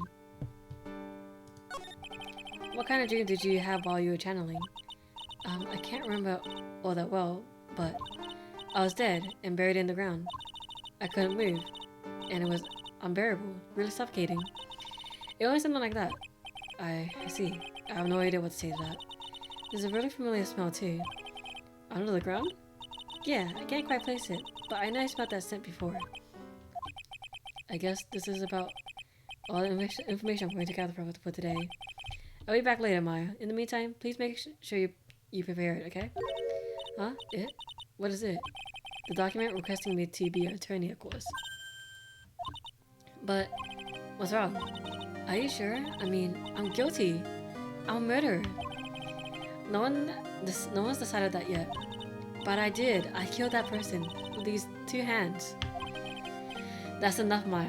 What kind of dream did you have while you were channeling? I can't remember all that well, but I was dead and buried in the ground. I couldn't move, and it was unbearable, really suffocating. It always something like that. I see. I have no idea what to say to that. There's a really familiar smell too. Under the ground? Yeah, I can't quite place it, but I know I smelled that scent before. I guess this is about all the information I'm going to gather for today. I'll be back later, Maya. In the meantime, please make sure you prepare it, okay? Huh? It? What is it? The document requesting me to be an attorney, of course. But, what's wrong? Are you sure? I mean, I'm guilty. I'm a murderer. No one's decided that yet. But I did. I killed that person with these 2 hands. That's enough, Maya.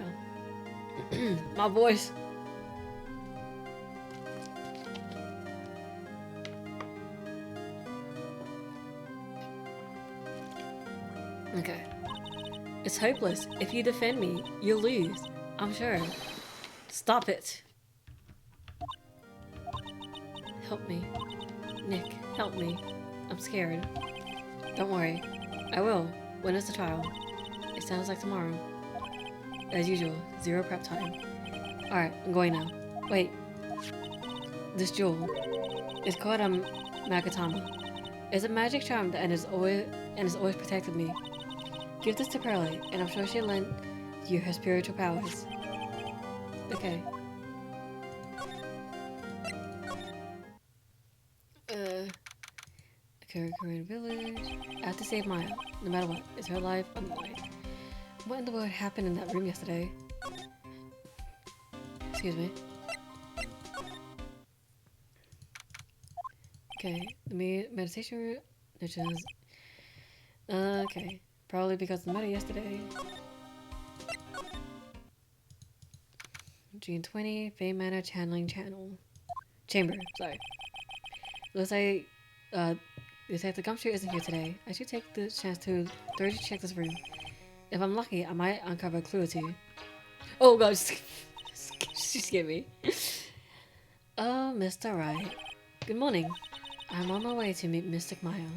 My voice. Okay. It's hopeless. If you defend me, you'll lose. I'm sure. Stop it. Help me. Nick, help me. I'm scared. Don't worry. I will. When is the trial? It sounds like tomorrow. As usual, 0 prep time. Alright, I'm going now. Wait. This jewel. It's called Magatama. It's a magic charm that has always protected me. Give this to Pearlie, and I'm sure she'll lend you her spiritual powers. Okay. Korean village. I have to save Maya, no matter what. It's her life on the line. What in the world happened in that room yesterday? Excuse me. Okay, the meditation room, which is... okay, probably because of the matter yesterday. June 20, Fey Manor Channeling Chamber, sorry. Looks like, Detective Gumshoe isn't here today. I should take the chance to thoroughly check this room. If I'm lucky, I might uncover a clue or two. Oh god, she scared me. Oh, Mr. Wright. Good morning. I'm on my way to meet Mystic Maya,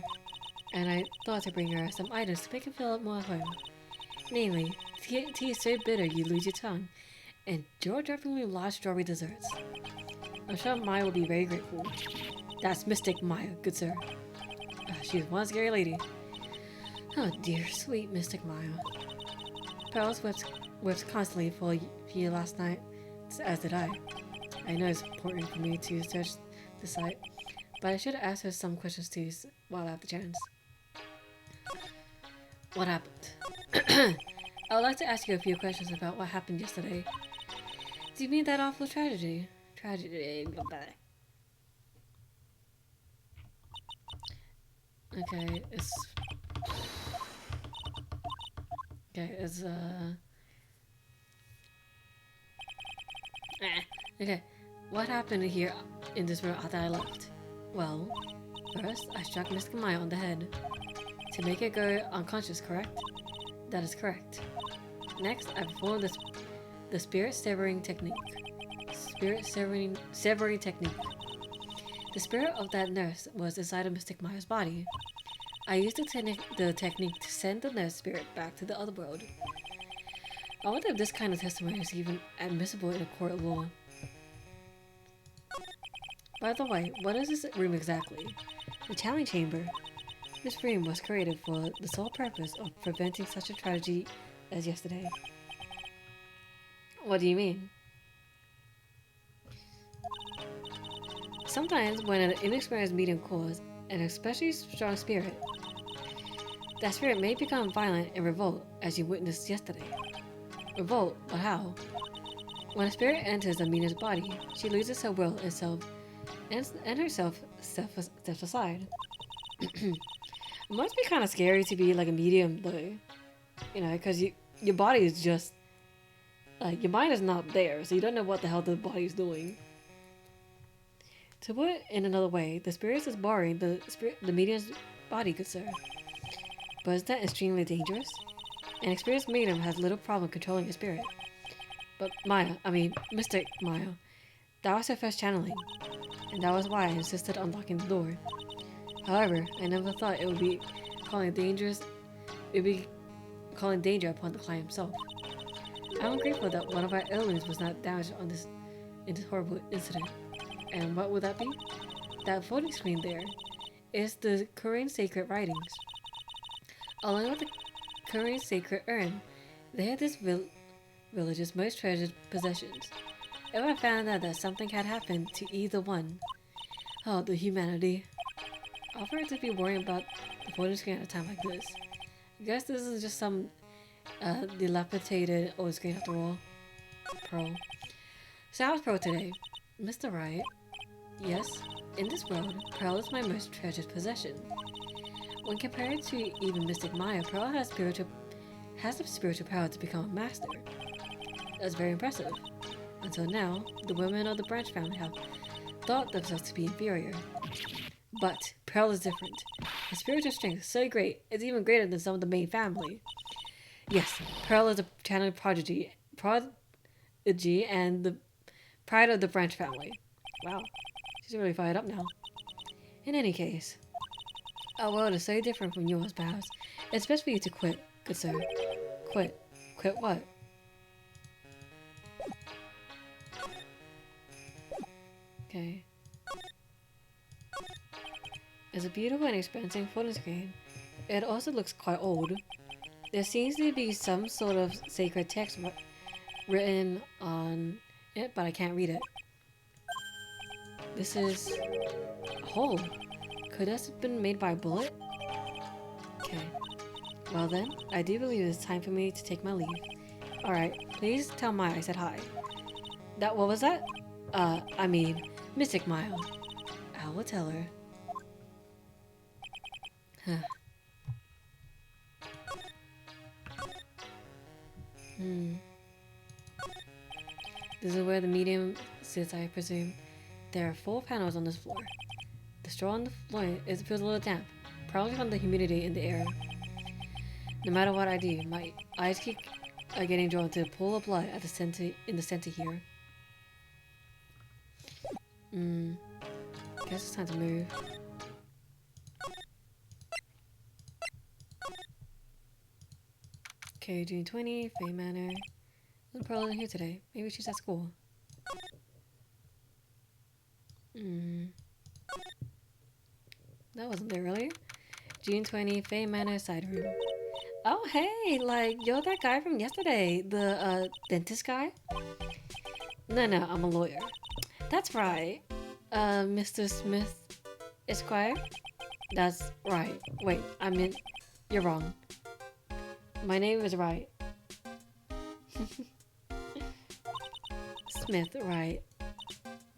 and I thought to bring her some items to make her feel more at home. Namely, tea is so bitter you lose your tongue, and jaw-droppingly large strawberry desserts. I'm sure Maya will be very grateful. That's Mystic Maya, good sir. She's one scary lady. Oh dear, sweet Mystic Maya. Pearls wept constantly for you last night, as did I. I know it's important for me to search the site, but I should ask her some questions too while I have the chance. What happened? I would like to ask you a few questions about what happened yesterday. Do you mean that awful tragedy? Okay, okay, what happened here in this room after I left? Well, first, I struck Mystic Maya on the head. To make her go unconscious, correct? That is correct. Next, I performed the spirit severing technique. The spirit of that nurse was inside of Mystic Maya's body. I used the technique to send the nurse spirit back to the other world. I wonder if this kind of testimony is even admissible in a court of law. By the way, what is this room exactly? The channeling chamber. This room was created for the sole purpose of preventing such a tragedy as yesterday. What do you mean? Sometimes when an inexperienced medium calls an especially strong spirit, that spirit may become violent and revolt, as you witnessed yesterday. Revolt? But how? When a spirit enters a medium's body, she loses her will and herself steps aside. It must be kind of scary to be like a medium, though. You know, because your body is just like, your mind is not there, so you don't know what the hell the body is doing. To put it in another way, the spirit is borrowing the medium's body, good sir. But is that extremely dangerous? An experienced medium has little problem controlling a spirit. But Mystic Maya, that was her first channeling, and that was why I insisted on locking the door. However, I never thought it would be calling danger upon the client himself. I'm grateful that one of our heirlooms was not damaged in this horrible incident. And what would that be? That voting screen there is the Korean sacred writings. Along with the Korean sacred urn, they are this village's most treasured possessions. If I found out that something had happened to either one, oh, the humanity. I'll prefer to be worrying about the voting screen at a time like this. I guess this is just some dilapidated old screen after all. Pearl. So how's Pearl today? Mr. Wright? Yes, in this world, Pearl is my most treasured possession. When compared to even Mystic Maya, Pearl has the spiritual power to become a master. That's very impressive. Until now, the women of the Branch family have thought themselves to be inferior. But Pearl is different. Her spiritual strength is so great, it's even greater than some of the main family. Yes, Pearl is a channel prodigy and the pride of the Branch family. Wow, she's really fired up now. In any case, our world is so different from yours, perhaps. It's best for you to quit, good sir. Quit. Quit what? Okay. It's a beautiful and expensive photo screen. It also looks quite old. There seems to be some sort of sacred text written on it, but I can't read it. This is a hole. Could this have been made by a bullet? Okay. Well then, I do believe it's time for me to take my leave. Alright, please tell Maya I said hi. What was that? I mean, Mystic Maya. I will tell her. Huh. This is where the medium sits, I presume. There are 4 panels on this floor. The straw on the floor feels a little damp, probably from the humidity in the air. No matter what I do, my eyes keep getting drawn to a pool of blood at the center, in the center here. Guess it's time to move. Okay, June 20, Faye Manor. Little Pearl isn't here today. Maybe she's at school. That wasn't there earlier. June 20, Faye Manor side room. Oh, hey, like, you're that guy from yesterday. The, dentist guy? No, I'm a lawyer. That's right. Mr. Smith Esquire? That's right. Wait, I mean, you're wrong. My name is Wright. Smith, right.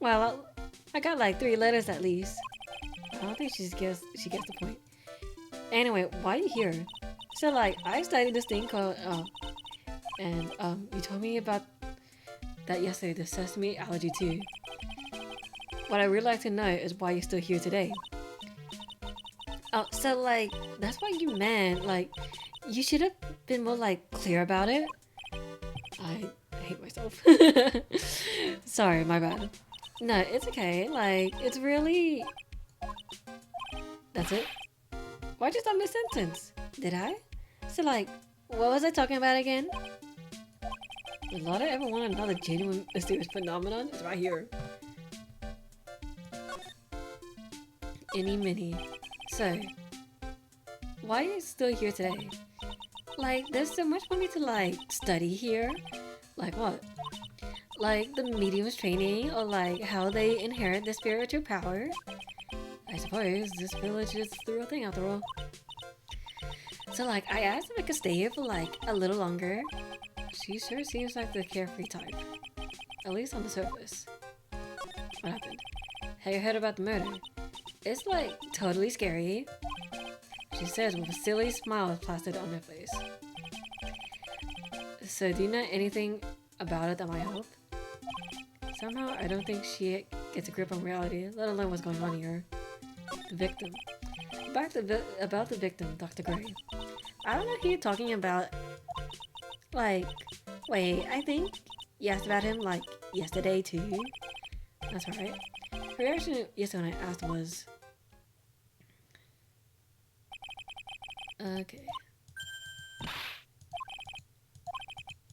Well, I got like 3 letters at least. I don't think she gets the point. Anyway, why are you here? So like, I studied this thing called, and you told me about that yesterday, the sesame allergy too. What I would like to know is why you're still here today. Oh, so like, that's what you meant. Like, you should have been more like clear about it. I hate myself. Sorry, my bad. No, it's okay. Like, it's really... That's it? Why'd you stop mid-sentence? Did I? So like, what was I talking about again? Would Lotta ever want another genuine mysterious phenomenon? It's right here. Any mini. So, why are you still here today? Like, there's so much for me to like study here. Like what? Like the medium's training, or like how they inherit the spiritual power. I suppose this village is the real thing after all. So like, I asked if I could stay here for like a little longer. She sure seems like the carefree type. At least on the surface. What happened? Have you heard about the murder? It's like totally scary. She says with a silly smile plastered on her face. So do you know anything about it that might help? Somehow I don't think she gets a grip on reality, let alone what's going on here. The victim. About the victim, Dr. Gray. I don't know who you're talking about. Like, wait, I think you asked about him like yesterday too. That's right. Her reaction yesterday when I asked was... Okay.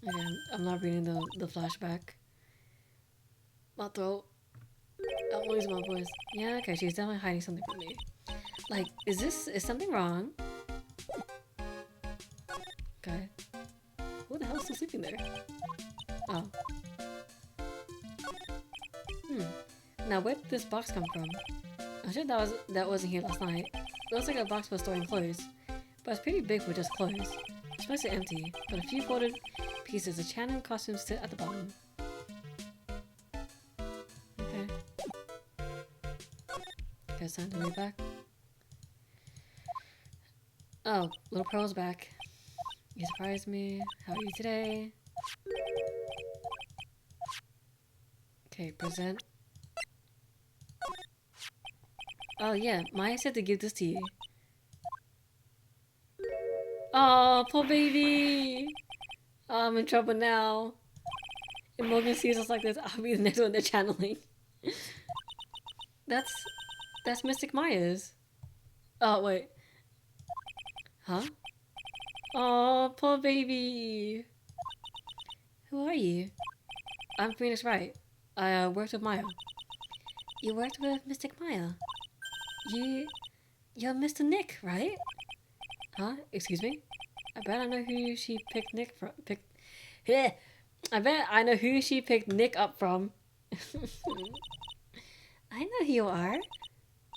Okay, I'm not reading the flashback. My throat. I'll lose my voice. Yeah, okay, she's definitely hiding something from me. Like, is something wrong? Okay. Who the hell is still sleeping there? Oh. Now where did this box come from? I'm sure that wasn't here last night. It looks like a box for storing clothes. But it's pretty big for just clothes. It's mostly empty, but a few folded pieces of Channing costumes sit at the bottom. Okay. Guess time to move back. Oh, little Pearl's back. You surprised me. How are you today? Okay, present. Oh yeah, Maya said to give this to you. Oh, poor baby. Oh, I'm in trouble now. If Morgan sees us like this, I'll be the next one they're channeling. That's Mystic Maya's. Oh wait, huh? Oh, poor baby. Who are you? I'm Phoenix Wright. I worked with Maya. You worked with Mystic Maya. You're Mr. Nick, right? Huh? Excuse me? I bet I know who she picked Nick from. Yeah. I bet I know who she picked Nick up from. I know who you are.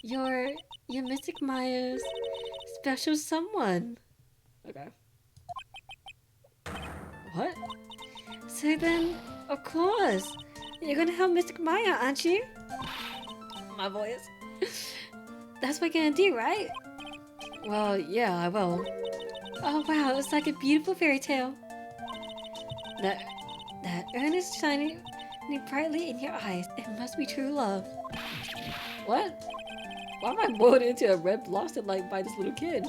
You're Mystic Maya's special someone. Okay. What? So then, of course, you're gonna help Mystic Maya, aren't you? My voice. That's what you're gonna do, right? Well, yeah, I will. Oh wow, it's like a beautiful fairy tale. That earnest shining brightly in your eyes. It must be true love. What? Why am I born into a red blossom like by this little kid?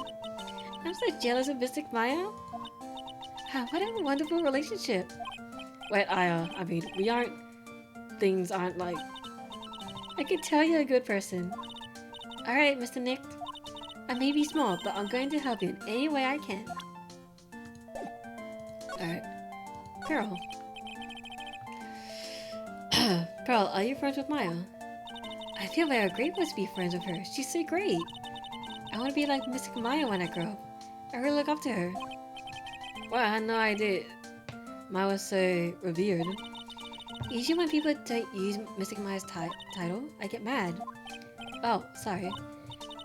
I'm so jealous of Mystic Maya. What a wonderful relationship. Wait, I mean, things aren't like... I can tell you're a good person. Alright, Mr. Nick. I may be small, but I'm going to help you in any way I can. Alright. Pearl. Pearl, are you friends with Maya? I feel very grateful to be friends with her. She's so great. I want to be like Mystic Maya when I grow up. I really look up to her. Wow, I had no idea Maya was so revered. Usually when people don't use Mystic Maya's title, I get mad. Oh, sorry.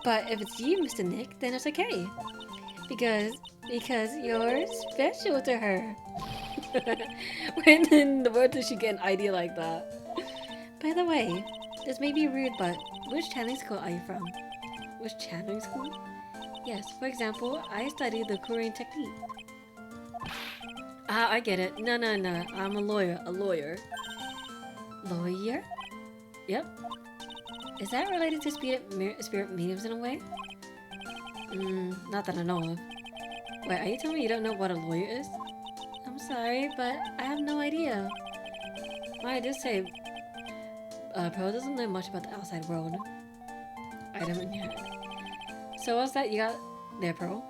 But if it's you, Mr. Nick, then it's okay. Because you're special to her. When in the world does she get an idea like that? By the way, this may be rude, but which channeling school are you from? Which channeling school? Yes, for example, I studied the Korean technique. Ah, I get it. No. I'm a lawyer. Lawyer? Yep. Is that related to spirit mediums in a way? Not that I know of. Wait, are you telling me you don't know what a lawyer is? I'm sorry, but I have no idea. Well, I did say, Pearl doesn't know much about the outside world. Item in your hand. So what's that you got there, Pearl?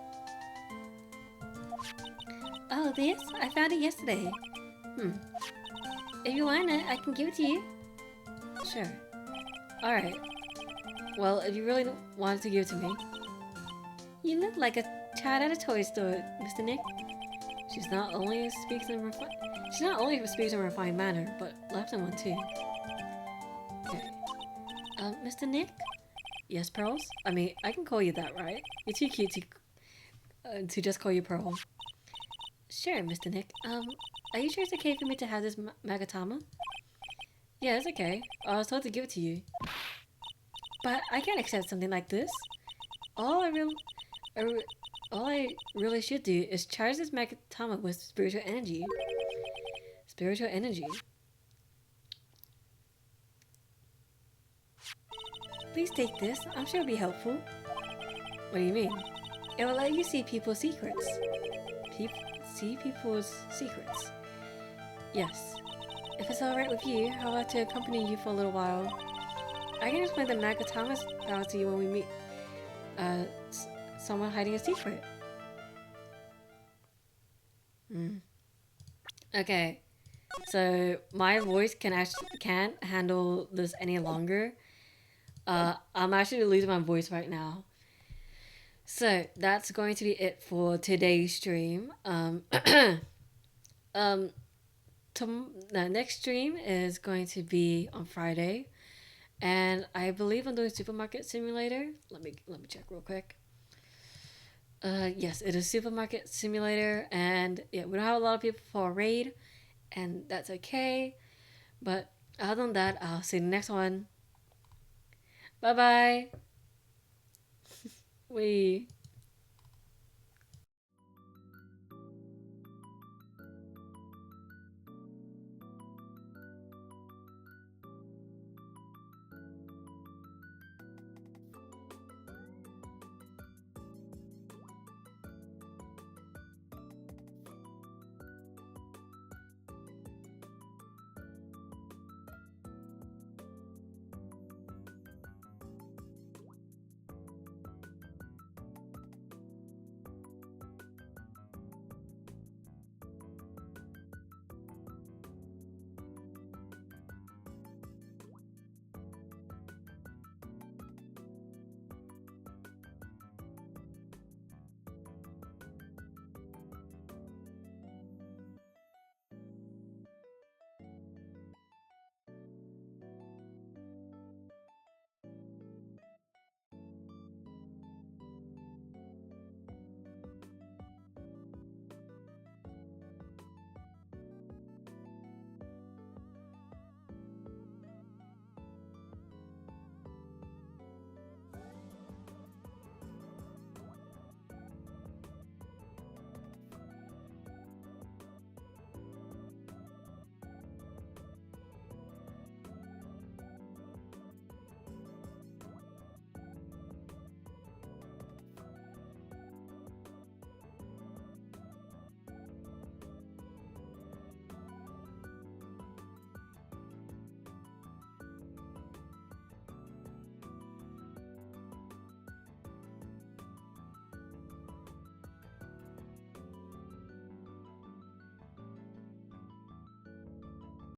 Oh, this? I found it yesterday. If you want it, I can give it to you. Sure. Alright. Well, if you really wanted to give it to me. You look like a child at a toy store, Mr. Nick. She not only speaks in a refined manner, but left in one too. Okay. Mr. Nick? Yes, Pearls? I mean, I can call you that, right? You're too cute to just call you Pearl. Sure, Mr. Nick. Are you sure it's okay for me to have this Magatama? Yeah, it's okay. I was told to give it to you. But I can't accept something like this. All I really should do is charge this Magatama with spiritual energy. Spiritual energy. Please take this. I'm sure it'll be helpful. What do you mean? It will let you see people's secrets. See people's secrets. Yes. If it's alright with you, I'd like to accompany you for a little while. I can explain the Magatama's power to you when we meet someone hiding a secret. Okay. So my voice can't handle this any longer. I'm actually losing my voice right now. So that's going to be it for today's stream. The next stream is going to be on Friday, and I believe I'm doing Supermarket Simulator. Let me check real quick. Yes, it is Supermarket Simulator, and yeah, we don't have a lot of people for a raid, and that's okay. But other than that, I'll see you in the next one. Bye bye. Wee.